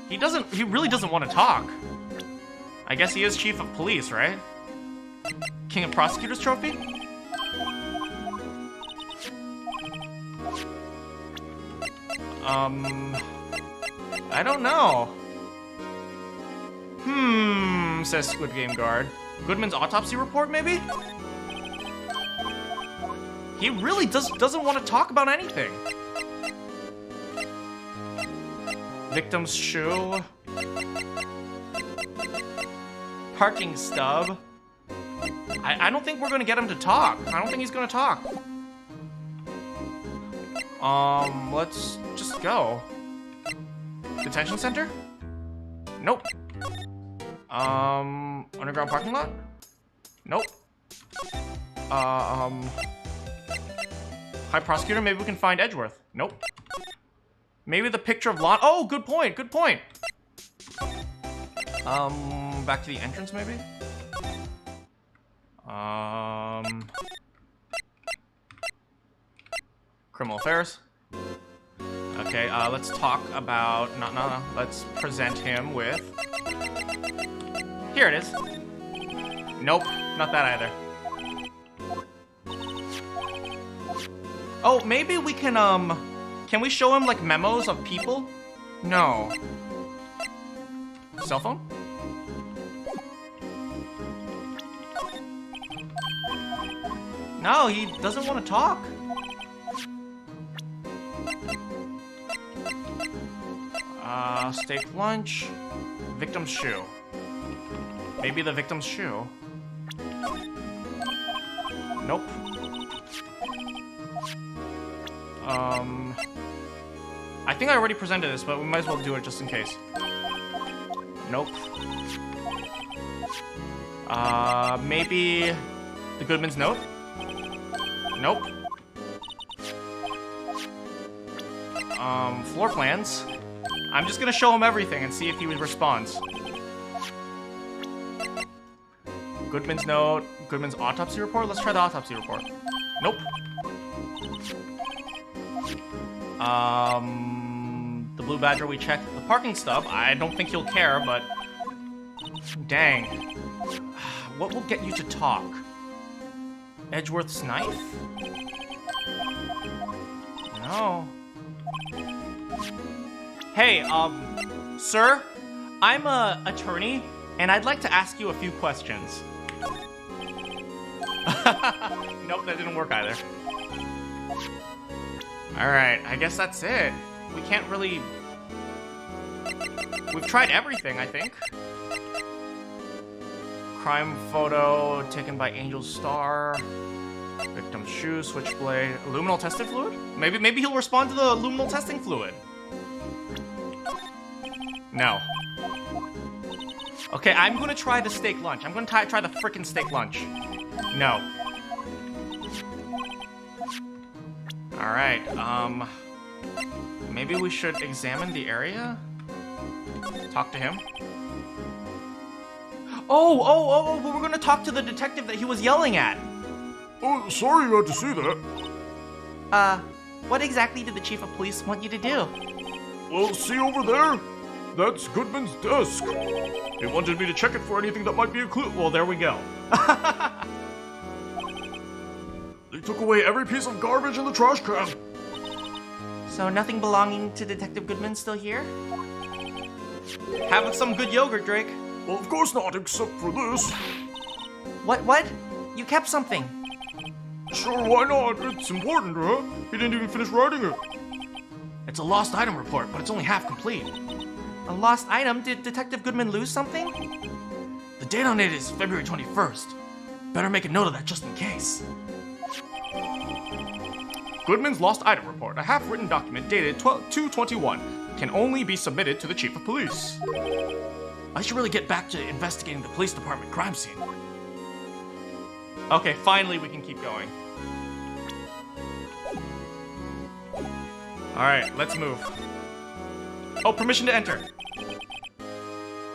He really doesn't want to talk. I guess he is chief of police, right? King of Prosecutors trophy? I don't know. Says Squid Game Guard. Goodman's autopsy report, maybe? He really doesn't want to talk about anything. Victim's shoe. Parking stub. I don't think we're gonna get him to talk. I don't think he's gonna talk. Let's just go. Detention center? Nope. Underground parking lot? Nope. High prosecutor, maybe we can find Edgeworth. Nope. Maybe the picture of lawn. Oh, good point, good point. Back to the entrance, maybe? Criminal affairs. Okay, let's talk about, no, let's present him with, here it is. Nope, not that either. Oh, maybe we can we show him, like, memos of people? No. Cell phone? No, he doesn't want to talk. Steak lunch. Victim's shoe. Maybe the victim's shoe. Nope. I think I already presented this, but we might as well do it just in case. Nope. Maybe the Goodman's note? Nope. Floor plans. I'm just gonna show him everything and see if he responds. Goodman's note, Goodman's autopsy report? Let's try the autopsy report. Nope. The blue badger we checked. The parking stub, I don't think he'll care, but... Dang. What will get you to talk? Edgeworth's knife? No. Hey, sir? I'm a attorney, and I'd like to ask you a few questions. Nope, that didn't work either. Alright, I guess that's it. We can't really... We've tried everything, I think. Crime photo taken by Angel Star. Victim's shoe, switchblade, luminal testing fluid? Maybe he'll respond to the luminal testing fluid. No. Okay, I'm gonna try the steak lunch. I'm gonna try the frickin' steak lunch. No. Alright, maybe we should examine the area? Talk to him? Oh, but we're gonna talk to the detective that he was yelling at. Oh, sorry you had to see that. What exactly did the chief of police want you to do? Well, see over there? That's Goodman's desk. He wanted me to check it for anything that might be a clue. Well, there we go. They took away every piece of garbage in the trash can. So nothing belonging to Detective Goodman's still here? Have some good yogurt, Drake. Well, of course not, except for this. What? You kept something. Sure, why not? It's important, huh? He didn't even finish writing it. It's a lost item report, but it's only half complete. A lost item? Did Detective Goodman lose something? The date on it is February 21st. Better make a note of that just in case. Goodman's lost item report, a half-written document dated 2/21, can only be submitted to the chief of police. I should really get back to investigating the police department crime scene. Okay, finally we can keep going. Alright, let's move. Oh, permission to enter.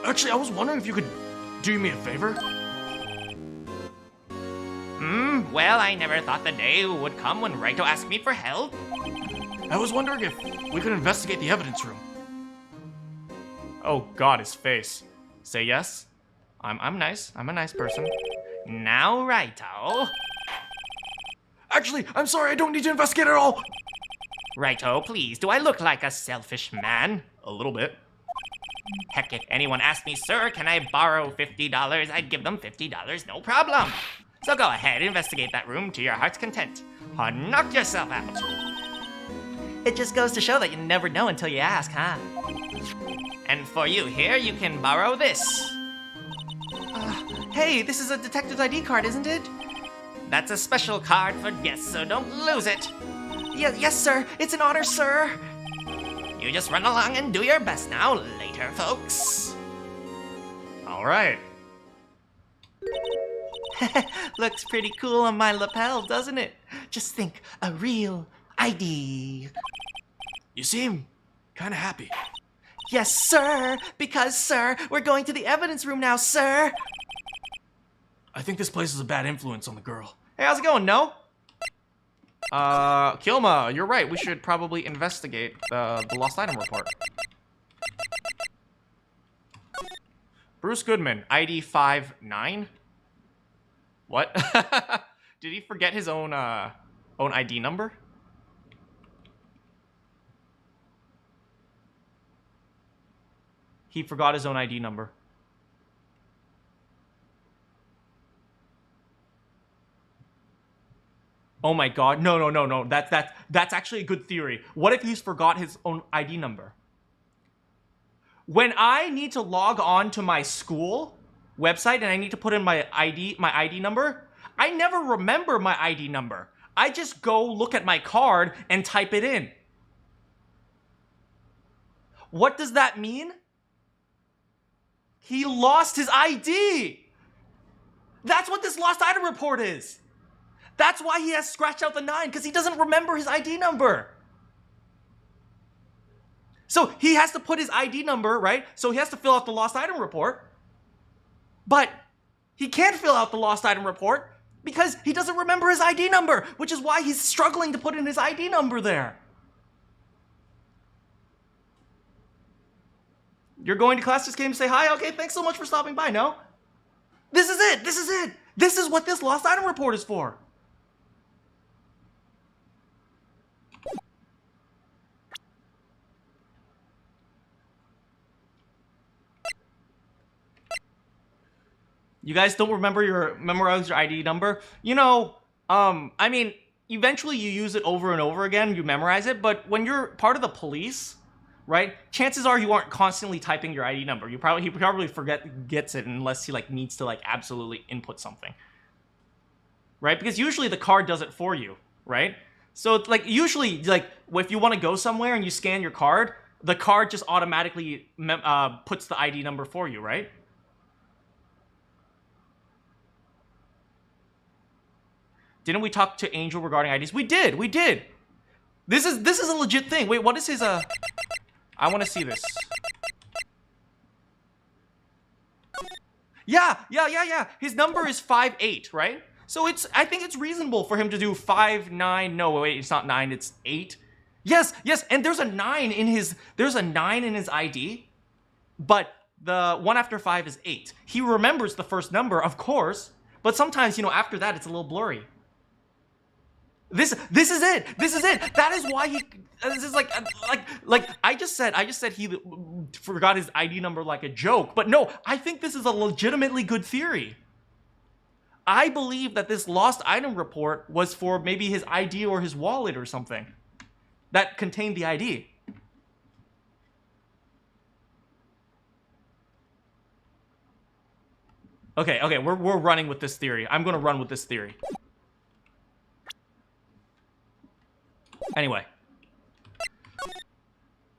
Actually, I was wondering if you could do me a favor. Well, I never thought the day would come when Raito asked me for help. I was wondering if we could investigate the evidence room. Oh God, his face. Say yes. I'm nice. I'm a nice person. Now, Raito. Actually, I'm sorry. I don't need to investigate at all. Raito, please, do I look like a selfish man? A little bit. Heck, if anyone asked me, sir, can I borrow $50? I'd give them $50, no problem. So go ahead, investigate that room to your heart's content. Or knock yourself out. It just goes to show that you never know until you ask, huh? And for you here, you can borrow this. Hey, this is a detective's ID card, isn't it? That's a special card for guests, so don't lose it. Yes, sir. It's an honor, sir. You just run along and do your best now. Later, folks. All right. Looks pretty cool on my lapel, doesn't it? Just think, a real ID. You seem kind of happy. Yes, sir. Because, sir, we're going to the evidence room now, sir. I think this place is a bad influence on the girl. Hey, how's it going, No? Kilma, you're right. We should probably investigate the lost item report. Bruce Goodman, ID 59. What? Did he forget his own ID number? He forgot his own ID number. Oh my God! No! That's actually a good theory. What if he's forgot his own ID number? When I need to log on to my school website and I need to put in my ID number, I never remember my ID number. I just go look at my card and type it in. What does that mean? He lost his ID. That's what this lost item report is. That's why he has scratched out the 9, because he doesn't remember his ID number. So he has to put his ID number, right? So he has to fill out the lost item report. But he can't fill out the lost item report because he doesn't remember his ID number, which is why he's struggling to put in his ID number there. You're going to class this game to say hi? Okay, thanks so much for stopping by, No? This is it. This is what this lost item report is for. You guys don't memorize your ID number? You know, I mean, eventually you use it over and over again, you memorize it, but when you're part of the police, right? Chances are you aren't constantly typing your ID number. He probably forgets it unless he needs to absolutely input something. right? Because usually the card does it for you, right? So like usually like if you want to go somewhere and you scan your card, the card just automatically puts the ID number for you, right? Didn't we talk to Angel regarding IDs? We did. This is a legit thing. Wait, what is his I want to see this. Yeah. His number is 58, right? So I think it's reasonable for him to do 59. No, wait, it's not 9, it's 8. Yes, and there's a 9 in his ID, but the one after 5 is 8. He remembers the first number, of course, but sometimes, after that it's a little blurry. This is it. That is why this is like I just said he forgot his ID number like a joke, but no, I think this is a legitimately good theory. I believe that this lost item report was for maybe his ID or his wallet or something that contained the ID. Okay, we're running with this theory. I'm gonna run with this theory. Anyway,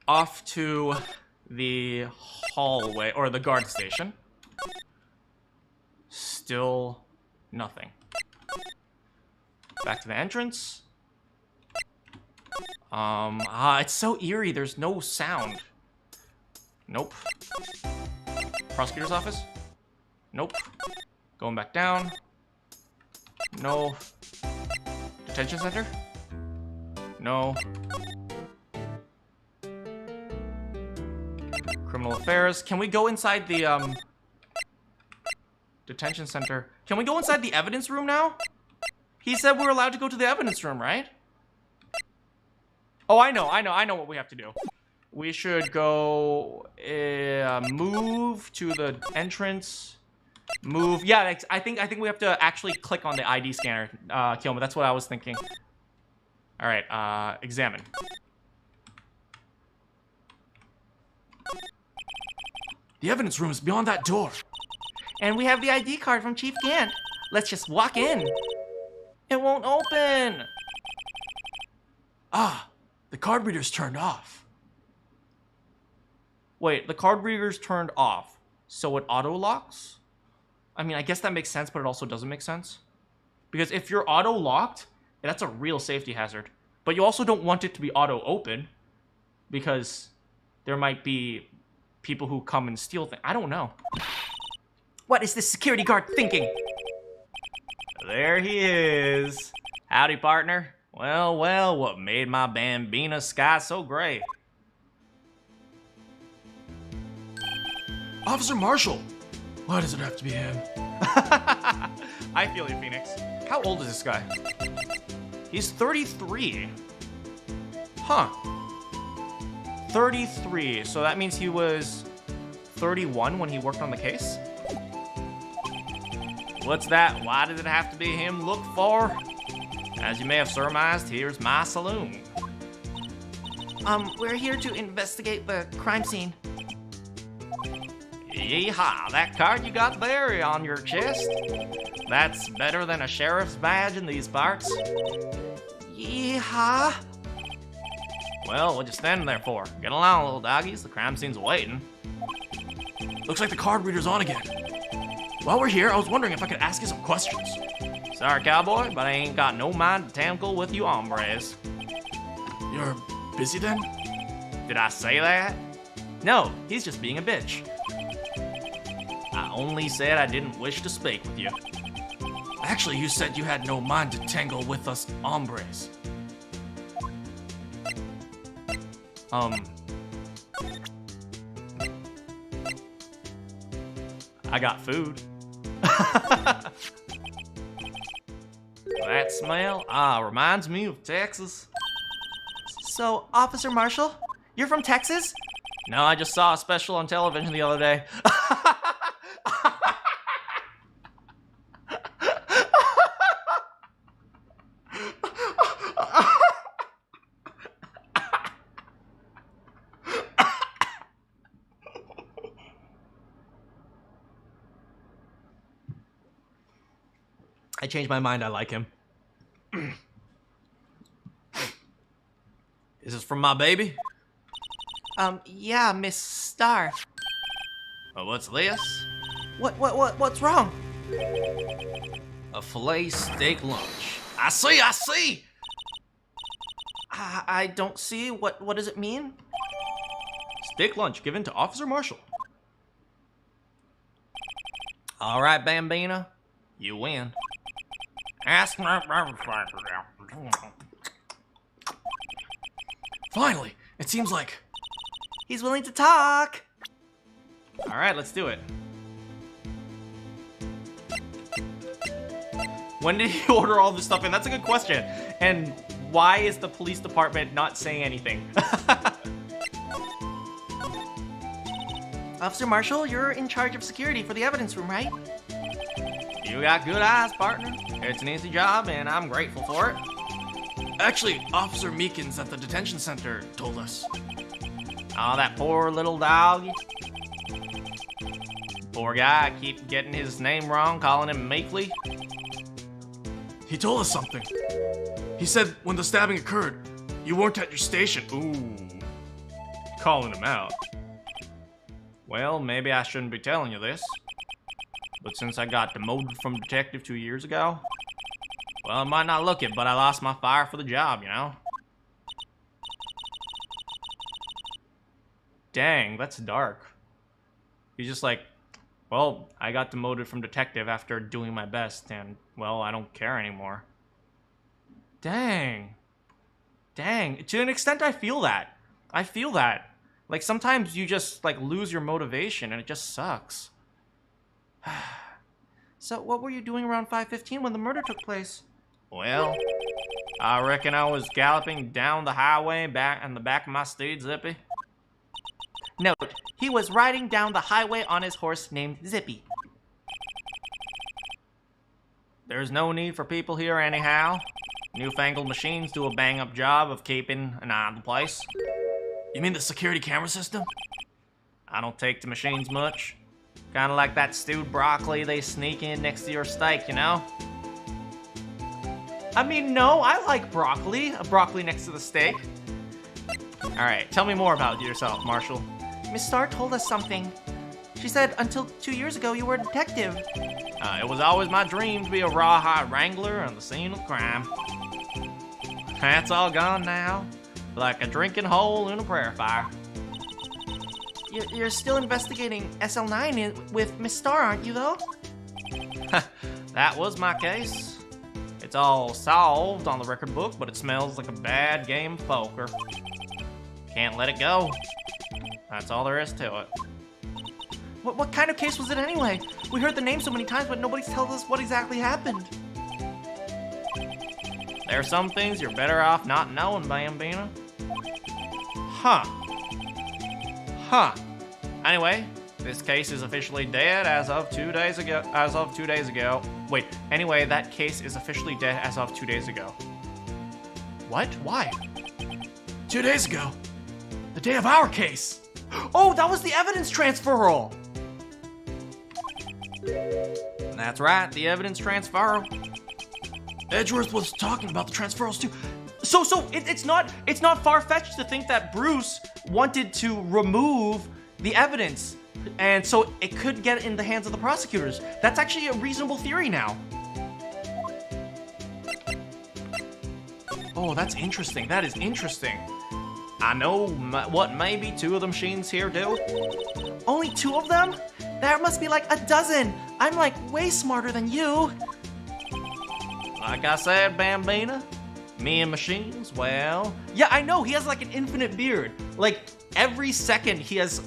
off to the hallway, or the guard station. Still nothing. Back to the entrance. It's so eerie, there's no sound. Nope. Prosecutor's office? Nope. Going back down. No. Detention center? No. Criminal affairs. Can we go inside the, detention center? Can we go inside the evidence room now? He said we were allowed to go to the evidence room, right? Oh, I know what we have to do. We should go, move to the entrance. Move. Yeah, I think we have to actually click on the ID scanner, Kilma. That's what I was thinking. All right, examine. The evidence room is beyond that door. And we have the ID card from Chief Gant. Let's just walk in. It won't open. Ah, the card reader's turned off. Wait, the card reader's turned off, so it auto-locks? I mean, I guess that makes sense, but it also doesn't make sense. Because if you're auto-locked, that's a real safety hazard. But you also don't want it to be auto-open, because there might be people who come and steal things. I don't know. What is this security guard thinking? There he is. Howdy, partner. Well, what made my Bambina sky so gray? Officer Marshall! Why does it have to be him? I feel you, Phoenix. How old is this guy? He's 33. Huh. 33. So that means he was 31 when he worked on the case? What's that? Why did it have to be him look for? As you may have surmised, here's my saloon. We're here to investigate the crime scene. Yeehaw, that card you got there on your chest? That's better than a sheriff's badge in these parts. Yeehaw. Well, what you standing there for? Get along, little doggies. The crime scene's waiting. Looks like the card reader's on again. While we're here, I was wondering if I could ask you some questions. Sorry, cowboy, but I ain't got no mind to tangle with you hombres. You're busy then? Did I say that? No, he's just being a bitch. I only said I didn't wish to speak with you. Actually, you said you had no mind to tangle with us hombres. I got food. That smell? Reminds me of Texas. So, Officer Marshall, you're from Texas? No, I just saw a special on television the other day. I changed my mind. I like him. Is this from my baby? Yeah, Miss Star. Well, what's this? What's wrong? A filet steak lunch. I see! I don't see. What does it mean? Steak lunch given to Officer Marshall. All right, Bambina, you win. Ask Finally, it seems like... He's willing to talk. All right, let's do it. When did he order all this stuff in? That's a good question. And why is the police department not saying anything? Officer Marshall, you're in charge of security for the evidence room, right? You got good eyes, partner. It's an easy job, and I'm grateful for it. Actually, Officer Meekins at the detention center told us. Oh, that poor little dog. Poor guy, I keep getting his name wrong, calling him Meekly. He told us something. He said when the stabbing occurred, you weren't at your station. Ooh. Calling him out. Well, maybe I shouldn't be telling you this. But since I got demoted from detective 2 years ago, well, it might not look it, but I lost my fire for the job, you know? Dang, that's dark. He's just like, well, I got demoted from detective after doing my best, and, well, I don't care anymore. Dang. Dang. To an extent, I feel that. I feel that. Like, sometimes you just, like, lose your motivation, and it just sucks. So, what were you doing around 5:15 when the murder took place? Well, I reckon I was galloping down the highway back in the back of my steed, Zippy. Note, he was riding down the highway on his horse named Zippy. There's no need for people here anyhow. Newfangled machines do a bang-up job of keeping an eye on the place. You mean the security camera system? I don't take to machines much. Kinda like that stewed broccoli they sneak in next to your steak, you know? I mean, no, I like broccoli. A broccoli next to the steak. Alright, tell me more about yourself, Marshall. Miss Star told us something. She said until 2 years ago you were a detective. It was always my dream to be a rawhide wrangler on the scene of crime. That's all gone now, like a drinking hole in a prairie fire. You're still investigating SL9 with Miss Star, aren't you, though? That was my case. It's all solved on the record book, but it smells like a bad game of poker. Can't let it go. That's all there is to it. What kind of case was it anyway? We heard the name so many times, but nobody's told us what exactly happened. There are some things you're better off not knowing, Bambina. Huh. Anyway, this case is officially dead as of 2 days ago. Wait, anyway, that case is officially dead as of 2 days ago. What? Why? 2 days ago. The day of our case. Oh, that was the evidence transferal! That's right, the evidence transfer. Edgeworth was talking about the transferals too. So it's not far-fetched to think that Bruce wanted to remove the evidence, and so it could get in the hands of the prosecutors. That's actually a reasonable theory now. Oh, that's interesting. That is interesting. I know what maybe 2 of the machines here do. Only 2 of them? There must be like a dozen. I'm like way smarter than you. Like I said, Bambina, me and machines, well... Yeah, I know. He has like an infinite beard. Like every second he has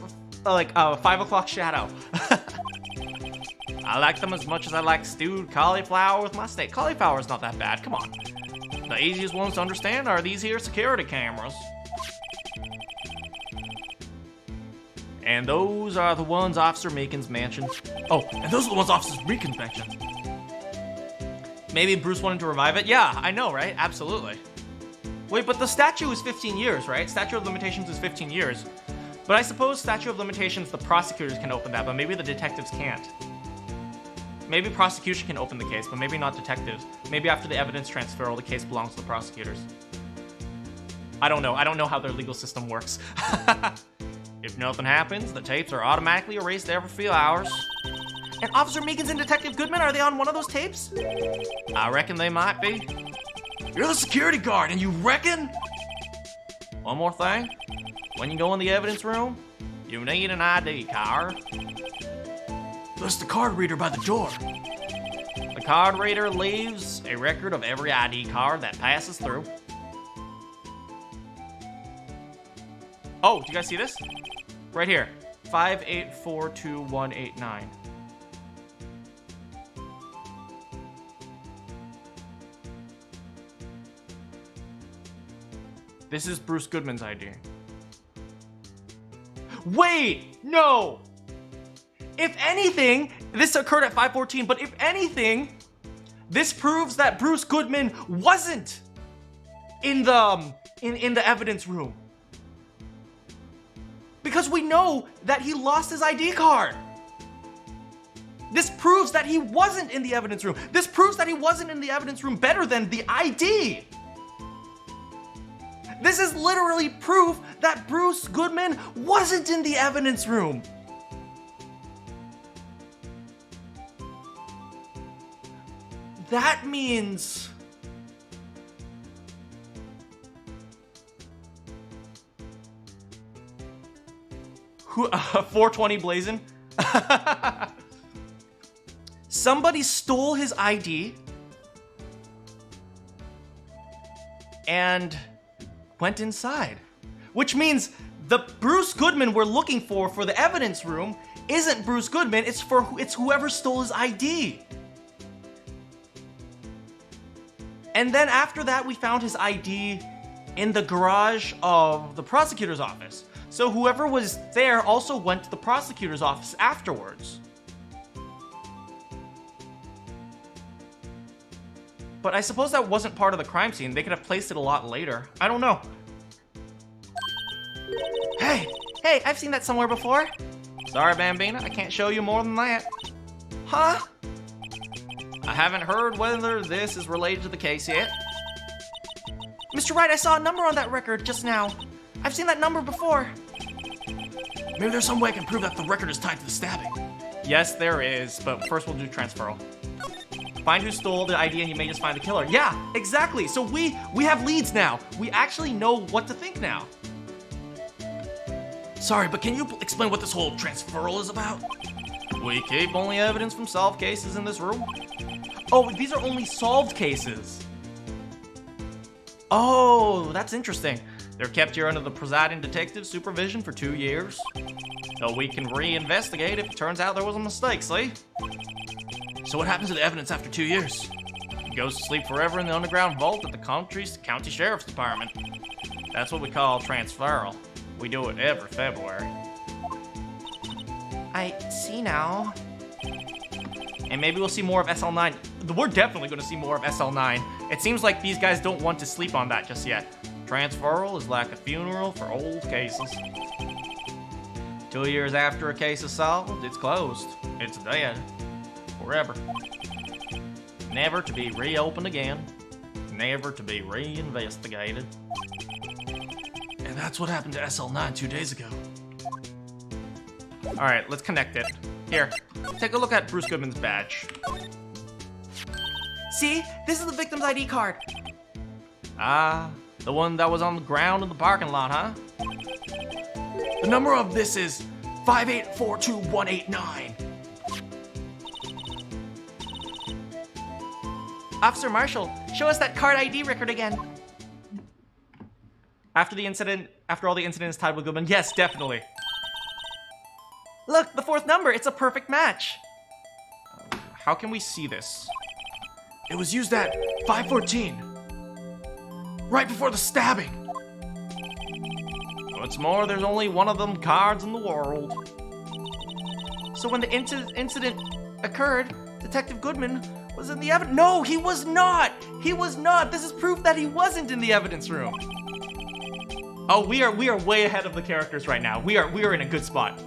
like a 5 o'clock shadow. I like them as much as I like stewed cauliflower with my steak. Cauliflower is not that bad, come on. The easiest ones to understand are these here security cameras. And those are the ones Officer Meekins mentioned. Oh, and those are the ones Officer Meekins mentioned. Maybe Bruce wanted to revive it? Yeah, I know, right? Absolutely. Wait, but the statute is 15 years, right? Statute of limitations is 15 years. But I suppose statute of limitations, the prosecutors can open that, but maybe the detectives can't. Maybe prosecution can open the case, but maybe not detectives. Maybe after the evidence transferal, the case belongs to the prosecutors. I don't know. I don't know how their legal system works. If nothing happens, the tapes are automatically erased every few hours. And Officer Meekins and Detective Goodman, are they on one of those tapes? I reckon they might be. You're the security guard, and you reckon? One more thing. When you go in the evidence room, you need an ID card. There's the card reader by the door. The card reader leaves a record of every ID card that passes through. Oh, do you guys see this? Right here. 5842189. This is Bruce Goodman's ID. Wait! No! If anything, this occurred at 5:14, but if anything, this proves that Bruce Goodman wasn't in the evidence room. Because we know that he lost his ID card. This proves that he wasn't in the evidence room. This proves that he wasn't in the evidence room better than the ID. This is literally proof that Bruce Goodman wasn't in the evidence room. That means... Who, 420 blazing? Somebody stole his ID and went inside. Which means the Bruce Goodman we're looking for the evidence room isn't Bruce Goodman, it's whoever stole his ID. And then after that, we found his ID in the garage of the prosecutor's office. So whoever was there also went to the prosecutor's office afterwards. But I suppose that wasn't part of the crime scene. They could have placed it a lot later. I don't know. Hey, I've seen that somewhere before. Sorry, Bambina, I can't show you more than that. Huh? I haven't heard whether this is related to the case yet. Mr. Wright, I saw a number on that record just now. I've seen that number before. Maybe there's some way I can prove that the record is tied to the stabbing. Yes, there is, but first we'll do transferal. Find who stole the ID and you may just find the killer. Yeah, exactly. So we have leads now. We actually know what to think now. Sorry, but can you explain what this whole transferal is about? We keep only evidence from solved cases in this room. Oh, these are only solved cases. Oh, that's interesting. They're kept here under the presiding detective's supervision for 2 years. So we can reinvestigate if it turns out there was a mistake, see? So what happens to the evidence after 2 years? It goes to sleep forever in the underground vault at the county sheriff's department. That's what we call transferal. We do it every February. I see now. And maybe we'll see more of SL9. We're definitely going to see more of SL9. It seems like these guys don't want to sleep on that just yet. Transferal is like a funeral for old cases. 2 years after a case is solved, it's closed. It's dead. Forever. Never to be reopened again. Never to be reinvestigated. And that's what happened to SL9 2 days ago. Alright, let's connect it. Here, take a look at Bruce Goodman's badge. See? This is the victim's ID card. Ah, the one that was on the ground in the parking lot, huh? The number of this is 5842189. Officer Marshall, show us that card ID record again. After all the incidents tied with Goodman, yes, definitely. Look, the fourth number, it's a perfect match. How can we see this? It was used at 5:14. Right before the stabbing. What's more, there's only one of them cards in the world. So when the incident occurred, Detective Goodman was in the evidence. No, he was not. He was not. This is proof that he wasn't in the evidence room. Oh, we are way ahead of the characters right now. We are in a good spot.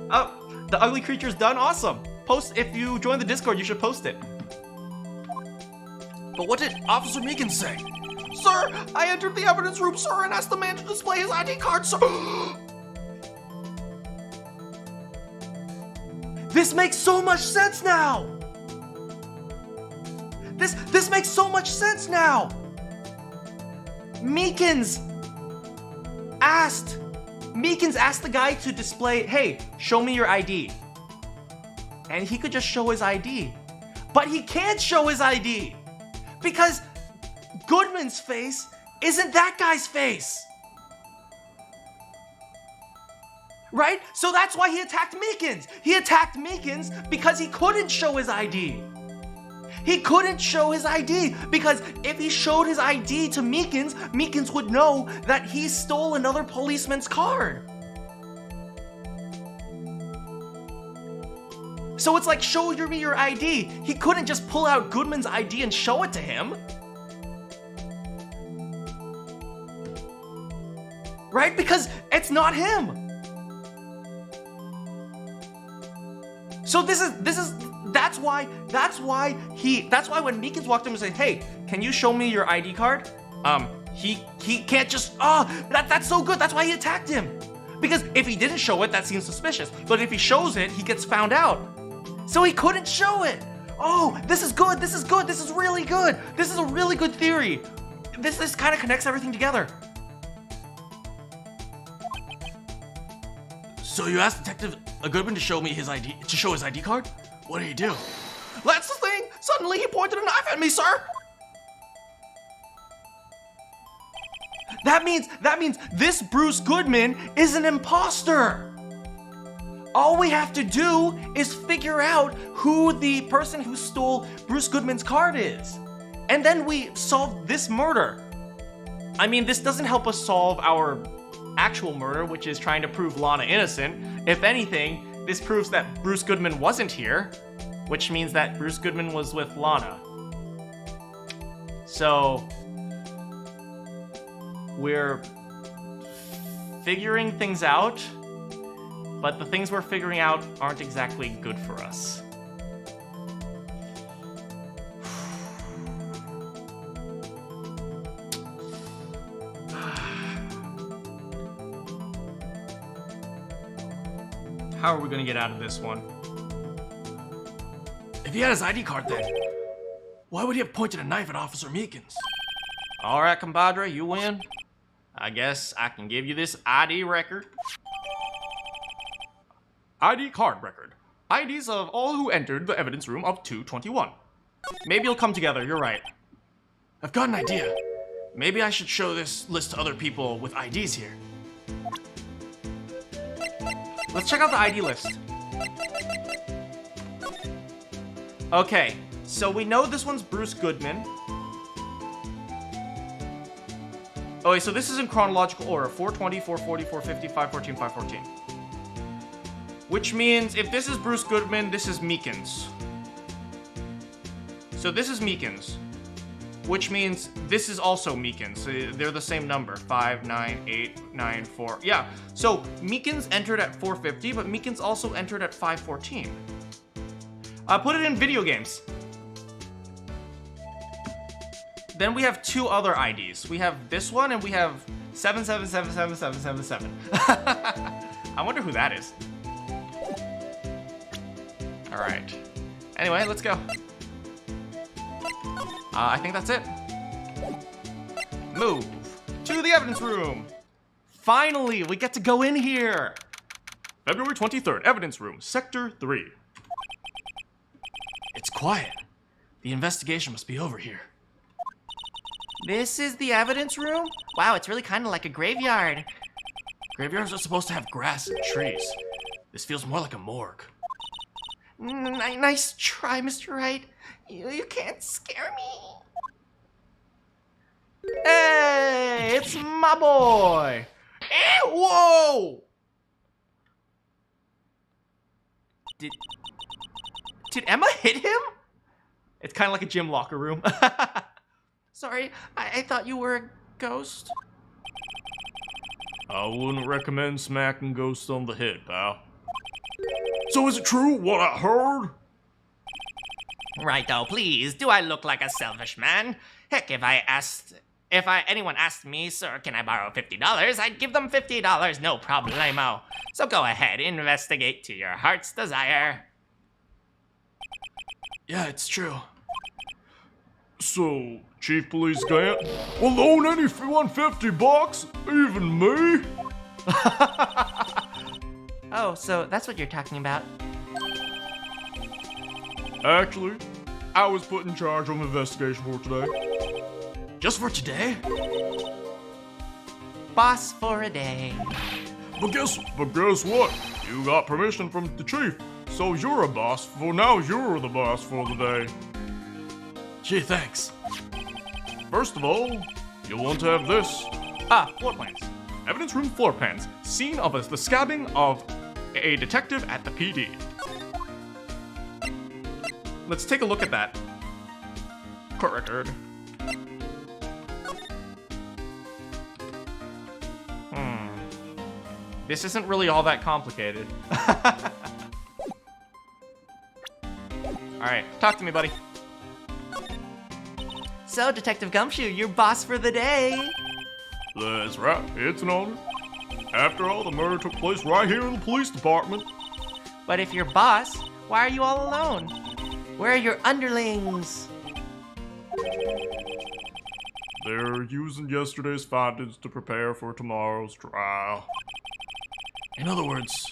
Oh, the ugly creature's done. Awesome. If you join the Discord, you should post it. But what did Officer Meekins say? Sir, I entered the evidence room, sir, and asked the man to display his ID card, sir. This makes so much sense now! This makes so much sense now! Meekins asked the guy to display, hey, show me your ID. And he could just show his ID. But he can't show his ID! Because Goodman's face isn't that guy's face! Right? So that's why he attacked Meekins! He attacked Meekins because he couldn't show his ID! He couldn't show his ID because if he showed his ID to Meekins, Meekins would know that he stole another policeman's card. So it's like, show me your ID. He couldn't just pull out Goodman's ID and show it to him. Right? Because it's not him. So that's why when Meekins walked up and said, hey, can you show me your ID card? He can't just, that's so good, that's why he attacked him. Because if he didn't show it, that seems suspicious. But if he shows it, he gets found out. So he couldn't show it. Oh, this is good, this is really good. This is a really good theory. This kind of connects everything together. So you asked Detective Goodman to show his ID card? What did he do? That's the thing. Suddenly he pointed a knife at me, sir. That means this Bruce Goodman is an imposter. All we have to do is figure out who the person who stole Bruce Goodman's card is. And then we solve this murder. I mean, this doesn't help us solve our actual murder, which is trying to prove Lana innocent. If anything, this proves that Bruce Goodman wasn't here, which means that Bruce Goodman was with Lana. So we're figuring things out, but the things we're figuring out aren't exactly good for us. How are we gonna get out of this one? If he had his ID card then, why would he have pointed a knife at Officer Meekins? All right, compadre, you win. I guess I can give you this ID record. ID card record. IDs of all who entered the evidence room of 221. Maybe you'll come together, you're right. I've got an idea. Maybe I should show this list to other people with IDs here. Let's check out the ID list. Okay, so we know this one's Bruce Goodman. Oh wait, so this is in chronological order. 420, 440, 450, 514, 514. Which means if this is Bruce Goodman, this is Meekins. So this is Meekins. Which means this is also Meekins. So they're the same number. 5, 9, 8, 9, 4. Yeah, so Meekins entered at 450, but Meekins also entered at 514. Put it in video games. Then we have two other IDs. We have this one and we have 77777777. I wonder who that is. All right. Anyway, let's go. I think that's it. Move to the evidence room. Finally, we get to go in here. February 23rd, evidence room, sector 3. It's quiet. The investigation must be over here. This is the evidence room? Wow, it's really kind of like a graveyard. Graveyards are supposed to have grass and trees. This feels more like a morgue. Nice try, Mr. Wright. You can't scare me. Hey, it's my boy. Whoa! Did Emma hit him? It's kind of like a gym locker room. Sorry, I thought you were a ghost. I wouldn't recommend smacking ghosts on the head, pal. So is it true what I heard? Righto, please. Do I look like a selfish man? Heck, if anyone asked me, sir, can I borrow $50, I'd give them $50, no problemo. So go ahead, investigate to your heart's desire. Yeah, it's true. So, Chief Police Gant will loan anyone $50, even me? Oh, so that's what you're talking about. Actually, I was put in charge of an investigation for today. Just for today? Boss for a day. But guess what? You got permission from the chief, so you're a boss. For now, you're the boss for the day. Gee, thanks. First of all, you'll want to have this. Floor plans. Evidence room floor plans. Scene of the scabbing of a detective at the PD. Let's take a look at that. Court record. This isn't really all that complicated. Alright, talk to me, buddy. So, Detective Gumshoe, you're boss for the day. That's right, it's an honor. After all, the murder took place right here in the police department. But if you're boss, why are you all alone? Where are your underlings? They're using yesterday's findings to prepare for tomorrow's trial. In other words,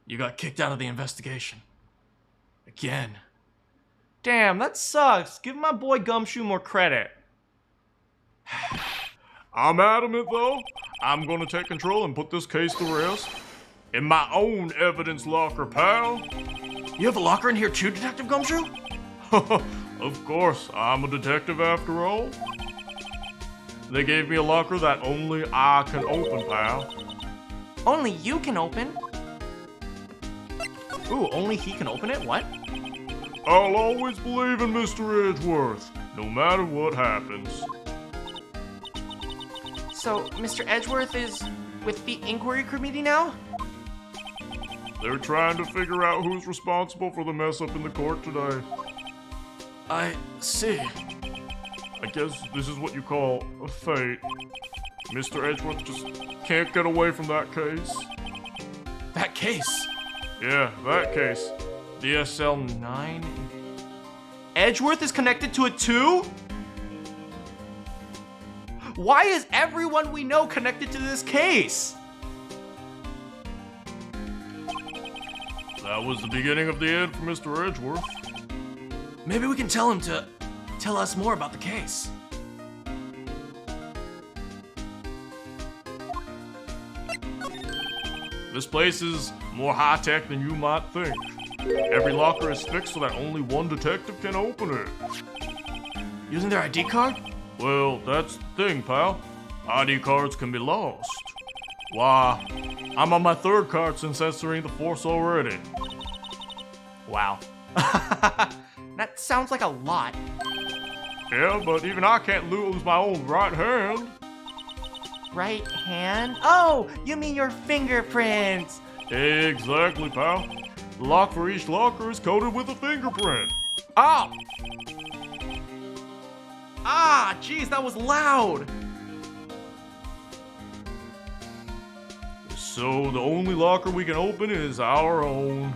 you got kicked out of the investigation. Again. Damn, that sucks. Give my boy Gumshoe more credit. I'm adamant, though. I'm gonna take control and put this case to rest. In my own evidence locker, pal. You have a locker in here too, Detective Gumshoe? Of course, I'm a detective after all. They gave me a locker that only I can open, pal. Only you can open. Ooh, only he can open it? What? I'll always believe in Mr. Edgeworth, no matter what happens. So, Mr. Edgeworth is with the inquiry committee now? They're trying to figure out who's responsible for the mess up in the court today. I see. I guess this is what you call a fate. Mr. Edgeworth just can't get away from that case. That case? Yeah, that case. The SL9? Edgeworth is connected to it too? Why is everyone we know connected to this case? That was the beginning of the end for Mr. Edgeworth. Maybe we can tell him to tell us more about the case. This place is more high-tech than you might think. Every locker is fixed so that only one detective can open it. Using their ID card? Well, that's the thing, pal. ID cards can be lost. Why, I'm on my third card since entering the force already. Wow. That sounds like a lot. Yeah, but even I can't lose my own right hand. Right hand? Oh, you mean your fingerprints. Exactly, pal. The lock for each locker is coated with a fingerprint. Oh! Ah, jeez, that was loud. So the only locker we can open is our own.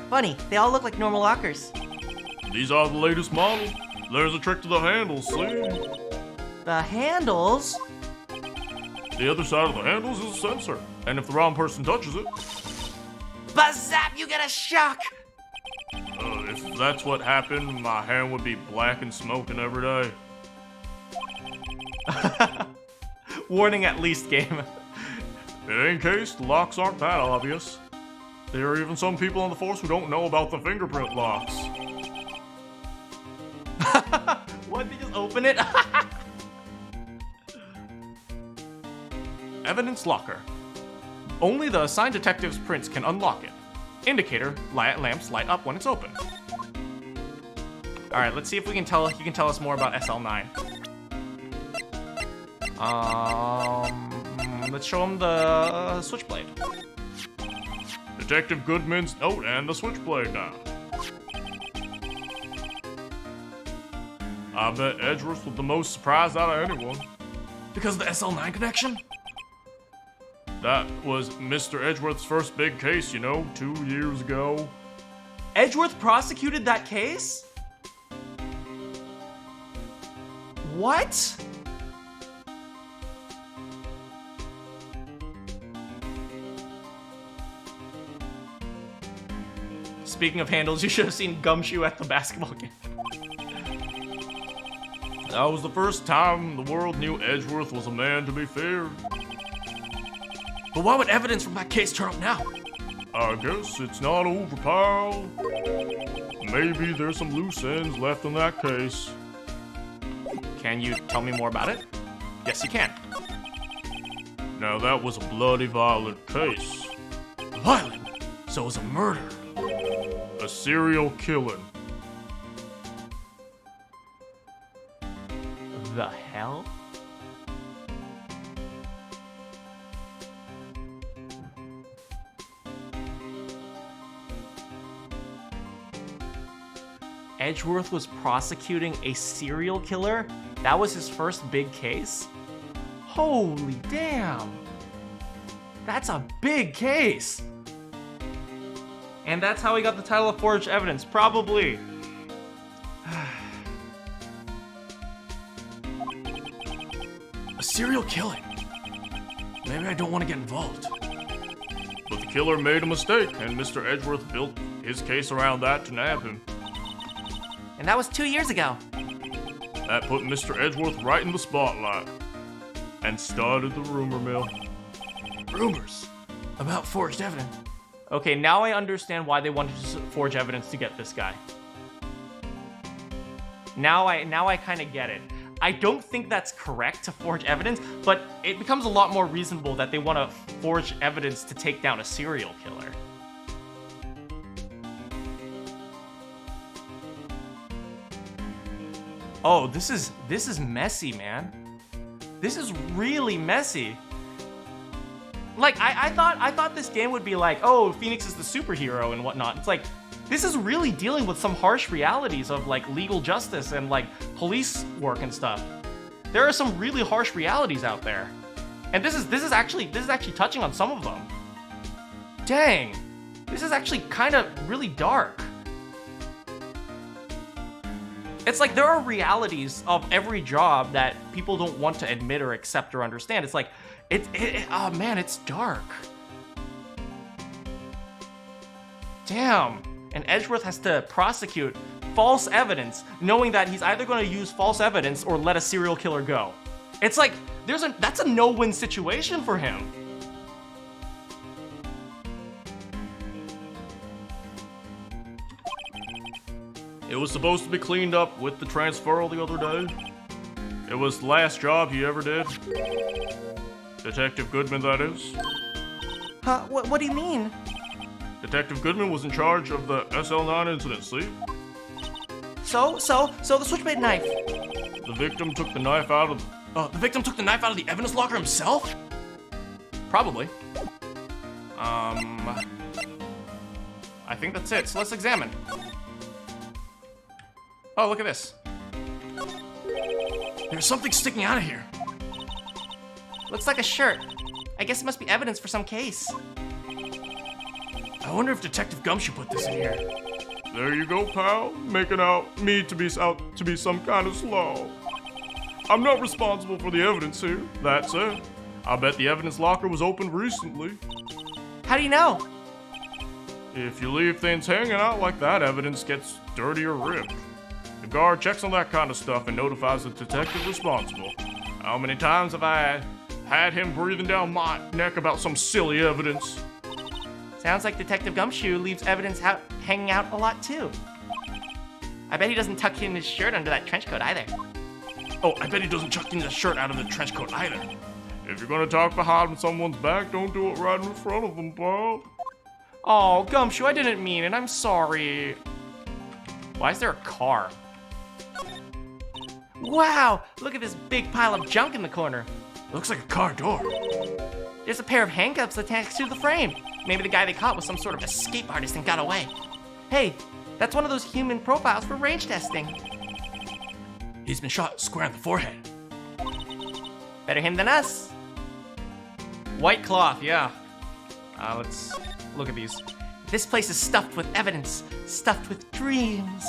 Funny, they all look like normal lockers. These are the latest models. There's a trick to the handles, see? The handles? The other side of the handles is a sensor, and if the wrong person touches it, Bazap, you get a shock! if that's what happened, my hand would be black and smoking every day. Warning at least, game. In case, the locks aren't that obvious. There are even some people on the force who don't know about the fingerprint locks. What, they just open it? Evidence locker. Only the assigned detective's prints can unlock it. Indicator lamps light up when it's open. Alright, let's see if he can tell us more about SL9. Let's show him the switchblade. Detective Goodman's note and the switchblade now. I bet Edgeworth was the most surprised out of anyone. Because of the SL9 connection? That was Mr. Edgeworth's first big case, you know, 2 years ago. Edgeworth prosecuted that case? What? Speaking of handles, you should have seen Gumshoe at the basketball game. That was the first time the world knew Edgeworth was a man to be feared. But why would evidence from that case turn up now? I guess it's not over, pal. Maybe there's some loose ends left in that case. Can you tell me more about it? Yes, you can. Now that was a bloody, violent case. Violent? So it was a murder. A serial killing. The hell? Edgeworth was prosecuting a serial killer? That was his first big case? Holy damn! That's a big case! And that's how he got the title of forged evidence, probably. A serial killing? Maybe I don't want to get involved. But the killer made a mistake, and Mr. Edgeworth built his case around that to nab him. And that was 2 years ago. That put Mr. Edgeworth right in the spotlight. And started the rumor mill. Rumors about forged evidence. Okay, now I understand why they wanted to forge evidence to get this guy. Now I kind of get it. I don't think that's correct to forge evidence, but it becomes a lot more reasonable that they want to forge evidence to take down a serial killer. Oh, this is messy, man. This is really messy. Like, I thought this game would be like, oh, Phoenix is the superhero and whatnot. It's like, this is really dealing with some harsh realities of like legal justice and like police work and stuff. There are some really harsh realities out there. And this is actually touching on some of them. Dang. This is actually kind of really dark. It's like there are realities of every job that people don't want to admit or accept or understand. It's like, oh man, it's dark. Damn. And Edgeworth has to prosecute false evidence, knowing that he's either going to use false evidence or let a serial killer go. It's like, that's a no-win situation for him. It was supposed to be cleaned up with the transferal the other day. It was the last job he ever did. Detective Goodman, that is. Huh? What do you mean? Detective Goodman was in charge of the SL9 incident, see? So the switchblade knife. The victim took the knife out of... The victim took the knife out of the evidence locker himself? Probably. I think that's it, so let's examine. Oh, look at this. There's something sticking out of here. Looks like a shirt. I guess it must be evidence for some case. I wonder if Detective Gumshoe put this in here. There you go, pal. Making out me to be some kind of slob. I'm not responsible for the evidence here. That's it. I bet the evidence locker was opened recently. How do you know? If you leave things hanging out like that, evidence gets dirty or ripped. The guard checks on that kind of stuff and notifies the detective responsible. How many times have I had him breathing down my neck about some silly evidence? Sounds like Detective Gumshoe leaves evidence hanging out a lot too. I bet he doesn't tuck in his shirt under that trench coat either. Oh, I bet he doesn't chuck in the shirt out of the trench coat either. If you're gonna talk behind someone's back, don't do it right in front of them, pal. Oh, Gumshoe, I didn't mean it. I'm sorry. Why is there a car? Wow, look at this big pile of junk in the corner. Looks like a car door. There's a pair of handcuffs attached to the frame. Maybe the guy they caught was some sort of escape artist and got away. Hey, that's one of those human profiles for range testing. He's been shot square in the forehead. Better him than us. White cloth, yeah. Let's look at these. This place is stuffed with evidence, stuffed with dreams.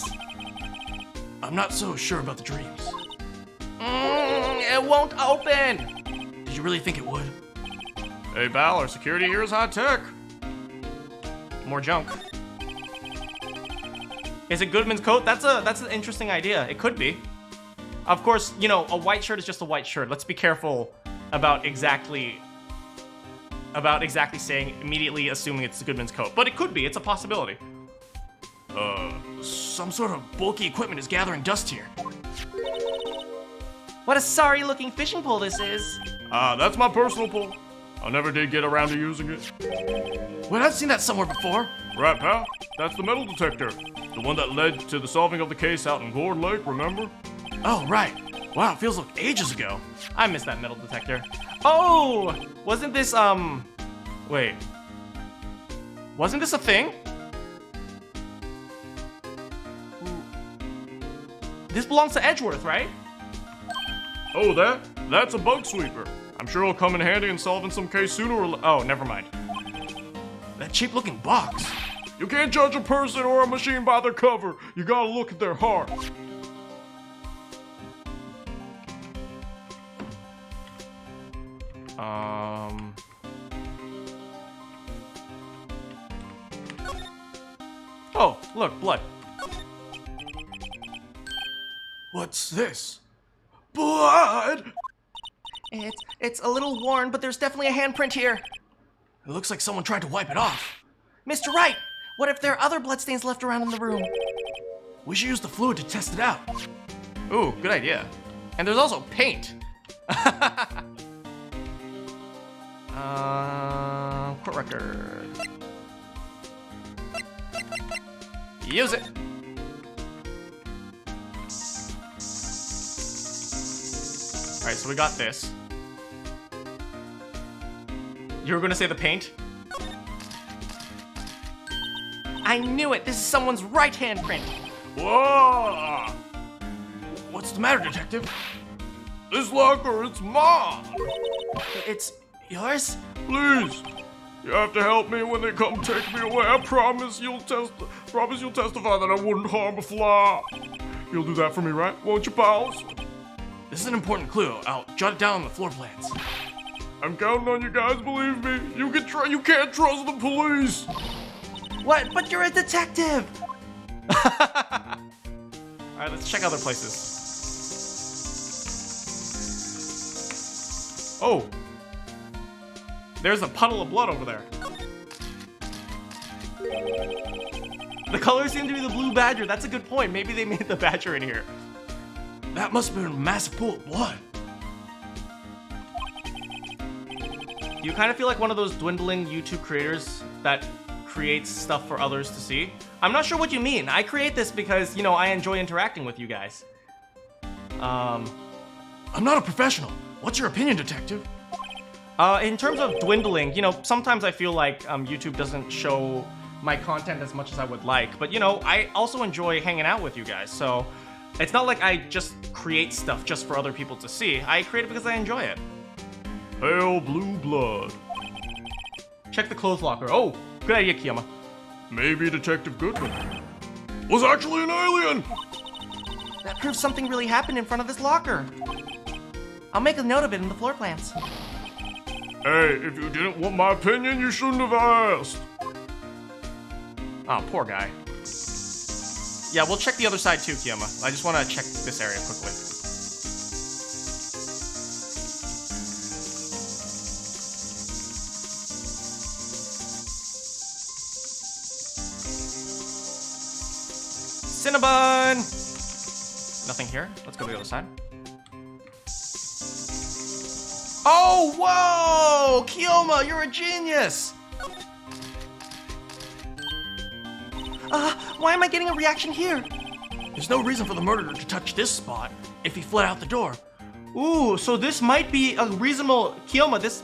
I'm not so sure about the dreams. It won't open. Did you really think it would? Hey, Val, our security here is high tech. More junk. Is it Goodman's coat? That's an interesting idea. It could be. Of course, you know, a white shirt is just a white shirt. Let's be careful about exactly saying, immediately assuming it's Goodman's coat. But it could be. It's a possibility. Some sort of bulky equipment is gathering dust here. What a sorry-looking fishing pole this is. That's my personal pole. I never did get around to using it. Wait, I've seen that somewhere before. Right, pal. That's the metal detector. The one that led to the solving of the case out in Gourd Lake, remember? Oh, right. Wow, it feels like ages ago. I missed that metal detector. Oh! Wasn't this, wait. Wasn't this a thing? This belongs to Edgeworth, right? Oh, that's a bug sweeper. I'm sure it'll come in handy in solving some case sooner or later. Oh, never mind. That cheap-looking box. You can't judge a person or a machine by their cover. You gotta look at their heart. Oh, look, blood. What's this? Blood! It's a little worn, but there's definitely a handprint here. It looks like someone tried to wipe it off. Mr. Wright, what if there are other bloodstains left around in the room? We should use the fluid to test it out. Ooh, good idea. And there's also paint. Court record. Use it. Alright, so we got this. You were gonna say the paint? I knew it! This is someone's right handprint! Whoa! What's the matter, Detective? This locker, it's mine! It's yours? Please! You have to help me when they come take me away. I promise you'll testify that I wouldn't harm a fly. You'll do that for me, right? Won't you, pals? This is an important clue. I'll jot it down on the floor plans. I'm counting on you guys, believe me. You can't trust the police. What? But you're a detective! Alright, let's check other places. Oh! There's a puddle of blood over there. The colors seem to be the blue badger. That's a good point. Maybe they made the badger in here. That must have been a massive pool of blood. You kind of feel like one of those dwindling YouTube creators that creates stuff for others to see. I'm not sure what you mean. I create this because, you know, I enjoy interacting with you guys. I'm not a professional. What's your opinion, Detective? In terms of dwindling, you know, sometimes I feel like YouTube doesn't show my content as much as I would like. But, you know, I also enjoy hanging out with you guys. So it's not like I just create stuff just for other people to see. I create it because I enjoy it. Pale blue blood. Check the clothes locker. Oh, good idea, Kiyama. Maybe Detective Goodman was actually an alien. That proves something really happened in front of this locker. I'll make a note of it in the floor plans. Hey, if you didn't want my opinion, you shouldn't have asked. Oh, poor guy. Yeah, we'll check the other side too, Kiyama. I just want to check this area quickly. Cinnabon! Nothing here. Let's go to the other side. Oh, whoa! Kiyoma, you're a genius! Why am I getting a reaction here? There's no reason for the murderer to touch this spot if he fled out the door. Ooh, so this might be a reasonable... Kiyoma, this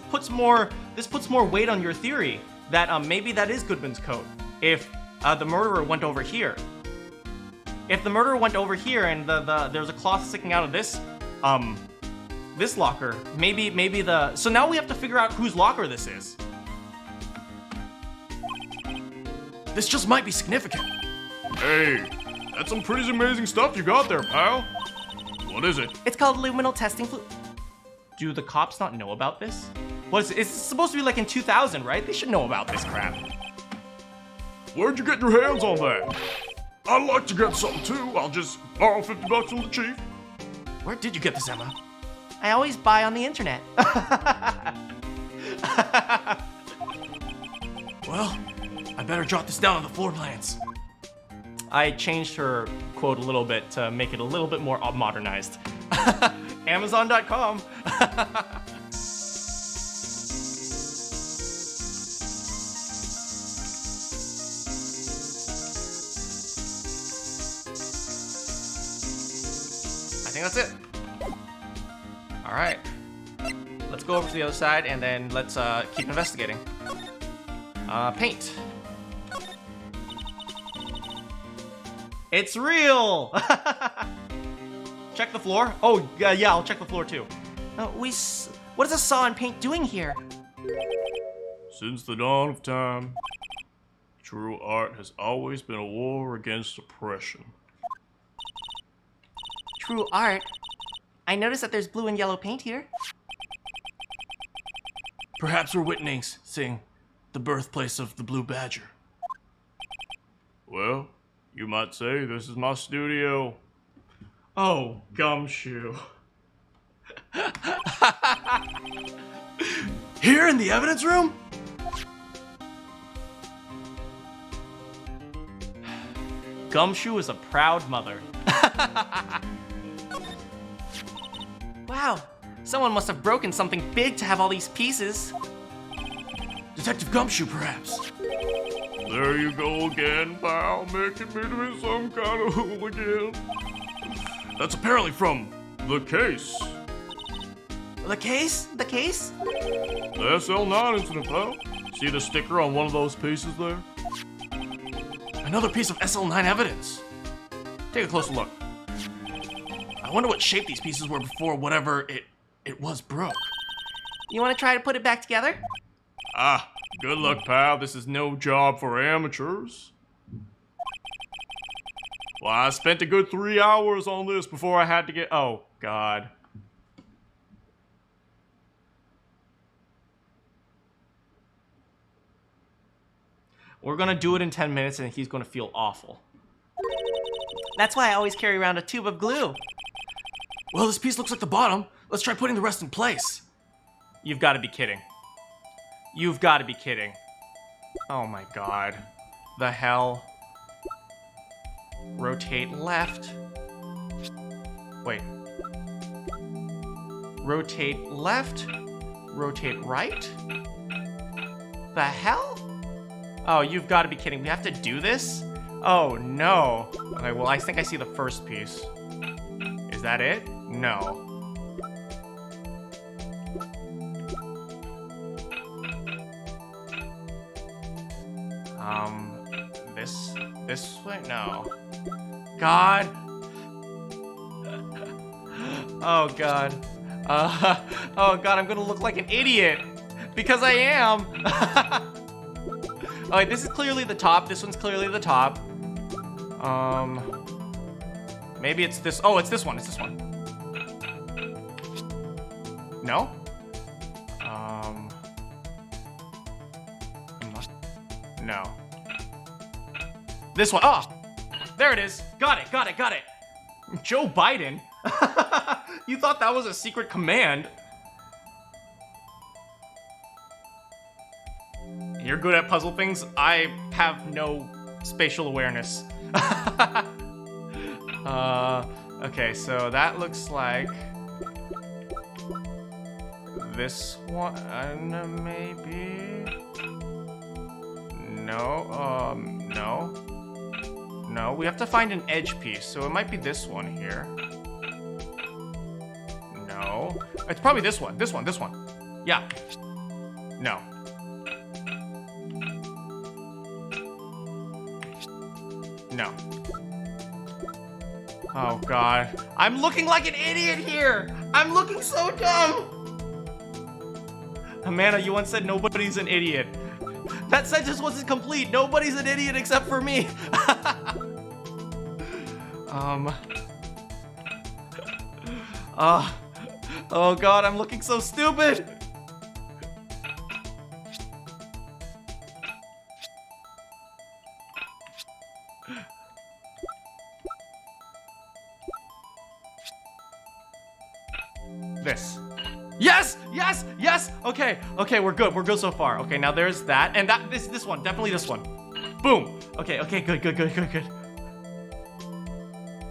this puts more weight on your theory that maybe that is Goodman's coat. If the murderer went over here. If the murderer went over here and there's a cloth sticking out of this locker, maybe the... So now we have to figure out whose locker this is. This just might be significant. Hey, that's some pretty amazing stuff you got there, pal. What is it? It's called luminal testing fluid. Do the cops not know about this? It's supposed to be like in 2000, right? They should know about this crap. Where'd you get your hands on that? I'd like to get something too. I'll just borrow $50 from the chief. Where did you get this, Emma? I always buy on the internet. Well, I better jot this down on the floor plans. I changed her quote a little bit to make it a little bit more modernized. Amazon.com. I think that's it. All right. Let's go over to the other side and then let's keep investigating. Paint. It's real! Check the floor. Oh, yeah, I'll check the floor too. What is a saw and paint doing here? Since the dawn of time, true art has always been a war against oppression. True art? I noticed that there's blue and yellow paint here. Perhaps we're witnessing the birthplace of the Blue Badger. Well, you might say this is my studio. Oh, gumshoe. Here in the evidence room? Gumshoe is a proud mother. Wow, someone must have broken something big to have all these pieces. Detective Gumshoe, perhaps. There you go again, pal, making me to be some kind of hooligan. That's apparently from The Case. The case? The case? The SL9 incident, pal. See the sticker on one of those pieces there? Another piece of SL9 evidence. Take a closer look. I wonder what shape these pieces were before whatever it was broke. You want to try to put it back together? Ah, good luck, pal. This is no job for amateurs. Well, I spent a good 3 hours on this before I had to get... Oh, God. We're gonna do it in 10 minutes and he's gonna feel awful. That's why I always carry around a tube of glue. Well, this piece looks like the bottom. Let's try putting the rest in place. You've got to be kidding. You've got to be kidding. Oh my God. The hell? Rotate left. Wait. Rotate left. Rotate right. The hell? Oh, you've got to be kidding. We have to do this? Oh no. Okay, well, I think I see the first piece. Is that it? No. This way? No. God. Oh, God. Oh, God, I'm gonna look like an idiot. Because I am. Alright, this is clearly the top. This one's clearly the top. Maybe it's this. Oh, it's this one. It's this one. No? No. This one. Oh! There it is. Got it, got it, got it. Joe Biden? You thought that was a secret command. You're good at puzzle things. I have no spatial awareness. Okay, so that looks like this one, maybe. No, no, we have to find an edge piece, so it might be this one here. No, it's probably this one. Yeah. No. No. Oh, God. I'm looking like an idiot here. I'm looking so dumb. Amanda, you once said nobody's an idiot. That sentence wasn't complete. Nobody's an idiot except for me. Oh God, I'm looking so stupid. This. Yes, yes, yes. Okay, okay, we're good. We're good so far. Okay, now there's that, and this one, definitely this one. Boom. Okay, okay, good, good, good, good, good.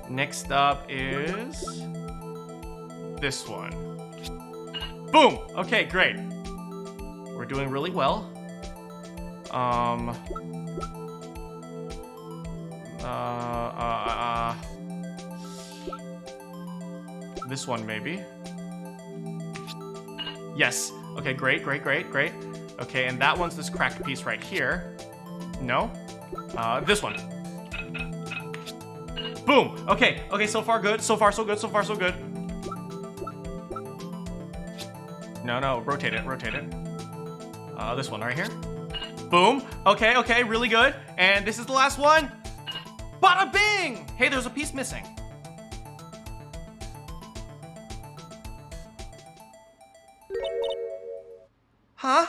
Next up is this one. Boom. Okay, great. We're doing really well. This one maybe. Yes. Okay, great, great, great, great. Okay, and that one's this cracked piece right here. No. This one. Boom. Okay, okay, so far good. So far so good. So far so good. No, no, rotate it, rotate it. This one right here. Boom. Okay, okay, really good. And this is the last one. Bada bing! Hey, there's a piece missing. Huh?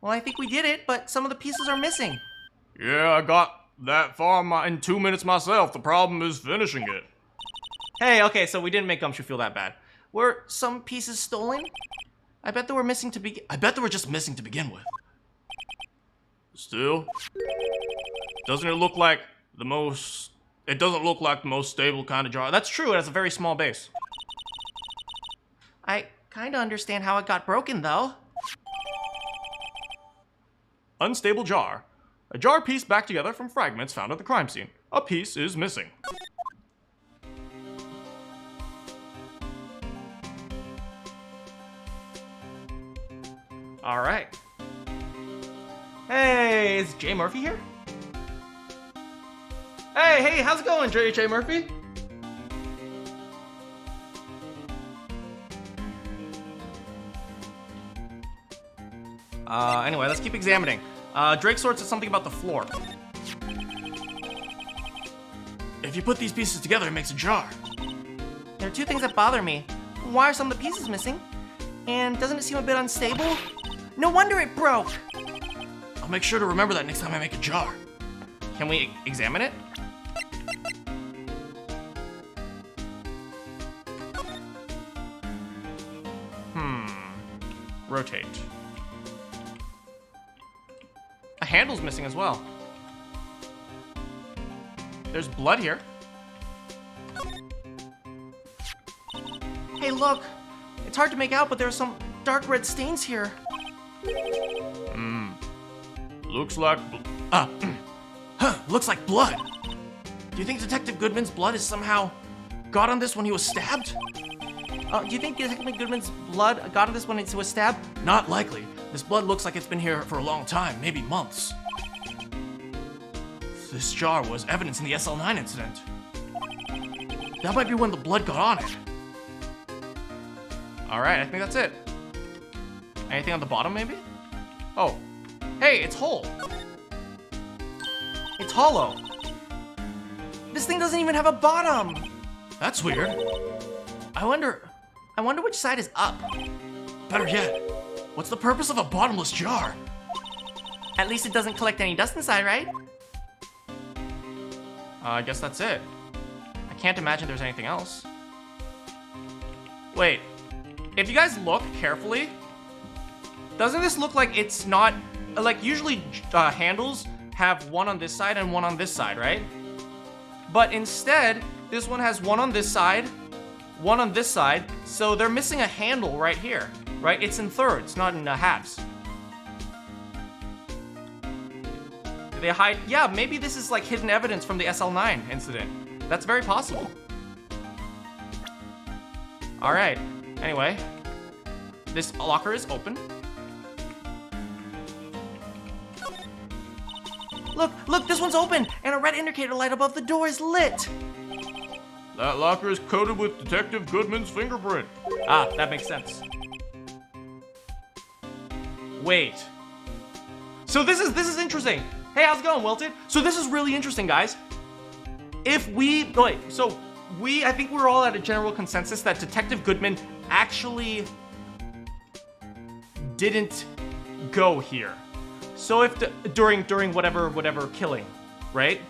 Well, I think we did it, but some of the pieces are missing. Yeah, I got that far in 2 minutes myself. The problem is finishing it. Hey, okay, so we didn't make Gumshoe feel that bad. Were some pieces stolen? I bet they were missing to begin. I bet they were just missing to begin with. Still, doesn't it look like the most... It doesn't look like the most stable kind of jar. That's true, it has a very small base. I kinda understand how it got broken, though. Unstable jar. A jar piece back together from fragments found at the crime scene. A piece is missing. All right. Hey, is Jay Murphy here? Hey, hey, how's it going, Jay Murphy? Anyway, let's keep examining. Drake sorts at something about the floor. If you put these pieces together, it makes a jar. There are two things that bother me. Why are some of the pieces missing? And doesn't it seem a bit unstable? No wonder it broke! I'll make sure to remember that next time I make a jar. Can we examine it? Rotate. A handle's missing as well. There's blood here. Hey, look! It's hard to make out, but there's some dark red stains here. Looks like... Looks like blood. Do you think Detective Goodman's blood is somehow got on this when he was stabbed? Do you think Detective Goodman's blood got on this when he was stabbed? Not likely. This blood looks like it's been here for a long time, maybe months. This jar was evidence in the SL9 incident. That might be when the blood got on it. Alright, I think that's it. Anything on the bottom, maybe? Oh. Hey, it's whole. It's hollow. This thing doesn't even have a bottom. That's weird. I wonder which side is up. Better yet, what's the purpose of a bottomless jar? At least it doesn't collect any dust inside, right? I guess that's it. I can't imagine there's anything else. Wait, if you guys look carefully, doesn't this look like it's not, like usually handles have one on this side and one on this side, right? But instead, this one has one on this side, one on this side, so they're missing a handle right here, right? It's in thirds, not in halves. Did they hide? Yeah, maybe this is like hidden evidence from the SL9 incident. That's very possible. All right, anyway, this locker is open. Look, this one's open, and a red indicator light above the door is lit. That locker is coated with Detective Goodman's fingerprint. Ah, that makes sense. Wait. So this is interesting. Hey, how's it going, Wilted? So this is really interesting, guys. If we, I think we're all at a general consensus that Detective Goodman actually didn't go here. So if during whatever killing, right?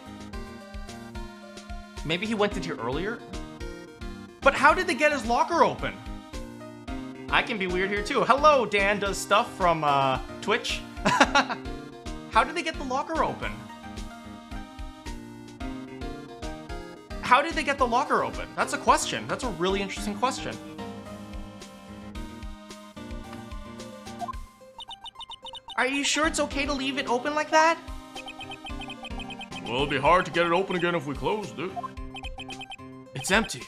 Maybe he went into here earlier? But how did they get his locker open? I can be weird here too. Hello, Dan does stuff from Twitch. How did they get the locker open? How did they get the locker open? That's a question. That's a really interesting question. Are you sure it's okay to leave it open like that? Well, it'd be hard to get it open again if we closed it. It's empty.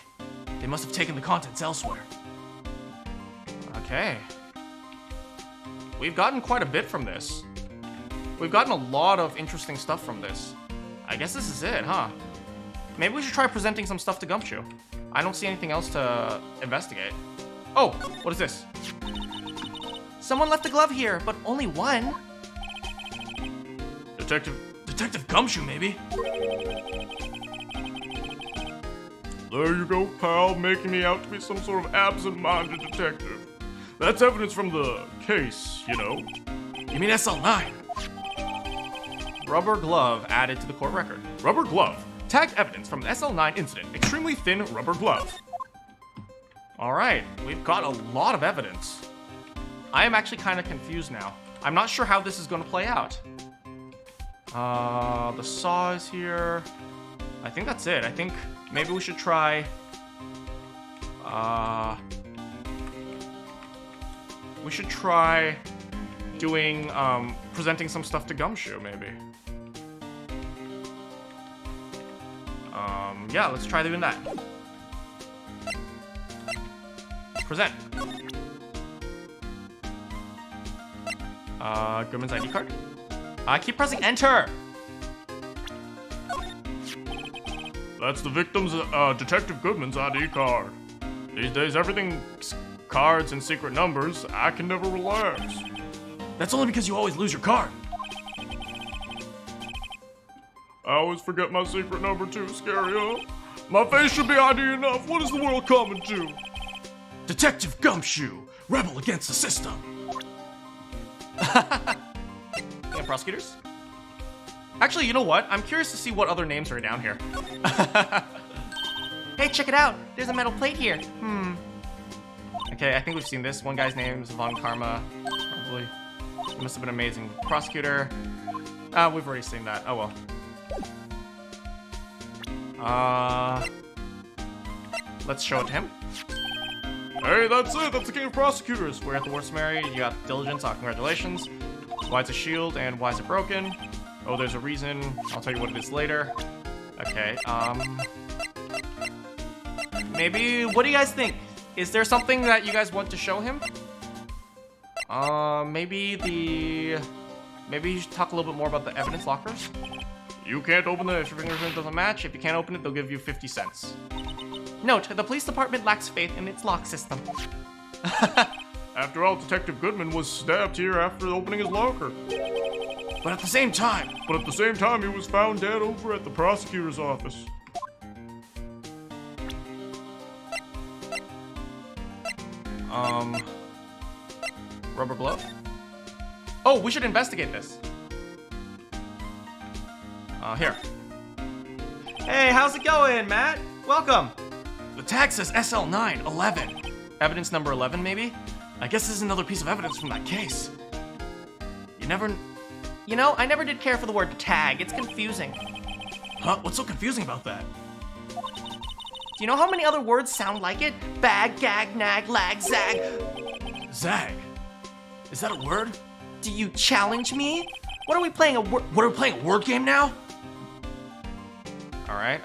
They must have taken the contents elsewhere. Okay. We've gotten quite a bit from this. We've gotten a lot of interesting stuff from this. I guess this is it, huh? Maybe we should try presenting some stuff to Gumshoe. I don't see anything else to investigate. Oh, what is this? Someone left a glove here, but only one. Detective Gumshoe, maybe? There you go, pal, making me out to be some sort of absent-minded detective. That's evidence from the case, you know. You mean SL9? Rubber glove added to the court record. Rubber glove. Tagged evidence from the SL9 incident. Extremely thin rubber glove. Alright, we've got a lot of evidence. I am actually kind of confused now. I'm not sure how this is going to play out. The saw is here. I think that's it. I think maybe we should try... we should try doing, presenting some stuff to Gumshoe, maybe. Yeah, let's try doing that. Present. Goodman's ID card? I keep pressing enter! That's the victim's, Detective Goodman's ID card. These days, everything's cards and secret numbers. I can never relax. That's only because you always lose your card. I always forget my secret number too, scary, huh? My face should be ID enough. What is the world coming to? Detective Gumshoe, rebel against the system. And prosecutors? Actually, you know what? I'm curious to see what other names are down here. Hey, check it out. There's a metal plate here. Okay, I think we've seen this. One guy's name is Von Karma. Probably. He must have been amazing prosecutor. We've already seen that. Oh well. Let's show it to him. Hey, that's it. That's the king of prosecutors. We're at the worst married. You got diligence. Congratulations. Why is a shield and why is it broken? Oh, there's a reason. I'll tell you what it is later. Okay, maybe, what do you guys think? Is there something that you guys want to show him? Maybe you should talk a little bit more about the evidence lockers. You can't open it if your fingerprint doesn't match. If you can't open it, they'll give you 50 cents. Note, the police department lacks faith in its lock system. After all, Detective Goodman was stabbed here after opening his locker. But at the same time, he was found dead over at the prosecutor's office. Rubber glove? Oh, we should investigate this. Here. Hey, how's it going, Matt? Welcome. the tag says SL9 11. Evidence number 11, maybe? I guess this is another piece of evidence from that case. You know, I never did care for the word tag. It's confusing. Huh? What's so confusing about that? Do you know how many other words sound like it? Bag, gag, nag, lag, zag. Zag? Is that a word? Do you challenge me? What are we playing, What, are we playing a word game now? Alright,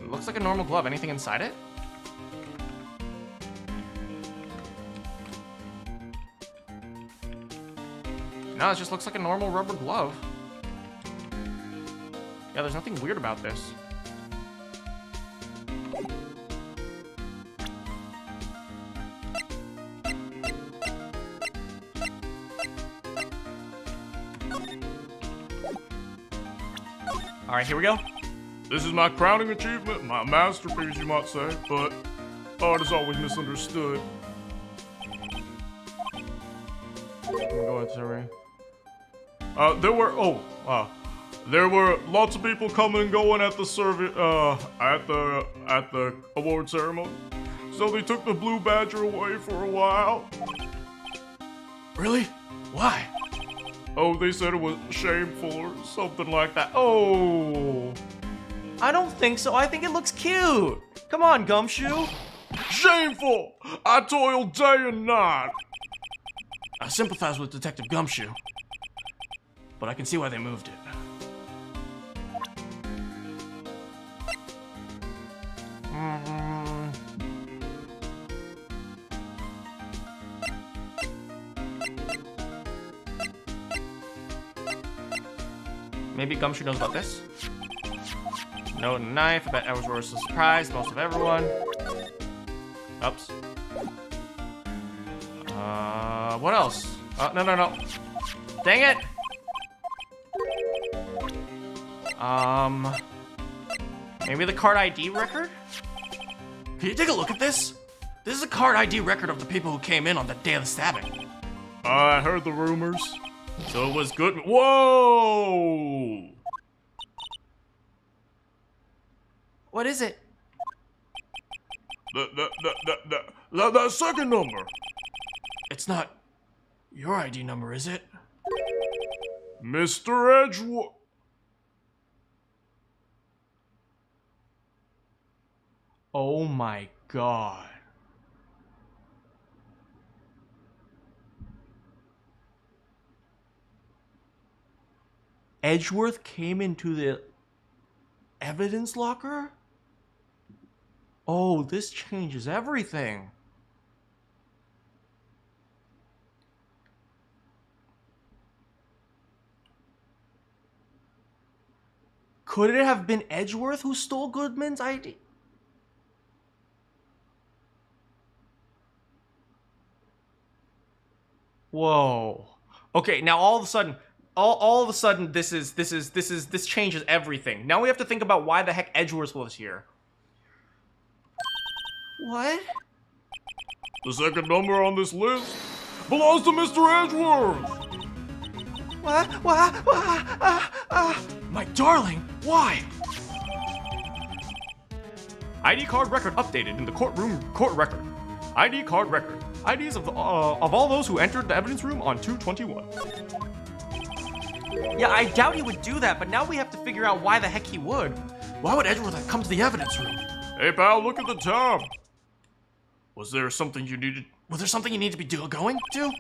it looks like a normal glove. Anything inside it? No, it just looks like a normal rubber glove. Yeah, there's nothing weird about this. Alright, here we go. This is my crowning achievement, my masterpiece, you might say, but art is always misunderstood. Go ahead, Terry. There were lots of people coming and going at the at the award ceremony. So they took the blue badger away for a while. Really? Why? Oh, they said it was shameful or something like that. Oh, I don't think so. I think it looks cute. Come on, Gumshoe. shameful! I toiled day and night. I sympathize with Detective Gumshoe, but I can see why they moved it. Maybe Gumshoe knows about this. No knife. I bet Edgeworth was surprised. Most of everyone. Oops. What else? No. Dang it! Maybe the card ID record? Can you take a look at this? This is a card ID record of the people who came in on the day of the stabbing. I heard the rumors. So it was good. Whoa! What is it? That second number. It's not your ID number, is it? Mr. Edgeworth. Oh my god. Edgeworth came into the evidence locker? Oh, this changes everything. Could it have been Edgeworth who stole Goodman's ID? Whoa. Okay, now all of a sudden, all of a sudden, this changes everything. Now we have to think about why the heck Edgeworth was here. What? The second number on this list belongs to Mr. Edgeworth. What? My darling, why? ID card record updated in the court record. ID card record. IDs of all those who entered the evidence room on 2/21. Yeah, I doubt he would do that, but now we have to figure out why the heck he would. Why would Edgeworth have come to the evidence room? Hey pal, look at the time. Was there something you needed? Was there something you need to be going to?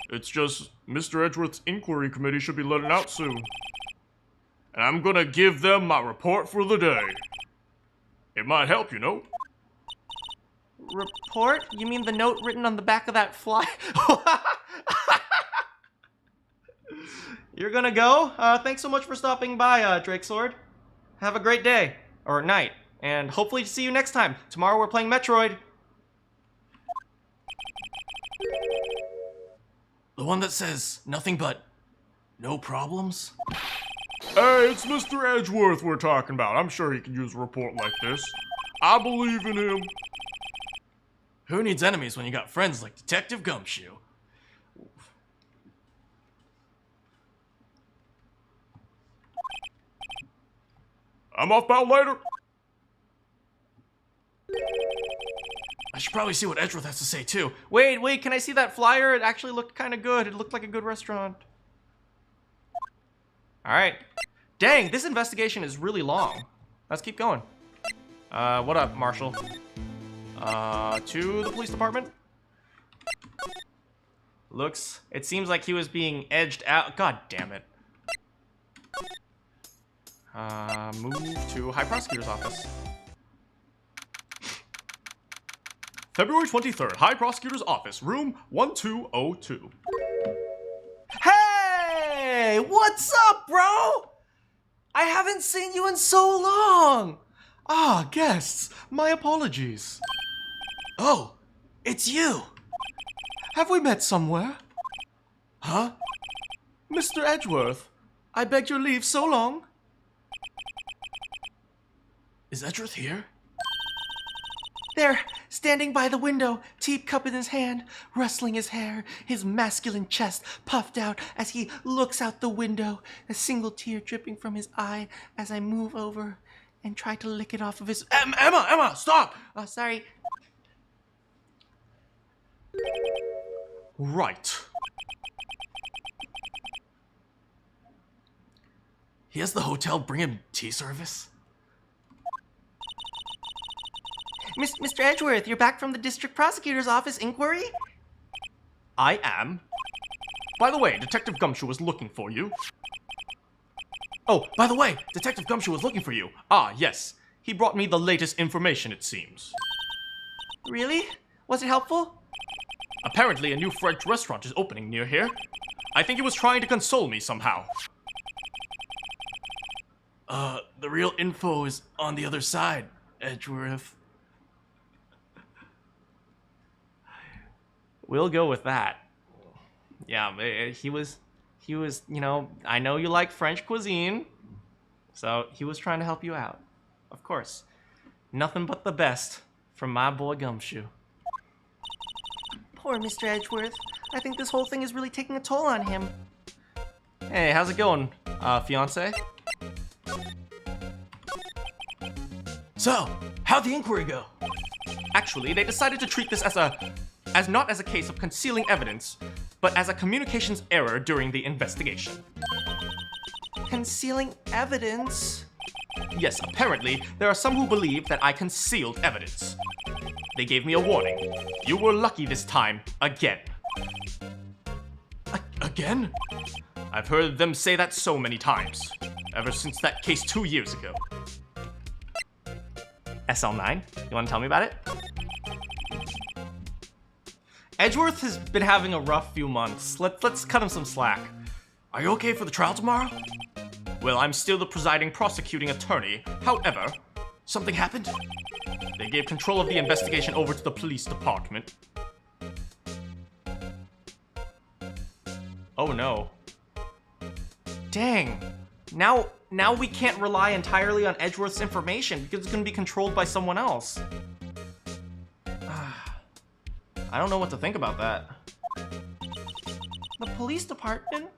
It's just Mr. Edgeworth's inquiry committee should be letting out soon. And I'm gonna give them my report for the day. It might help, you know. Report? You mean the note written on the back of that fly? You're gonna go? Thanks so much for stopping by, Drake Sword. Have a great day. Or night. And hopefully see you next time. Tomorrow we're playing Metroid. The one that says nothing but no problems? Hey, it's Mr. Edgeworth we're talking about. I'm sure he can use a report like this. I believe in him. Who needs enemies when you got friends like Detective Gumshoe? I'm off about later. I should probably see what Edgeworth has to say too. Wait, can I see that flyer? It actually looked kind of good. It looked like a good restaurant. Alright. Dang, this investigation is really long. Let's keep going. What up, Marshall? To the police department? It seems like he was being edged out. God damn it. Move to High Prosecutor's Office. February 23rd, High Prosecutor's Office, room 1202. Hey! Hey, what's up, bro? I haven't seen you in so long. Ah, guests, my apologies. Oh, it's you. Have we met somewhere? Huh? Mr. Edgeworth, I begged your leave so long. Is Edgeworth here? There, standing by the window, teacup in his hand, rustling his hair, his masculine chest puffed out as he looks out the window, a single tear dripping from his eye as I move over and try to lick it off of his... Emma, stop! Oh, sorry. Right. He has the hotel bring him tea service? Mr. Edgeworth, you're back from the district prosecutor's office inquiry? I am. By the way, Detective Gumshoe was looking for you. Oh, by the way, Detective Gumshoe was looking for you. Ah, yes. He brought me the latest information, it seems. Really? Was it helpful? Apparently, a new French restaurant is opening near here. I think he was trying to console me somehow. The real info is on the other side, Edgeworth. We'll go with that. Yeah, he was, you know, I know you like French cuisine, so he was trying to help you out. Of course. Nothing but the best from my boy Gumshoe. Poor Mr. Edgeworth. I think this whole thing is really taking a toll on him. Hey, how's it going, fiancé? So, how'd the inquiry go? Actually, they decided to treat this as not as a case of concealing evidence, but as a communications error during the investigation. Concealing evidence? Yes, apparently, there are some who believe that I concealed evidence. They gave me a warning. You were lucky this time, again. Again? I've heard them say that so many times, ever since that case 2 years ago. SL9, you want to tell me about it? Edgeworth has been having a rough few months. Let's cut him some slack. Are you okay for the trial tomorrow? Well, I'm still the presiding prosecuting attorney. However, something happened. They gave control of the investigation over to the police department. Oh no. Dang. Now we can't rely entirely on Edgeworth's information because it's going to be controlled by someone else. I don't know what to think about that. The police department?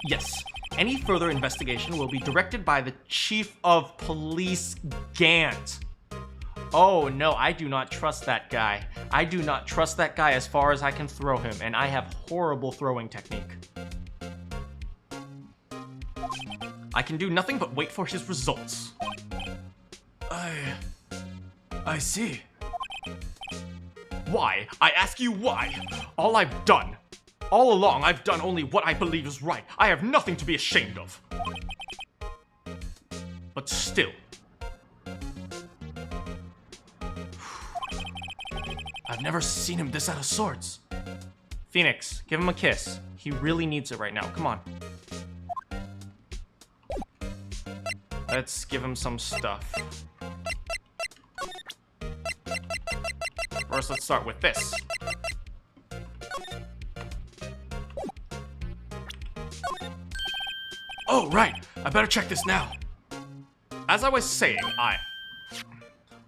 Yes. Any further investigation will be directed by the Chief of Police Gant. Oh no, I do not trust that guy. I do not trust that guy as far as I can throw him, and I have horrible throwing technique. I can do nothing but wait for his results. I see. Why? I ask you why? All along, I've done only what I believe is right. I have nothing to be ashamed of. But still. I've never seen him this out of sorts. Phoenix, give him a kiss. He really needs it right now. Come on. Let's give him some stuff. First, let's start with this. Oh, right. I better check this now. As I was saying,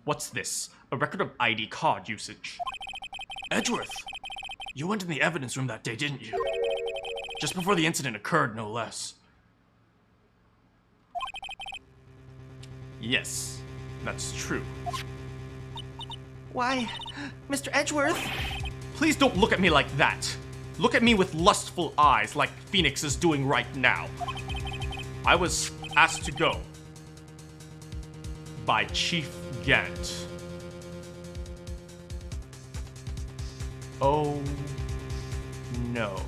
What's this? A record of ID card usage. Edgeworth, you went in the evidence room that day, didn't you? Just before the incident occurred, no less. Yes, that's true. Why, Mr. Edgeworth? Please don't look at me like that. Look at me with lustful eyes like Phoenix is doing right now. I was asked to go by Chief Gant. Oh no.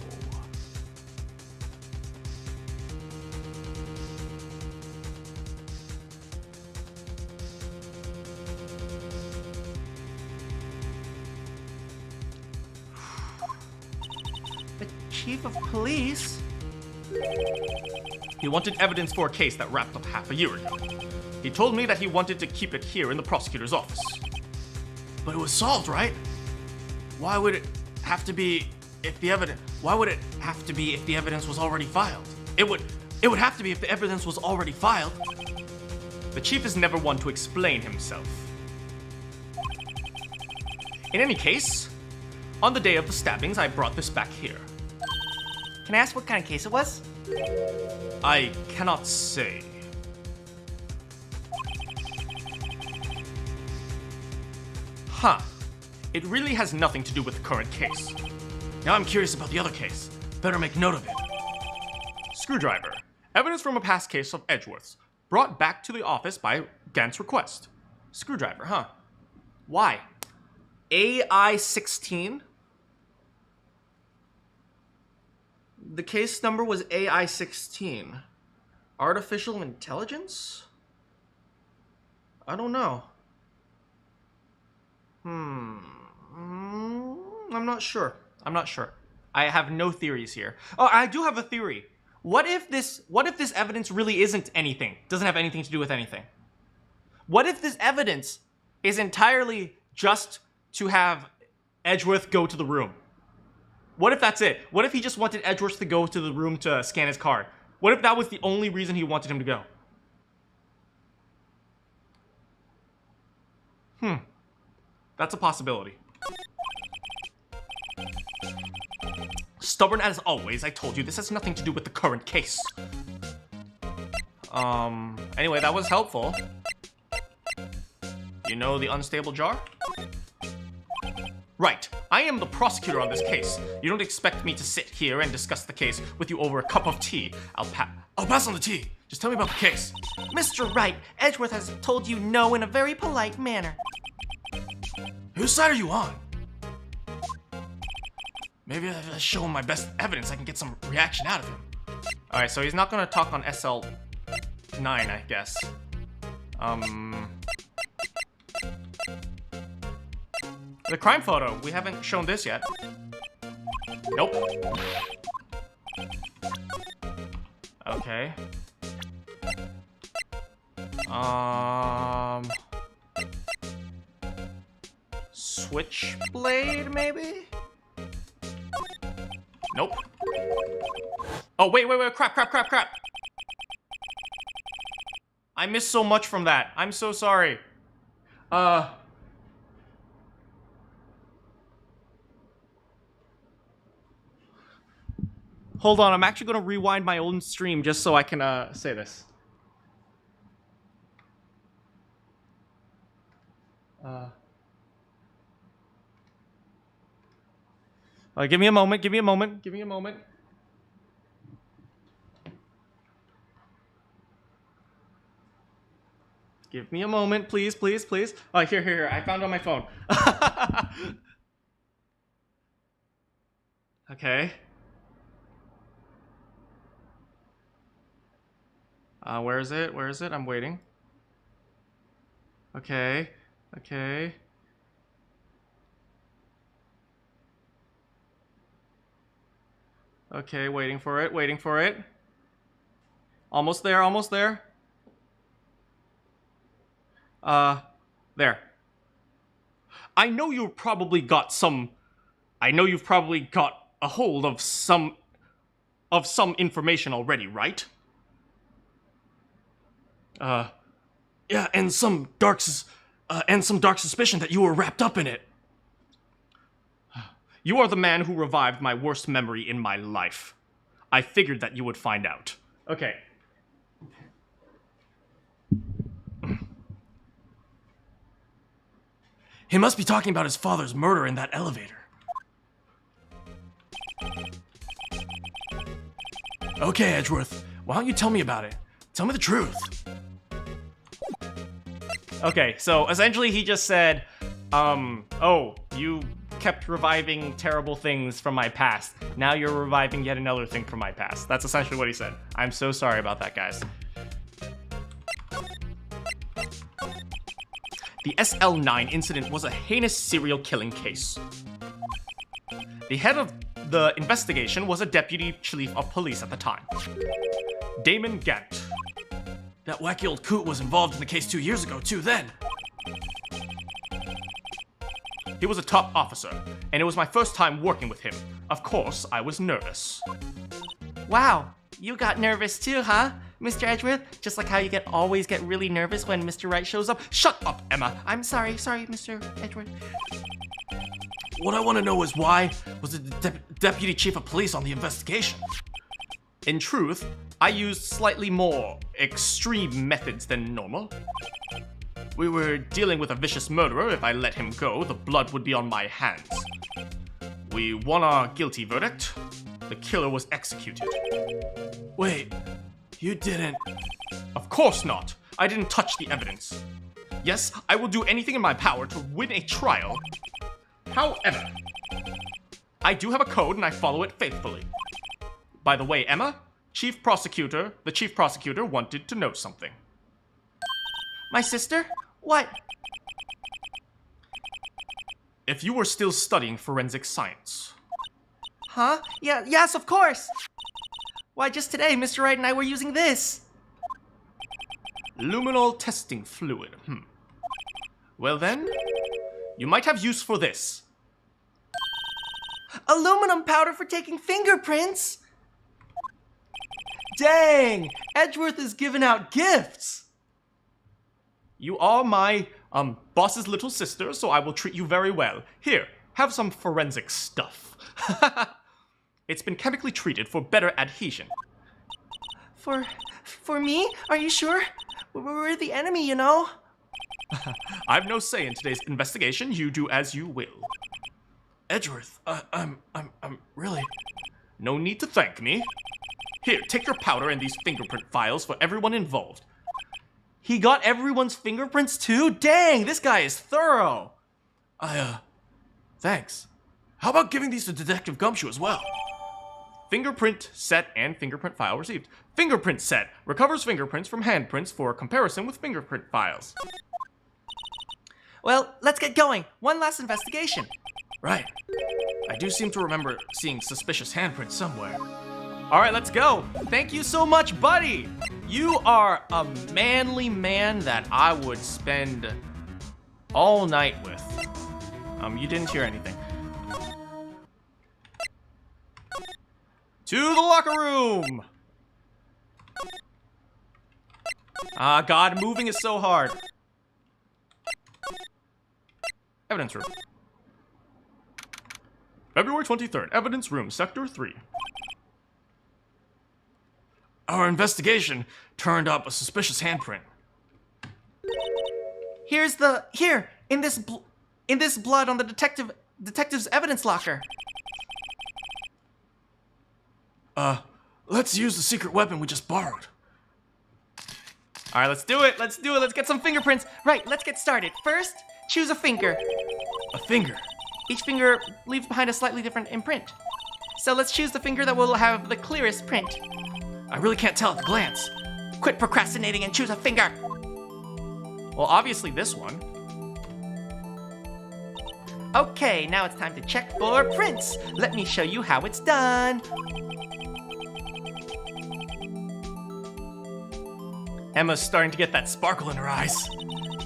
The Chief of Police? He wanted evidence for a case that wrapped up half a year ago. He told me that he wanted to keep it here in the prosecutor's office. But it was solved, right? Why would it have to be if the evidence... Why would it have to be if the evidence was already filed? It would have to be if the evidence was already filed. The chief is never one to explain himself. In any case, on the day of the stabbings, I brought this back here. Can I ask what kind of case it was? I cannot say. Huh. It really has nothing to do with the current case. Now I'm curious about the other case. Better make note of it. Screwdriver. Evidence from a past case of Edgeworth's. Brought back to the office by Gant's request. Screwdriver, huh? Why? AI-16? The case number was AI-16. Artificial intelligence? I don't know. I'm not sure. I have no theories here. Oh, I do have a theory. What if this evidence really isn't anything? Doesn't have anything to do with anything? What if this evidence is entirely just to have Edgeworth go to the room? What if that's it? What if he just wanted Edgeworth to go to the room to scan his card? What if that was the only reason he wanted him to go? That's a possibility. Stubborn as always, I told you this has nothing to do with the current case. Anyway, that was helpful. You know the unstable jar? Right. I am the prosecutor on this case. You don't expect me to sit here and discuss the case with you over a cup of tea. I'll pass on the tea. Just tell me about the case. Mr. Wright, Edgeworth has told you no in a very polite manner. Whose side are you on? Maybe if I show him my best evidence, I can get some reaction out of him. Alright, so he's not gonna talk on SL9, I guess. The crime photo. We haven't shown this yet. Nope. Okay. Switchblade, maybe? Nope. Oh, wait, crap. I missed so much from that. I'm so sorry. Hold on, I'm actually gonna rewind my own stream just so I can, say this. Give me a moment. Give me a moment, please. Oh, here. I found it on my phone. Okay. Where is it? I'm waiting. Okay. Okay, waiting for it. Almost there. There. I know you've probably got a hold of some information already, right? Yeah, and some dark suspicion that you were wrapped up in it. You are the man who revived my worst memory in my life. I figured that you would find out. Okay. He must be talking about his father's murder in that elevator. Okay, Edgeworth, why don't you tell me about it? Tell me the truth. Okay, so essentially he just said, oh, you kept reviving terrible things from my past. Now you're reviving yet another thing from my past. That's essentially what he said. I'm so sorry about that, guys. The SL9 incident was a heinous serial killing case. The head of The investigation was a deputy chief of police at the time, Damon Gant. That wacky old coot was involved in the case 2 years ago, too, then. He was a top officer, and it was my first time working with him. Of course, I was nervous. Wow, you got nervous too, huh, Mr. Edgeworth? Just like how you always get really nervous when Mr. Wright shows up. Shut up, Emma. I'm sorry, Mr. Edgeworth. What I want to know is why was the deputy chief of police on the investigation? In truth, I used slightly more extreme methods than normal. We were dealing with a vicious murderer. If I let him go, the blood would be on my hands. We won our guilty verdict. The killer was executed. Wait, you didn't... Of course not. I didn't touch the evidence. Yes, I will do anything in my power to win a trial. However, I do have a code and I follow it faithfully. By the way, Emma, the chief prosecutor wanted to know something. My sister? What? If you were still studying forensic science. Huh? Yeah, yes, of course! Why, just today, Mr. Wright and I were using this. Luminol testing fluid. Well then, you might have use for this. Aluminum powder for taking fingerprints? Dang! Edgeworth is giving out gifts! You are my, boss's little sister, so I will treat you very well. Here, have some forensic stuff. It's been chemically treated for better adhesion. For me? Are you sure? We're the enemy, you know? I've no say in today's investigation. You do as you will. Edgeworth, I'm really... No need to thank me. Here, take your powder and these fingerprint files for everyone involved. He got everyone's fingerprints too? Dang, this guy is thorough. Thanks. How about giving these to Detective Gumshoe as well? Fingerprint set and fingerprint file received. Fingerprint set recovers fingerprints from handprints for comparison with fingerprint files. Well, let's get going. One last investigation. Right. I do seem to remember seeing suspicious handprints somewhere. All right, let's go. Thank you so much, buddy. You are a manly man that I would spend all night with. You didn't hear anything. To the locker room. Ah, God, moving is so hard. Evidence room. February 23rd, evidence room, sector 3. Our investigation turned up a suspicious handprint. Here, in this blood on the detective's evidence locker. Let's use the secret weapon we just borrowed. All right, let's do it. Let's get some fingerprints. Right, let's get started. First, choose a finger. A finger? Each finger leaves behind a slightly different imprint. So let's choose the finger that will have the clearest print. I really can't tell at a glance. Quit procrastinating and choose a finger. Well, obviously this one. Okay, now it's time to check for prints. Let me show you how it's done. Emma's starting to get that sparkle in her eyes.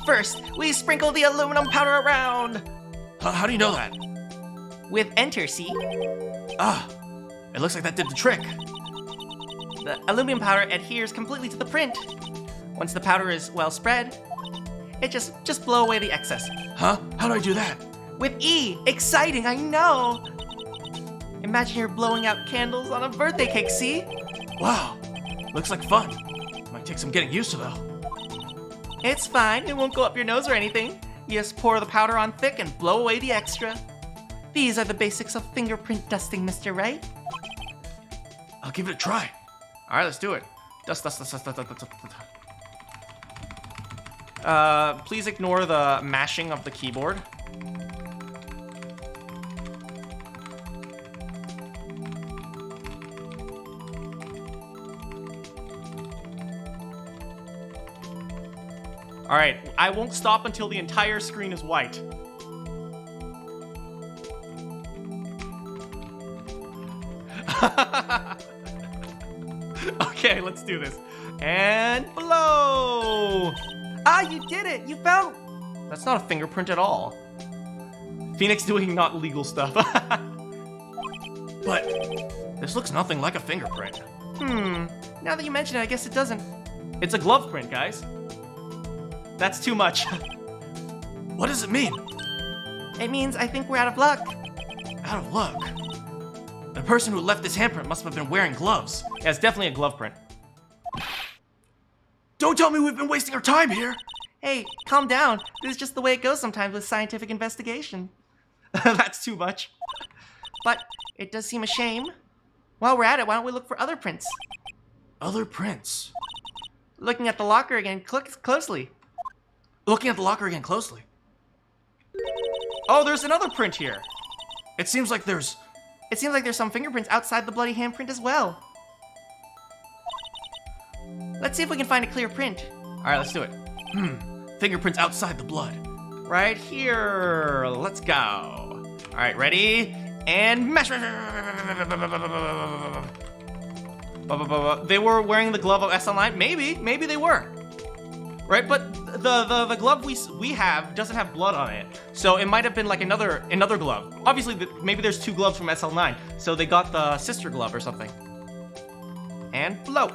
First, we sprinkle the aluminum powder around. How do you know that? With enter, see? It looks like that did the trick. The aluminum powder adheres completely to the print. Once the powder is well spread, it just blow away the excess. Huh? How do I do that? With E! Exciting, I know! Imagine you're blowing out candles on a birthday cake, see? Wow, looks like fun. Might take some getting used to though. It's fine, it won't go up your nose or anything. You just pour the powder on thick and blow away the extra. These are the basics of fingerprint dusting, Mr. Wright. I'll give it a try. All right, let's do it. Dust. Please ignore the mashing of the keyboard. All right, I won't stop until the entire screen is white. Okay, let's do this. And blow! Ah, you did it! You found... That's not a fingerprint at all. Phoenix doing not legal stuff. But this looks nothing like a fingerprint. Now that you mention it, I guess it doesn't. It's a glove print, guys. That's too much. What does it mean? It means I think we're out of luck. Out of luck. The person who left this handprint must have been wearing gloves. Yeah, it's definitely a glove print. Don't tell me we've been wasting our time here. Hey, calm down. This is just the way it goes sometimes with scientific investigation. That's too much. But it does seem a shame. While we're at it, why don't we look for other prints? Other prints. Looking at the locker again closely. Looking at the locker again closely. Oh, there's another print here. It seems like there's some fingerprints outside the bloody handprint as well. Let's see if we can find a clear print. All right, let's do it. fingerprints outside the blood. Right here. Let's go. All right, ready? And mash. They were wearing the glove of SL9. Maybe they were. Right, but the glove we have doesn't have blood on it, so it might have been like another glove. Obviously, maybe there's two gloves from SL9, so they got the sister glove or something. And blow.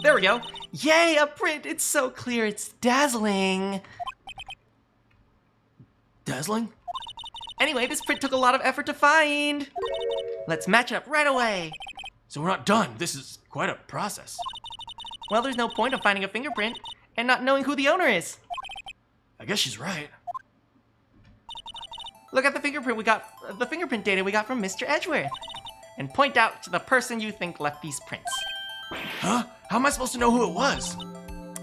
There we go. Yay, a print! It's so clear, it's dazzling. Dazzling? Anyway, this print took a lot of effort to find. Let's match up right away. So we're not done. This is quite a process. Well, there's no point of finding a fingerprint and not knowing who the owner is. I guess she's right. Look at the fingerprint data we got from Mr. Edgeworth, and point out to the person you think left these prints. Huh? How am I supposed to know who it was?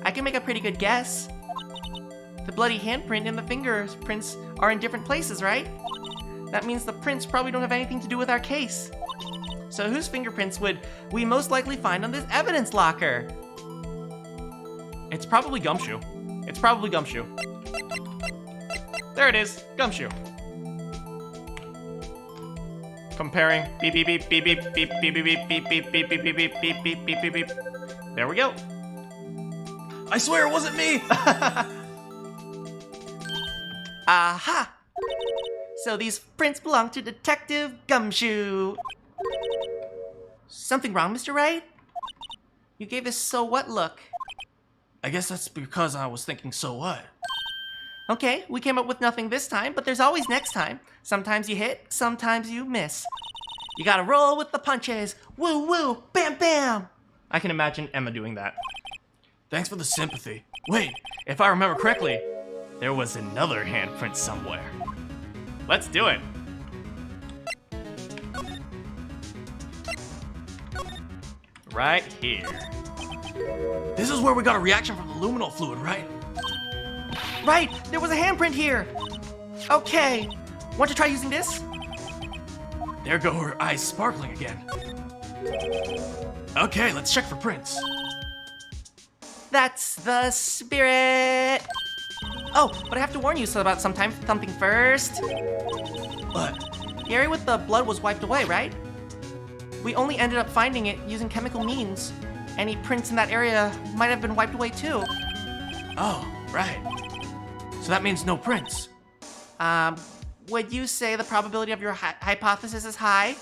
I can make a pretty good guess. The bloody handprint and the fingerprints are in different places, right? That means the prints probably don't have anything to do with our case. So whose fingerprints would we most likely find on this evidence locker? It's probably Gumshoe. There it is, Gumshoe. Comparing. Beep beep beep beep beep beep beep beep beep beep beep beep beep beep beep beep beep beep beep. There we go. I swear it wasn't me. Aha! So these prints belong to Detective Gumshoe. Something wrong, Mr. Wright? You gave this so what look. I guess that's because I was thinking so what? Okay, we came up with nothing this time, but there's always next time. Sometimes you hit, sometimes you miss. You gotta roll with the punches. Woo woo, bam bam. I can imagine Emma doing that. Thanks for the sympathy. Wait, if I remember correctly, There was another handprint somewhere. Let's do it. Right here. this is where we got a reaction from the luminal fluid, right? Right, there was a handprint here. Okay, want to try using this? There go her eyes sparkling again. Okay, let's check for prints. That's the spirit. Oh, but I have to warn you about something first. What? The area with the blood was wiped away, right? We only ended up finding it using chemical means. Any prints in that area might have been wiped away too. Oh, right. So that means no prints. Would you say the probability of your hypothesis is high?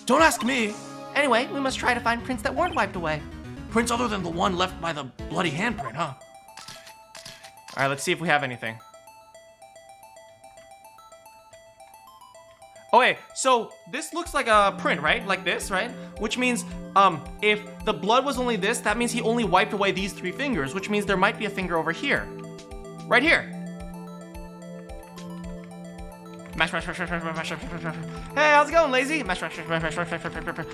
Don't ask me. Anyway, we must try to find prints that weren't wiped away. Prints other than the one left by the bloody handprint, huh? All right, let's see if we have anything. Oh wait, so this looks like a print, right? Like this, right? Which means, if the blood was only this, that means he only wiped away these 3 fingers, which means there might be a finger over here. Right here. Mash, mash, mash, mash, mash, mash, mash, mash, mash. Hey, how's it going, lazy? Mash, mash, mash, mash, mash, mash, mash, mash,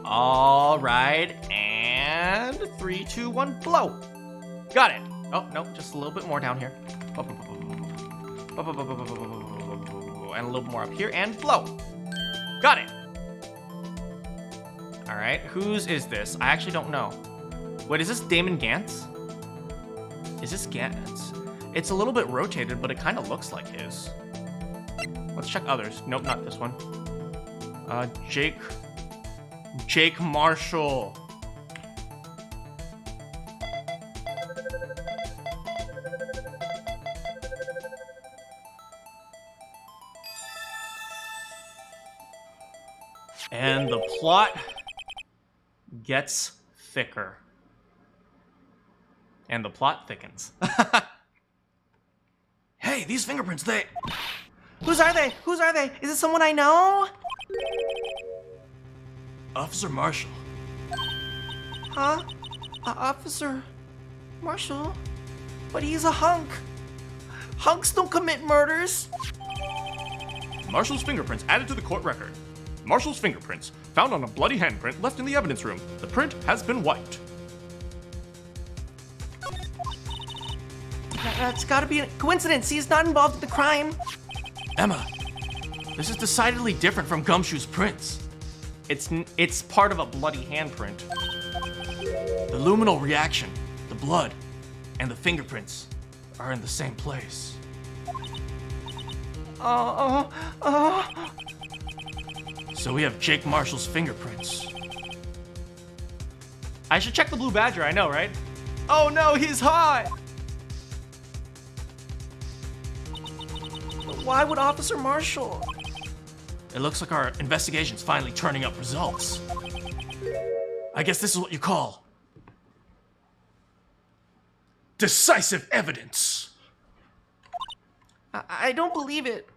all right, and 3, 2, 1, blow. Got it. Oh, no, just a little bit more down here. And a little more up here, and blow. Got it. All right, whose is this? I actually don't know. Wait, is this Damon Gantz? Is this Gantz? It's a little bit rotated, but it kind of looks like his. Let's check others. Nope, not this one. Jake Marshall. And the plot gets thicker. And the plot thickens. Hey, these fingerprints, they... Whose are they? Whose are they? Is it someone I know? Officer Marshall. Huh? Officer Marshall? But he's a hunk. Hunks don't commit murders. Marshall's fingerprints added to the court record. Marshall's fingerprints found on a bloody handprint left in the evidence room. The print has been wiped. That's gotta be a coincidence. He's not involved in the crime. Emma, this is decidedly different from Gumshoe's prints. It's part of a bloody handprint. The luminal reaction, the blood, and the fingerprints are in the same place. So we have Jake Marshall's fingerprints. I should check the Blue Badger, I know, right? Oh no, he's hot! Why would Officer Marshall? It looks like our investigation's finally turning up results. I guess this is what you call decisive evidence. I don't believe it.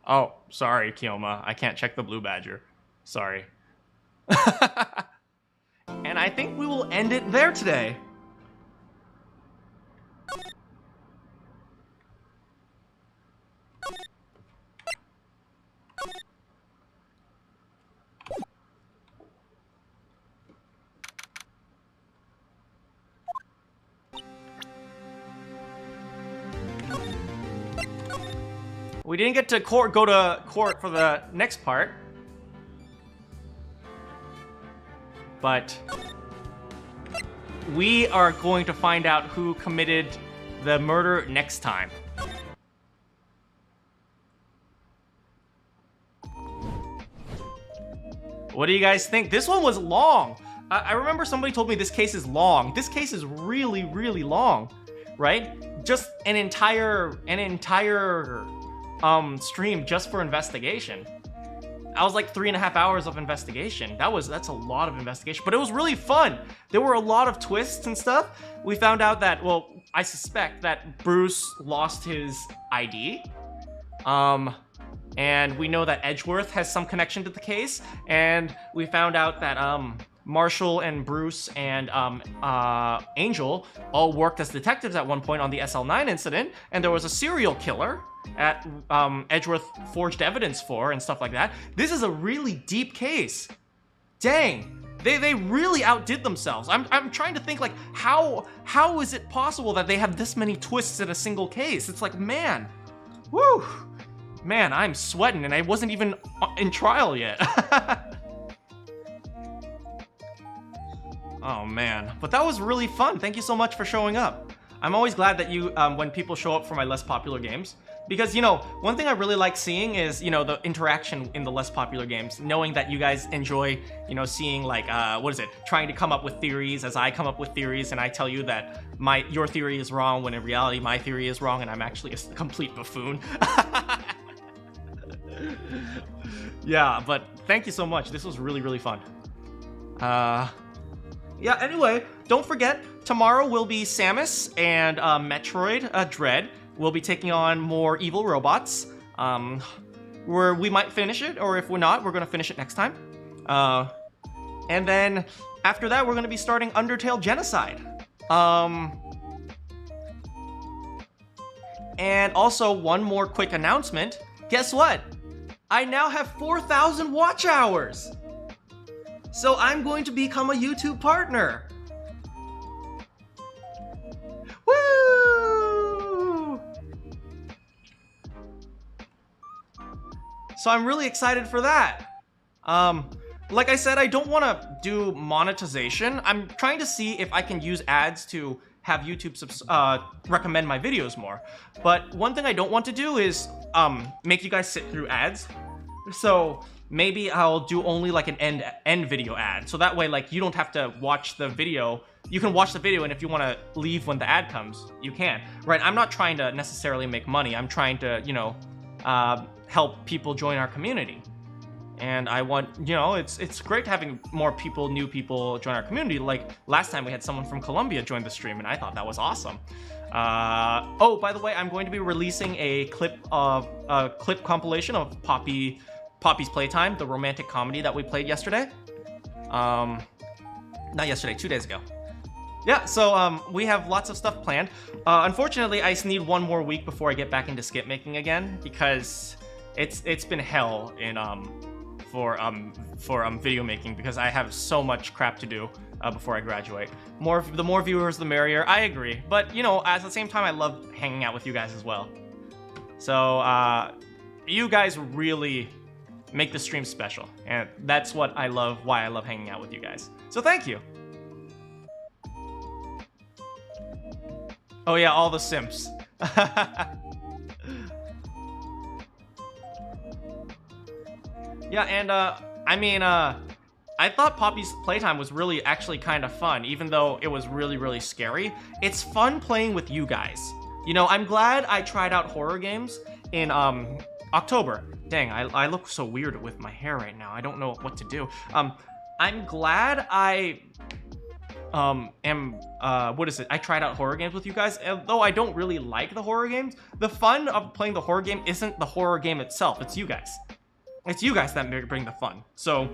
Oh, sorry, Kioma. I can't check the Blue Badger. Sorry. And I think we will end it there today. We didn't get to go to court for the next part. But we are going to find out who committed the murder next time. What do you guys think? This one was long. I remember somebody told me this case is long. This case is really, really long, right? Just an entire stream just for investigation. I was like 3.5 hours of investigation. That's a lot of investigation, but it was really fun. There were a lot of twists and stuff. We found out that, well, I suspect that Bruce lost his ID. And we know that Edgeworth has some connection to the case. And we found out that Marshall and Bruce and Angel all worked as detectives at one point on the SL9 incident. And there was a serial killer at Edgeworth forged evidence for and stuff like that. This is a really deep case. Dang, they really outdid themselves. I'm trying to think, like, how is it possible that they have this many twists in a single case? It's like, man, woo, man, I'm sweating and I wasn't even in trial yet. Oh man, but that was really fun. Thank you so much for showing up. I'm always glad that you, when people show up for my less popular games, because, you know, one thing I really like seeing is, you know, the interaction in the less popular games, knowing that you guys enjoy, you know, seeing, like, trying to come up with theories as I come up with theories, and I tell you that your theory is wrong, when in reality my theory is wrong, and I'm actually a complete buffoon. Yeah, but thank you so much. This was really, really fun. Yeah, anyway, don't forget, tomorrow will be Samus and Metroid Dread. We'll be taking on more evil robots. Where we might finish it, or if we're not, we're gonna finish it next time. And then after that, we're gonna be starting Undertale Genocide. And also, one more quick announcement. Guess what? I now have 4,000 watch hours. So I'm going to become a YouTube partner. Woo! So I'm really excited for that. Like I said, I don't want to do monetization. I'm trying to see if I can use ads to have YouTube recommend my videos more. But one thing I don't want to do is make you guys sit through ads. So maybe I'll do only like an end video ad. So that way, like, you don't have to watch the video. You can watch the video, and if you want to leave when the ad comes, you can. Right? I'm not trying to necessarily make money. I'm trying to, you know, help people join our community. And I want, you know, it's great having more people, new people join our community. Like last time we had someone from Colombia join the stream, and I thought that was awesome. Oh, by the way, I'm going to be releasing a clip compilation of Poppy's Playtime, the romantic comedy that we played yesterday. Not yesterday, 2 days ago. Yeah, so we have lots of stuff planned. Unfortunately, I just need one more week before I get back into skip making again, because it's been hell in for video making, because I have so much crap to do before I graduate. The more viewers, the merrier. I agree, but you know, at the same time, I love hanging out with you guys as well. So you guys really make the stream special, and that's what I love. Why I love hanging out with you guys. So thank you. Oh yeah, all the simps. Yeah, and I mean, I thought Poppy's Playtime was really actually kind of fun, even though it was really, really scary. It's fun playing with you guys. You know, I'm glad I tried out horror games in October. Dang, I look so weird with my hair right now. I don't know what to do. I'm glad I I tried out horror games with you guys. Though I don't really like the horror games, the fun of playing the horror game isn't the horror game itself, it's you guys. It's you guys that bring the fun. So,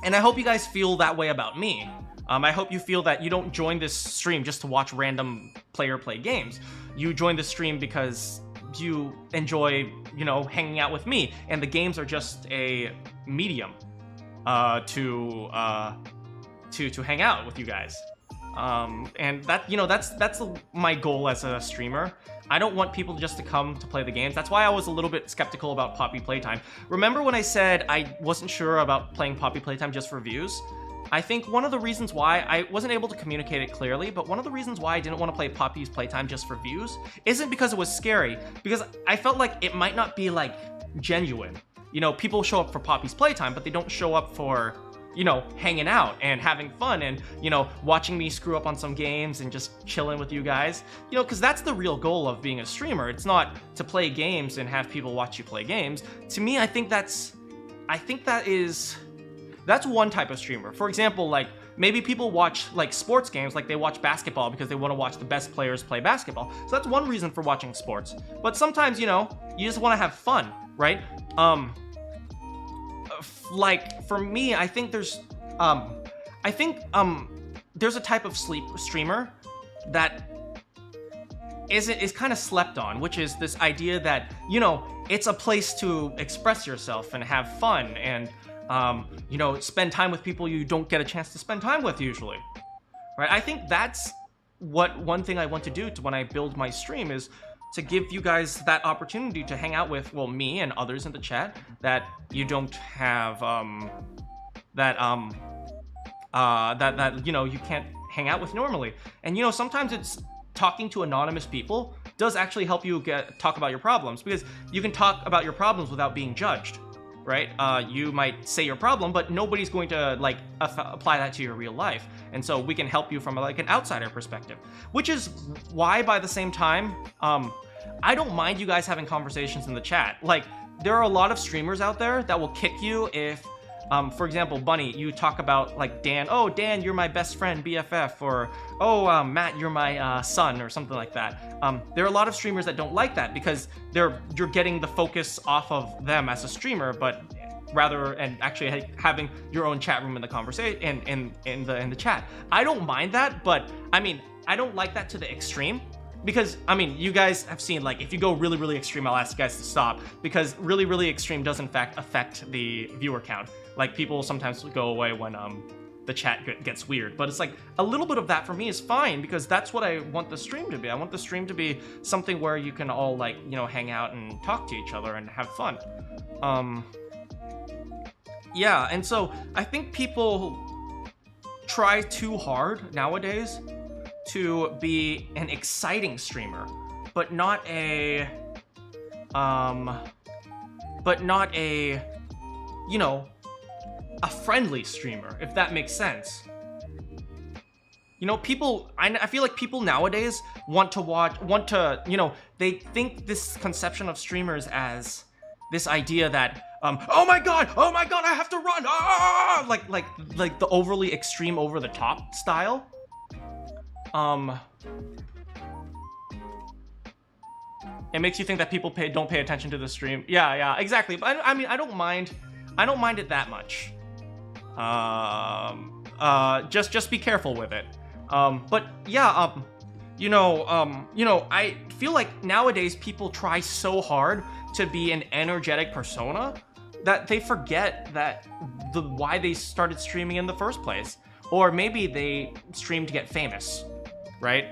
and I hope you guys feel that way about me. I hope you feel that you don't join this stream just to watch random player play games. You join the stream because you enjoy, you know, hanging out with me, and the games are just a medium to hang out with you guys. And that, you know, that's my goal as a streamer. I don't want people just to come to play the games. That's why I was a little bit skeptical about Poppy Playtime. Remember when I said I wasn't sure about playing Poppy Playtime just for views? I think one of the reasons why I wasn't able to communicate it clearly, but one of the reasons why I didn't want to play Poppy's Playtime just for views isn't because it was scary, because I felt like it might not be like genuine. You know, people show up for Poppy's Playtime, but they don't show up for, you know, hanging out and having fun and, you know, watching me screw up on some games and just chilling with you guys. You know, because that's the real goal of being a streamer. It's not to play games and have people watch you play games. To me, I think that's one type of streamer. For example, like, maybe people watch, like, sports games, like they watch basketball because they want to watch the best players play basketball. So that's one reason for watching sports. But sometimes, you know, you just want to have fun, right? Like, for me, I think there's a type of streamer that is kind of slept on, which is this idea that, you know, it's a place to express yourself and have fun and, you know, spend time with people you don't get a chance to spend time with usually, right? I think that's one thing I want to do when I build my stream is to give you guys that opportunity to hang out with, well, me and others in the chat that you don't have, that you know, you can't hang out with normally. And, you know, sometimes it's talking to anonymous people does actually help you talk about your problems, because you can talk about your problems without being judged, right? You might say your problem, but nobody's going to, like, apply that to your real life. And so we can help you from, like, an outsider perspective, which is why, by the same time, I don't mind you guys having conversations in the chat. Like, there are a lot of streamers out there that will kick you if, for example, Bunny, you talk about, like, Dan, oh, Dan, you're my best friend, BFF, or, oh, Matt, you're my son, or something like that. There are a lot of streamers that don't like that because you're getting the focus off of them as a streamer, but rather, and actually having your own chat room in the conversation, in the chat. I don't mind that, but, I mean, I don't like that to the extreme. Because, I mean, you guys have seen, like, if you go really, really extreme, I'll ask you guys to stop. Because really, really extreme does, in fact, affect the viewer count. Like, people sometimes go away when the chat gets weird. But it's like, a little bit of that for me is fine, because that's what I want the stream to be. I want the stream to be something where you can all, like, you know, hang out and talk to each other and have fun. Yeah, and so I think people try too hard nowadays to be an exciting streamer, but not a, you know, a friendly streamer, if that makes sense. You know, people, I feel like people nowadays want to, you know, they think this conception of streamers as this idea that, oh my god, I have to run, ah! like the overly extreme, over the top style. It makes you think that people don't pay attention to the stream. Yeah, exactly. But I mean, I don't mind it that much. Just be careful with it. But yeah, you know, I feel like nowadays people try so hard to be an energetic persona that they forget that why they started streaming in the first place. Or maybe they stream to get famous, right?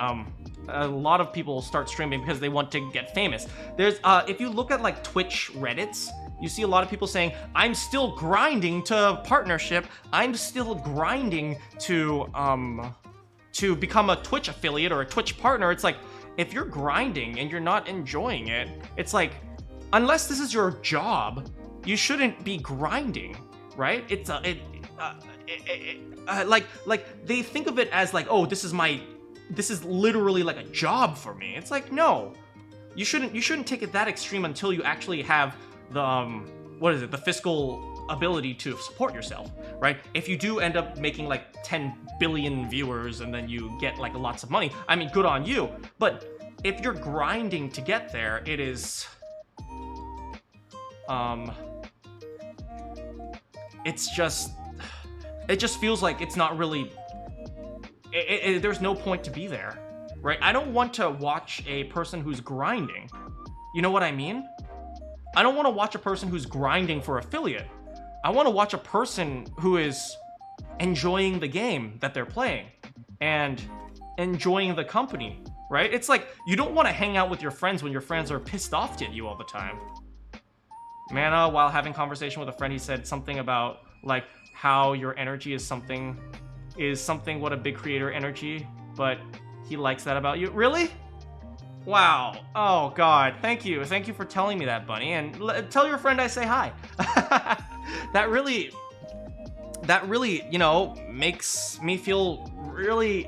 A lot of people start streaming because they want to get famous. There's, if you look at like Twitch Reddits, you see a lot of people saying, I'm still grinding to partnership. I'm still grinding to become a Twitch affiliate or a Twitch partner. It's like, if you're grinding and you're not enjoying it, it's like, unless this is your job, you shouldn't be grinding, right? It's like they think of it as like, oh, this is literally like a job for me. It's like, no, you shouldn't take it that extreme until you actually have the the fiscal ability to support yourself, right? If you do end up making like 10 billion viewers and then you get like lots of money, I mean, good on you. But if you're grinding to get there, it is, it just feels like it's not really, there's no point to be there, right? I don't want to watch a person who's grinding. You know what I mean? I don't want to watch a person who's grinding for affiliate. I want to watch a person who is enjoying the game that they're playing and enjoying the company, right? It's like, you don't want to hang out with your friends when your friends are pissed off at you all the time. Mana, while having conversation with a friend, he said something about like how your energy is something what a big creator energy, but he likes that about you. Really? Wow. Oh god. Thank you for telling me that, Bunny, and tell your friend I say hi. that really, you know, makes me feel really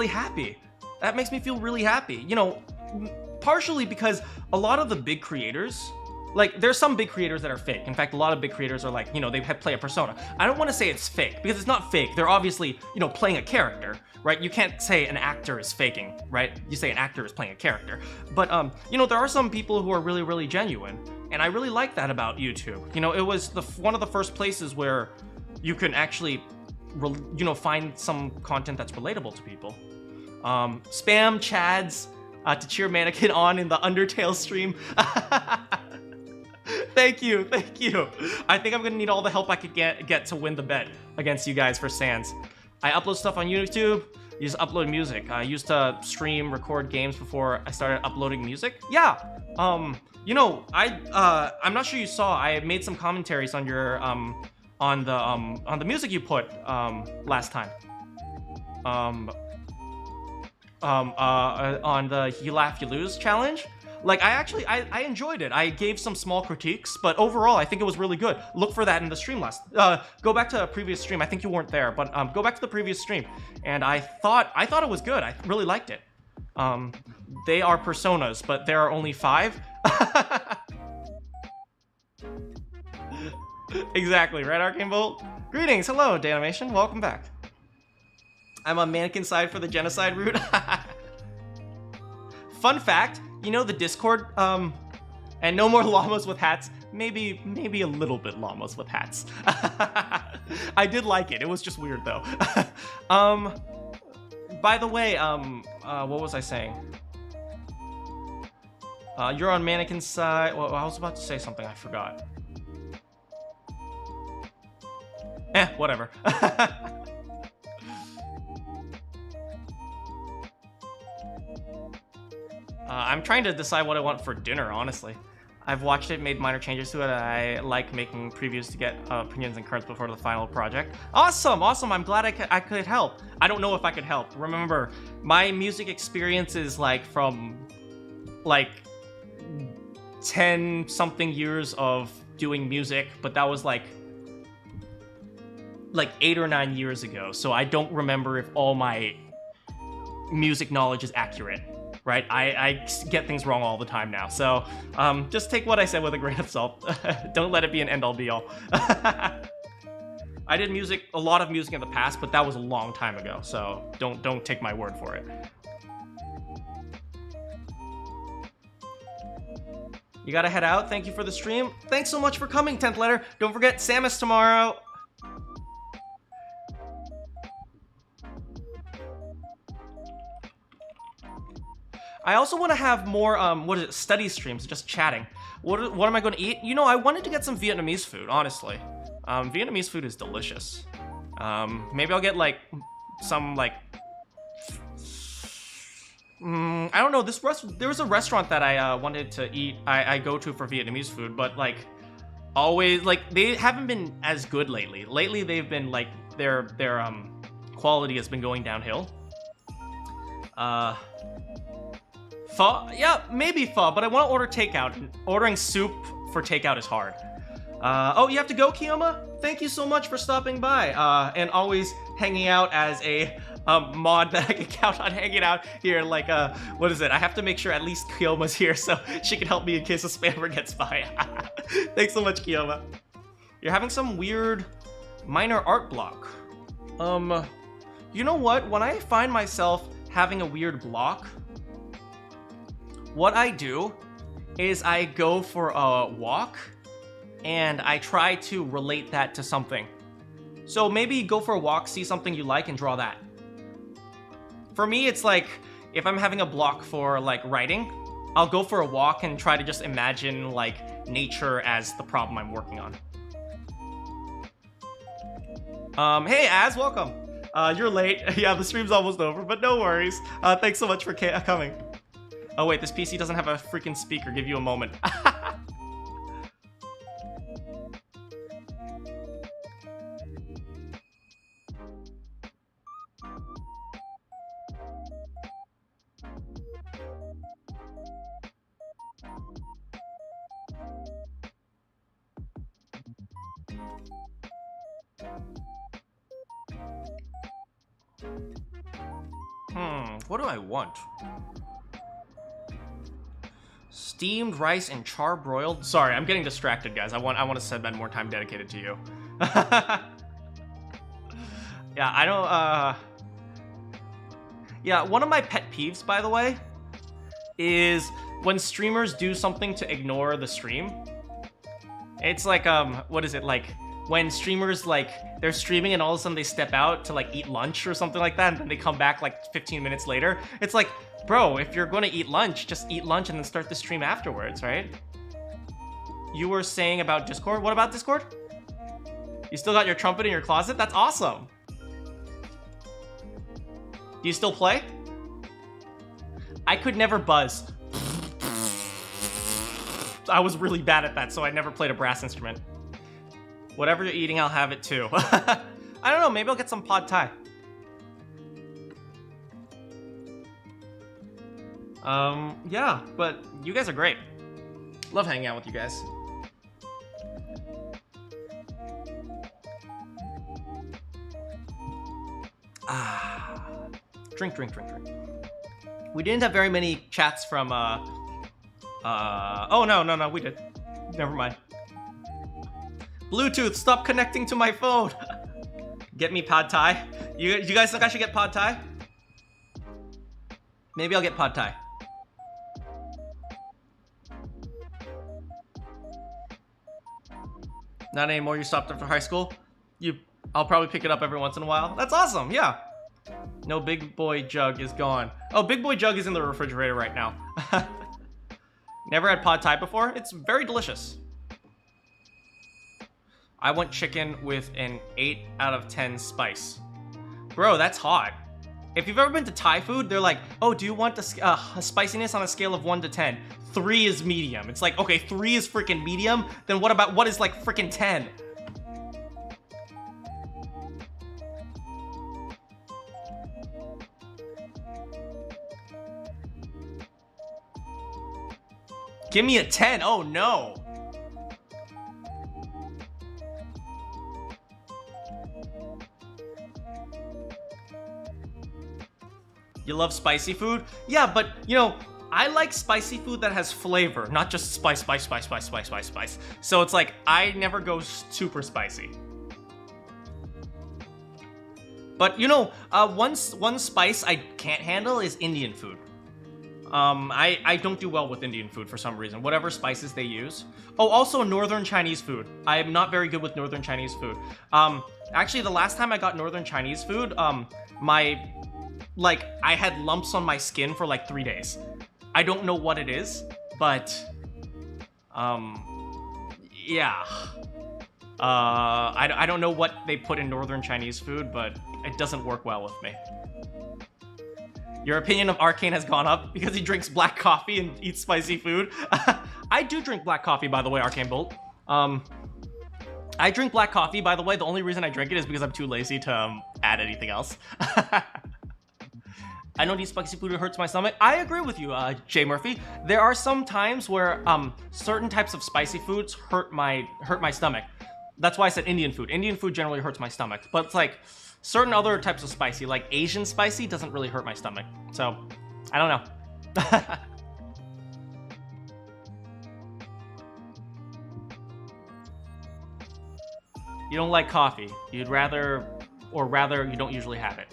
happy. That makes me feel really happy, you know, partially because a lot of the big creators, like, there's some big creators that are fake. In fact, a lot of big creators are like, you know, they play a persona. I don't want to say it's fake, because it's not fake. They're obviously, you know, playing a character, right? You can't say an actor is faking, right? You say an actor is playing a character. But, you know, there are some people who are really genuine, and I really like that about YouTube. You know, it was one of the first places where you can actually, you know, find some content that's relatable to people. Spam Chads to cheer Manakyn on in the Undertale stream. Thank you. I think I'm gonna need all the help I could get to win the bet against you guys for Sans. I upload stuff on YouTube. You just upload music. I used to stream, record games before I started uploading music. Yeah. You know, I'm not sure you saw. I made some commentaries on your on the music you put last time. On the You Laugh You Lose challenge. Like, I enjoyed it. I gave some small critiques, but overall, I think it was really good. Look for that in the stream last. Go back to a previous stream. I think you weren't there, but go back to the previous stream. And I thought it was good. I really liked it. They are personas, but there are only 5. Exactly, right, Arcane Bolt? Greetings, hello, Danimation. Welcome back. I'm on Manakyn's side for the genocide route. Fun fact. You know the Discord, and no more llamas with hats. Maybe a little bit llamas with hats. I did like it. It was just weird though. By the way, what was I saying? You're on Manakyn's side. Well, I was about to say something. I forgot. Whatever. I'm trying to decide what I want for dinner, honestly. I've watched it, made minor changes to it. I like making previews to get opinions and cards before the final project. Awesome, awesome. I'm glad I could help. I don't know if I could help. Remember, my music experience is like from like 10 something years of doing music, but that was like 8 or 9 years ago. So I don't remember if all my music knowledge is accurate. Right, I get things wrong all the time now, so just take what I said with a grain of salt. Don't let it be an end-all be-all. I did a lot of music in the past, but that was a long time ago, so don't take my word for it. You gotta head out. Thank you for the stream. Thanks so much for coming, 10th letter. Don't forget Samus tomorrow. I also want to have more, study streams, just chatting. What am I going to eat? You know, I wanted to get some Vietnamese food, honestly. Vietnamese food is delicious. Maybe I'll get, like, some, like... I don't know, there was a restaurant that I wanted to eat, I go to for Vietnamese food, but, like, always, like, they haven't been as good lately. Lately, they've been, like, their quality has been going downhill. Pho? Yeah, maybe pho, but I want to order takeout. Ordering soup for takeout is hard. Oh, you have to go, Kiyoma? Thank you so much for stopping by, and always hanging out as a mod that I can count on hanging out here. Like, what is it? I have to make sure at least Kiyoma's here so she can help me in case a spammer gets by. Thanks so much, Kiyoma. You're having some weird minor art block. You know what? When I find myself having a weird block, what I do is I go for a walk and I try to relate that to something. So maybe go for a walk, see something you like, and draw that. For me, it's like, if I'm having a block for, like, writing, I'll go for a walk and try to just imagine, like, nature as the problem I'm working on. Hey, Az, welcome. You're late. Yeah, the stream's almost over, but no worries. Thanks so much for coming. Oh wait, this PC doesn't have a freaking speaker. Give you a moment. What do I want? Steamed rice and charbroiled. Sorry, I'm getting distracted, guys. I want to spend more time dedicated to you. Yeah, I don't. Yeah, one of my pet peeves, by the way, is when streamers do something to ignore the stream. It's like what is it, like when streamers, like, they're streaming and all of a sudden they step out to, like, eat lunch or something like that, and then they come back like 15 minutes later. It's like, bro, if you're gonna eat lunch, just eat lunch and then start the stream afterwards, right? You were saying about Discord? What about Discord? You still got your trumpet in your closet? That's awesome. Do you still play? I could never buzz. I was really bad at that, so I never played a brass instrument. Whatever you're eating, I'll have it too. I don't know, maybe I'll get some pad thai. Yeah, but you guys are great. Love hanging out with you guys. Drink. We didn't have very many chats from, oh, no, we did. Never mind. Bluetooth, stop connecting to my phone. Get me pad thai. You guys think I should get pad thai? Maybe I'll get pad thai. Not anymore, you stopped after high school? I'll probably pick it up every once in a while. That's awesome, yeah. No, Big Boy Jug is gone. Oh, Big Boy Jug is in the refrigerator right now. Never had pad thai before? It's very delicious. I want chicken with an 8 out of 10 spice. Bro, that's hot. If you've ever been to Thai food, they're like, oh, do you want the spiciness on a scale of 1 to 10? 3 is medium. It's like, okay, 3 is freaking medium, then what is like freaking 10? Give me a 10. Oh no. You love spicy food? Yeah, but you know, I like spicy food that has flavor, not just spice. So it's like, I never go super spicy. But you know, one spice I can't handle is Indian food. I don't do well with Indian food for some reason, whatever spices they use. Oh, also Northern Chinese food. I'm not very good with Northern Chinese food. Actually, the last time I got Northern Chinese food, I had lumps on my skin for like 3 days. I don't know what it is, but, yeah. I don't know what they put in Northern Chinese food, but it doesn't work well with me. Your opinion of Arcane has gone up because he drinks black coffee and eats spicy food. I do drink black coffee, by the way, Arcane Bolt. I drink black coffee, by the way. The only reason I drink it is because I'm too lazy to add anything else. I don't eat spicy food, it hurts my stomach. I agree with you, Jay Murphy. There are some times where certain types of spicy foods hurt my stomach. That's why I said Indian food. Indian food generally hurts my stomach, but it's like certain other types of spicy, like Asian spicy, doesn't really hurt my stomach. So, I don't know. You don't like coffee. You'd rather, or rather, you don't usually have it.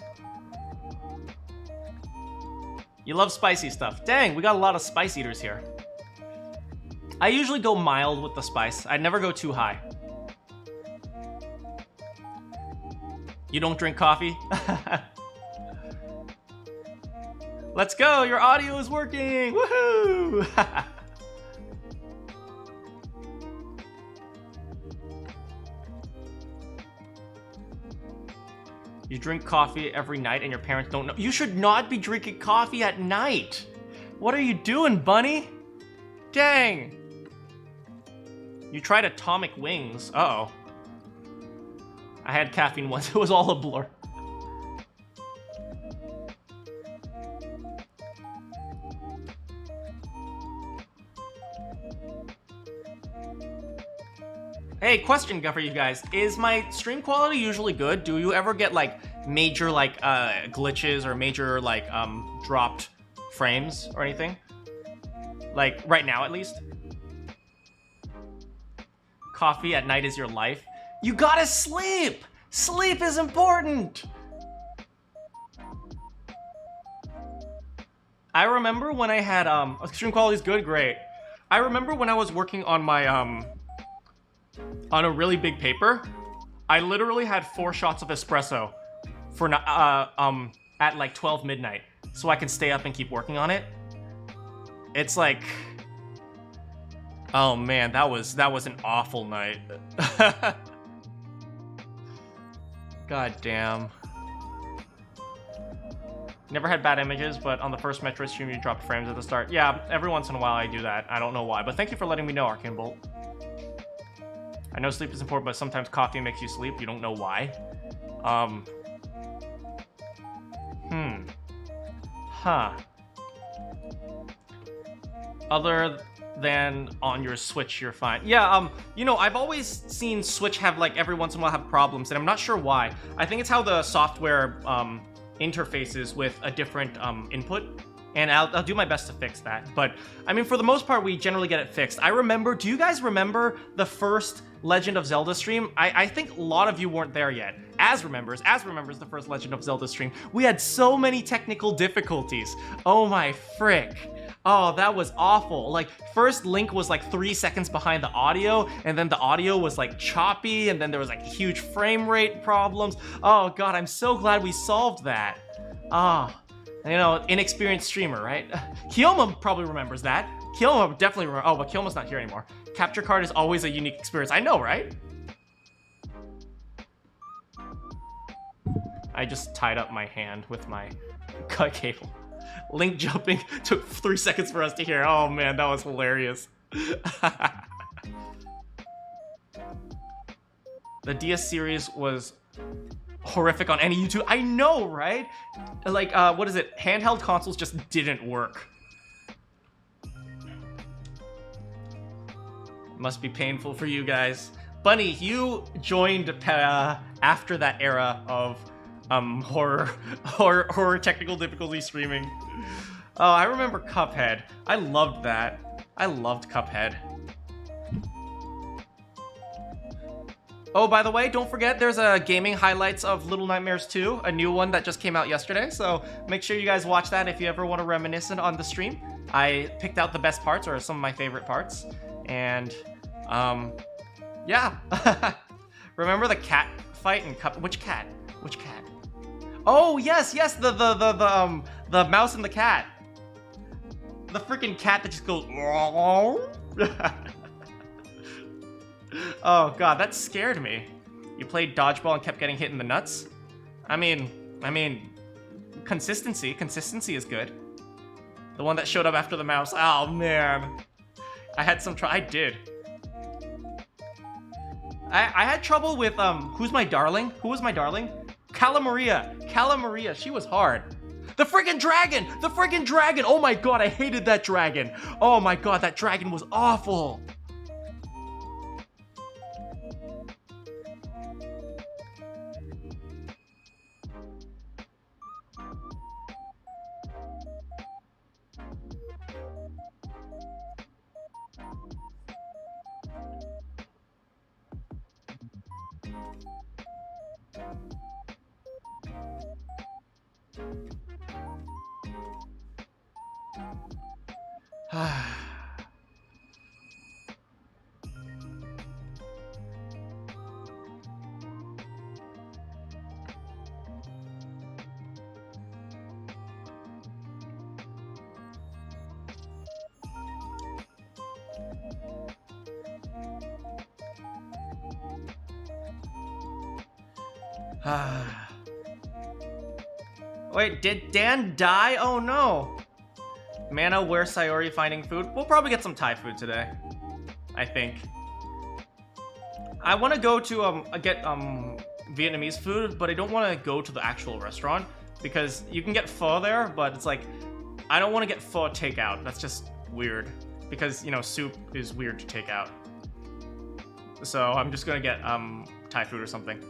You love spicy stuff. Dang, we got a lot of spice eaters here. I usually go mild with the spice. I never go too high. You don't drink coffee? Let's go, your audio is working! Woohoo! You drink coffee every night and your parents don't know. You should not be drinking coffee at night. What are you doing, bunny? Dang. You tried atomic wings. Uh-oh. I had caffeine once. It was all a blur. Hey, question for you guys. Is my stream quality usually good? Do you ever get like major like glitches or major like dropped frames or anything? Like right now at least? Coffee at night is your life. You gotta sleep! Sleep is important! I remember when I had stream quality is good, great. I remember when I was working on my on a really big paper, I literally had 4 shots of espresso for at like 12 midnight, so I could stay up and keep working on it. It's like, oh man, that was an awful night. God damn. Never had bad images, but on the first Metroid stream you dropped frames at the start. Yeah, every once in a while I do that. I don't know why, but thank you for letting me know, Arcane Bolt. I know sleep is important, but sometimes coffee makes you sleep. You don't know why. Huh. Other than on your Switch, you're fine. Yeah, you know, I've always seen Switch have, like, every once in a while have problems, and I'm not sure why. I think it's how the software, interfaces with a different, input. And I'll do my best to fix that. But, I mean, for the most part, we generally get it fixed. I remember, do you guys remember the first Legend of Zelda stream? I think a lot of you weren't there yet. Az remembers the first Legend of Zelda stream. We had so many technical difficulties. Oh my frick. Oh, that was awful. Like, first Link was like 3 seconds behind the audio, and then the audio was like choppy, and then there was like huge frame rate problems. Oh god, I'm so glad we solved that. Ah. You know, inexperienced streamer, right? Kiyoma probably remembers that. Kiyoma definitely remembers. Oh, but Kiyoma's not here anymore. Capture card is always a unique experience. I know, right? I just tied up my hand with my cut cable. Link jumping took 3 seconds for us to hear. Oh man, that was hilarious. The DS series was horrific on any YouTube. I know, right? Like, what is it? Handheld consoles just didn't work. Must be painful for you guys. Bunny, you joined after that era of horror technical difficulty streaming. Oh, I remember Cuphead. I loved that. I loved Cuphead. Oh, by the way, don't forget there's a gaming highlights of Little Nightmares 2, a new one that just came out yesterday, so make sure you guys watch that if you ever want to reminisce on the stream. I picked out the best parts, or some of my favorite parts, and, yeah. Remember the cat fight in which cat? Which cat? Oh, yes, the mouse and the cat. The freaking cat that just goes, oh god, that scared me. You played dodgeball and kept getting hit in the nuts? I mean, consistency is good. The one that showed up after the mouse. Oh man. I had some I did. I had trouble with, who's my darling? Who was my darling? Calamaria, she was hard. The freaking dragon! The freaking dragon! Oh my god, I hated that dragon. Oh my god, that dragon was awful. Wait, did Dan die? Oh no. Mana, where's Sayori finding food? We'll probably get some Thai food today, I think. I want to go to get Vietnamese food, but I don't want to go to the actual restaurant because you can get pho there, but it's like I don't want to get pho takeout. That's just weird because, you know, soup is weird to take out. So I'm just gonna get Thai food or something.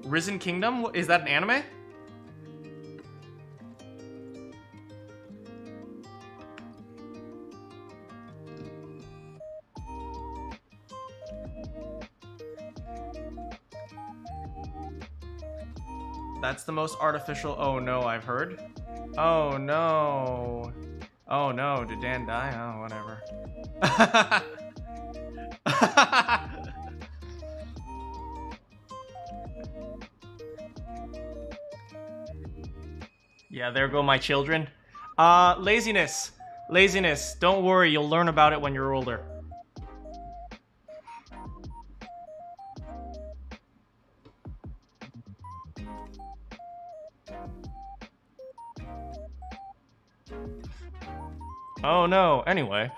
Risen Kingdom? Is that an anime? That's the most artificial oh no I've heard. Oh no. Oh no, did Dan die? Oh, whatever. Yeah, there go my children. Laziness. Laziness. Don't worry, you'll learn about it when you're older. Oh no, anyway.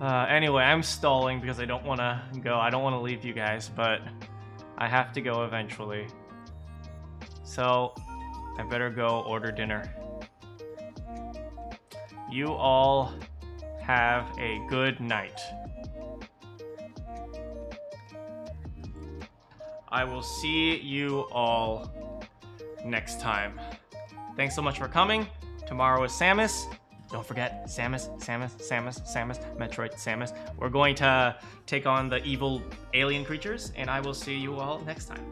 Anyway, I'm stalling because I don't want to go. I don't want to leave you guys, but I have to go eventually. So, I better go order dinner. You all have a good night. I will see you all next time. Thanks so much for coming. Tomorrow is Samus. Don't forget, Samus, Metroid Samus. We're going to take on the evil alien creatures, and I will see you all next time.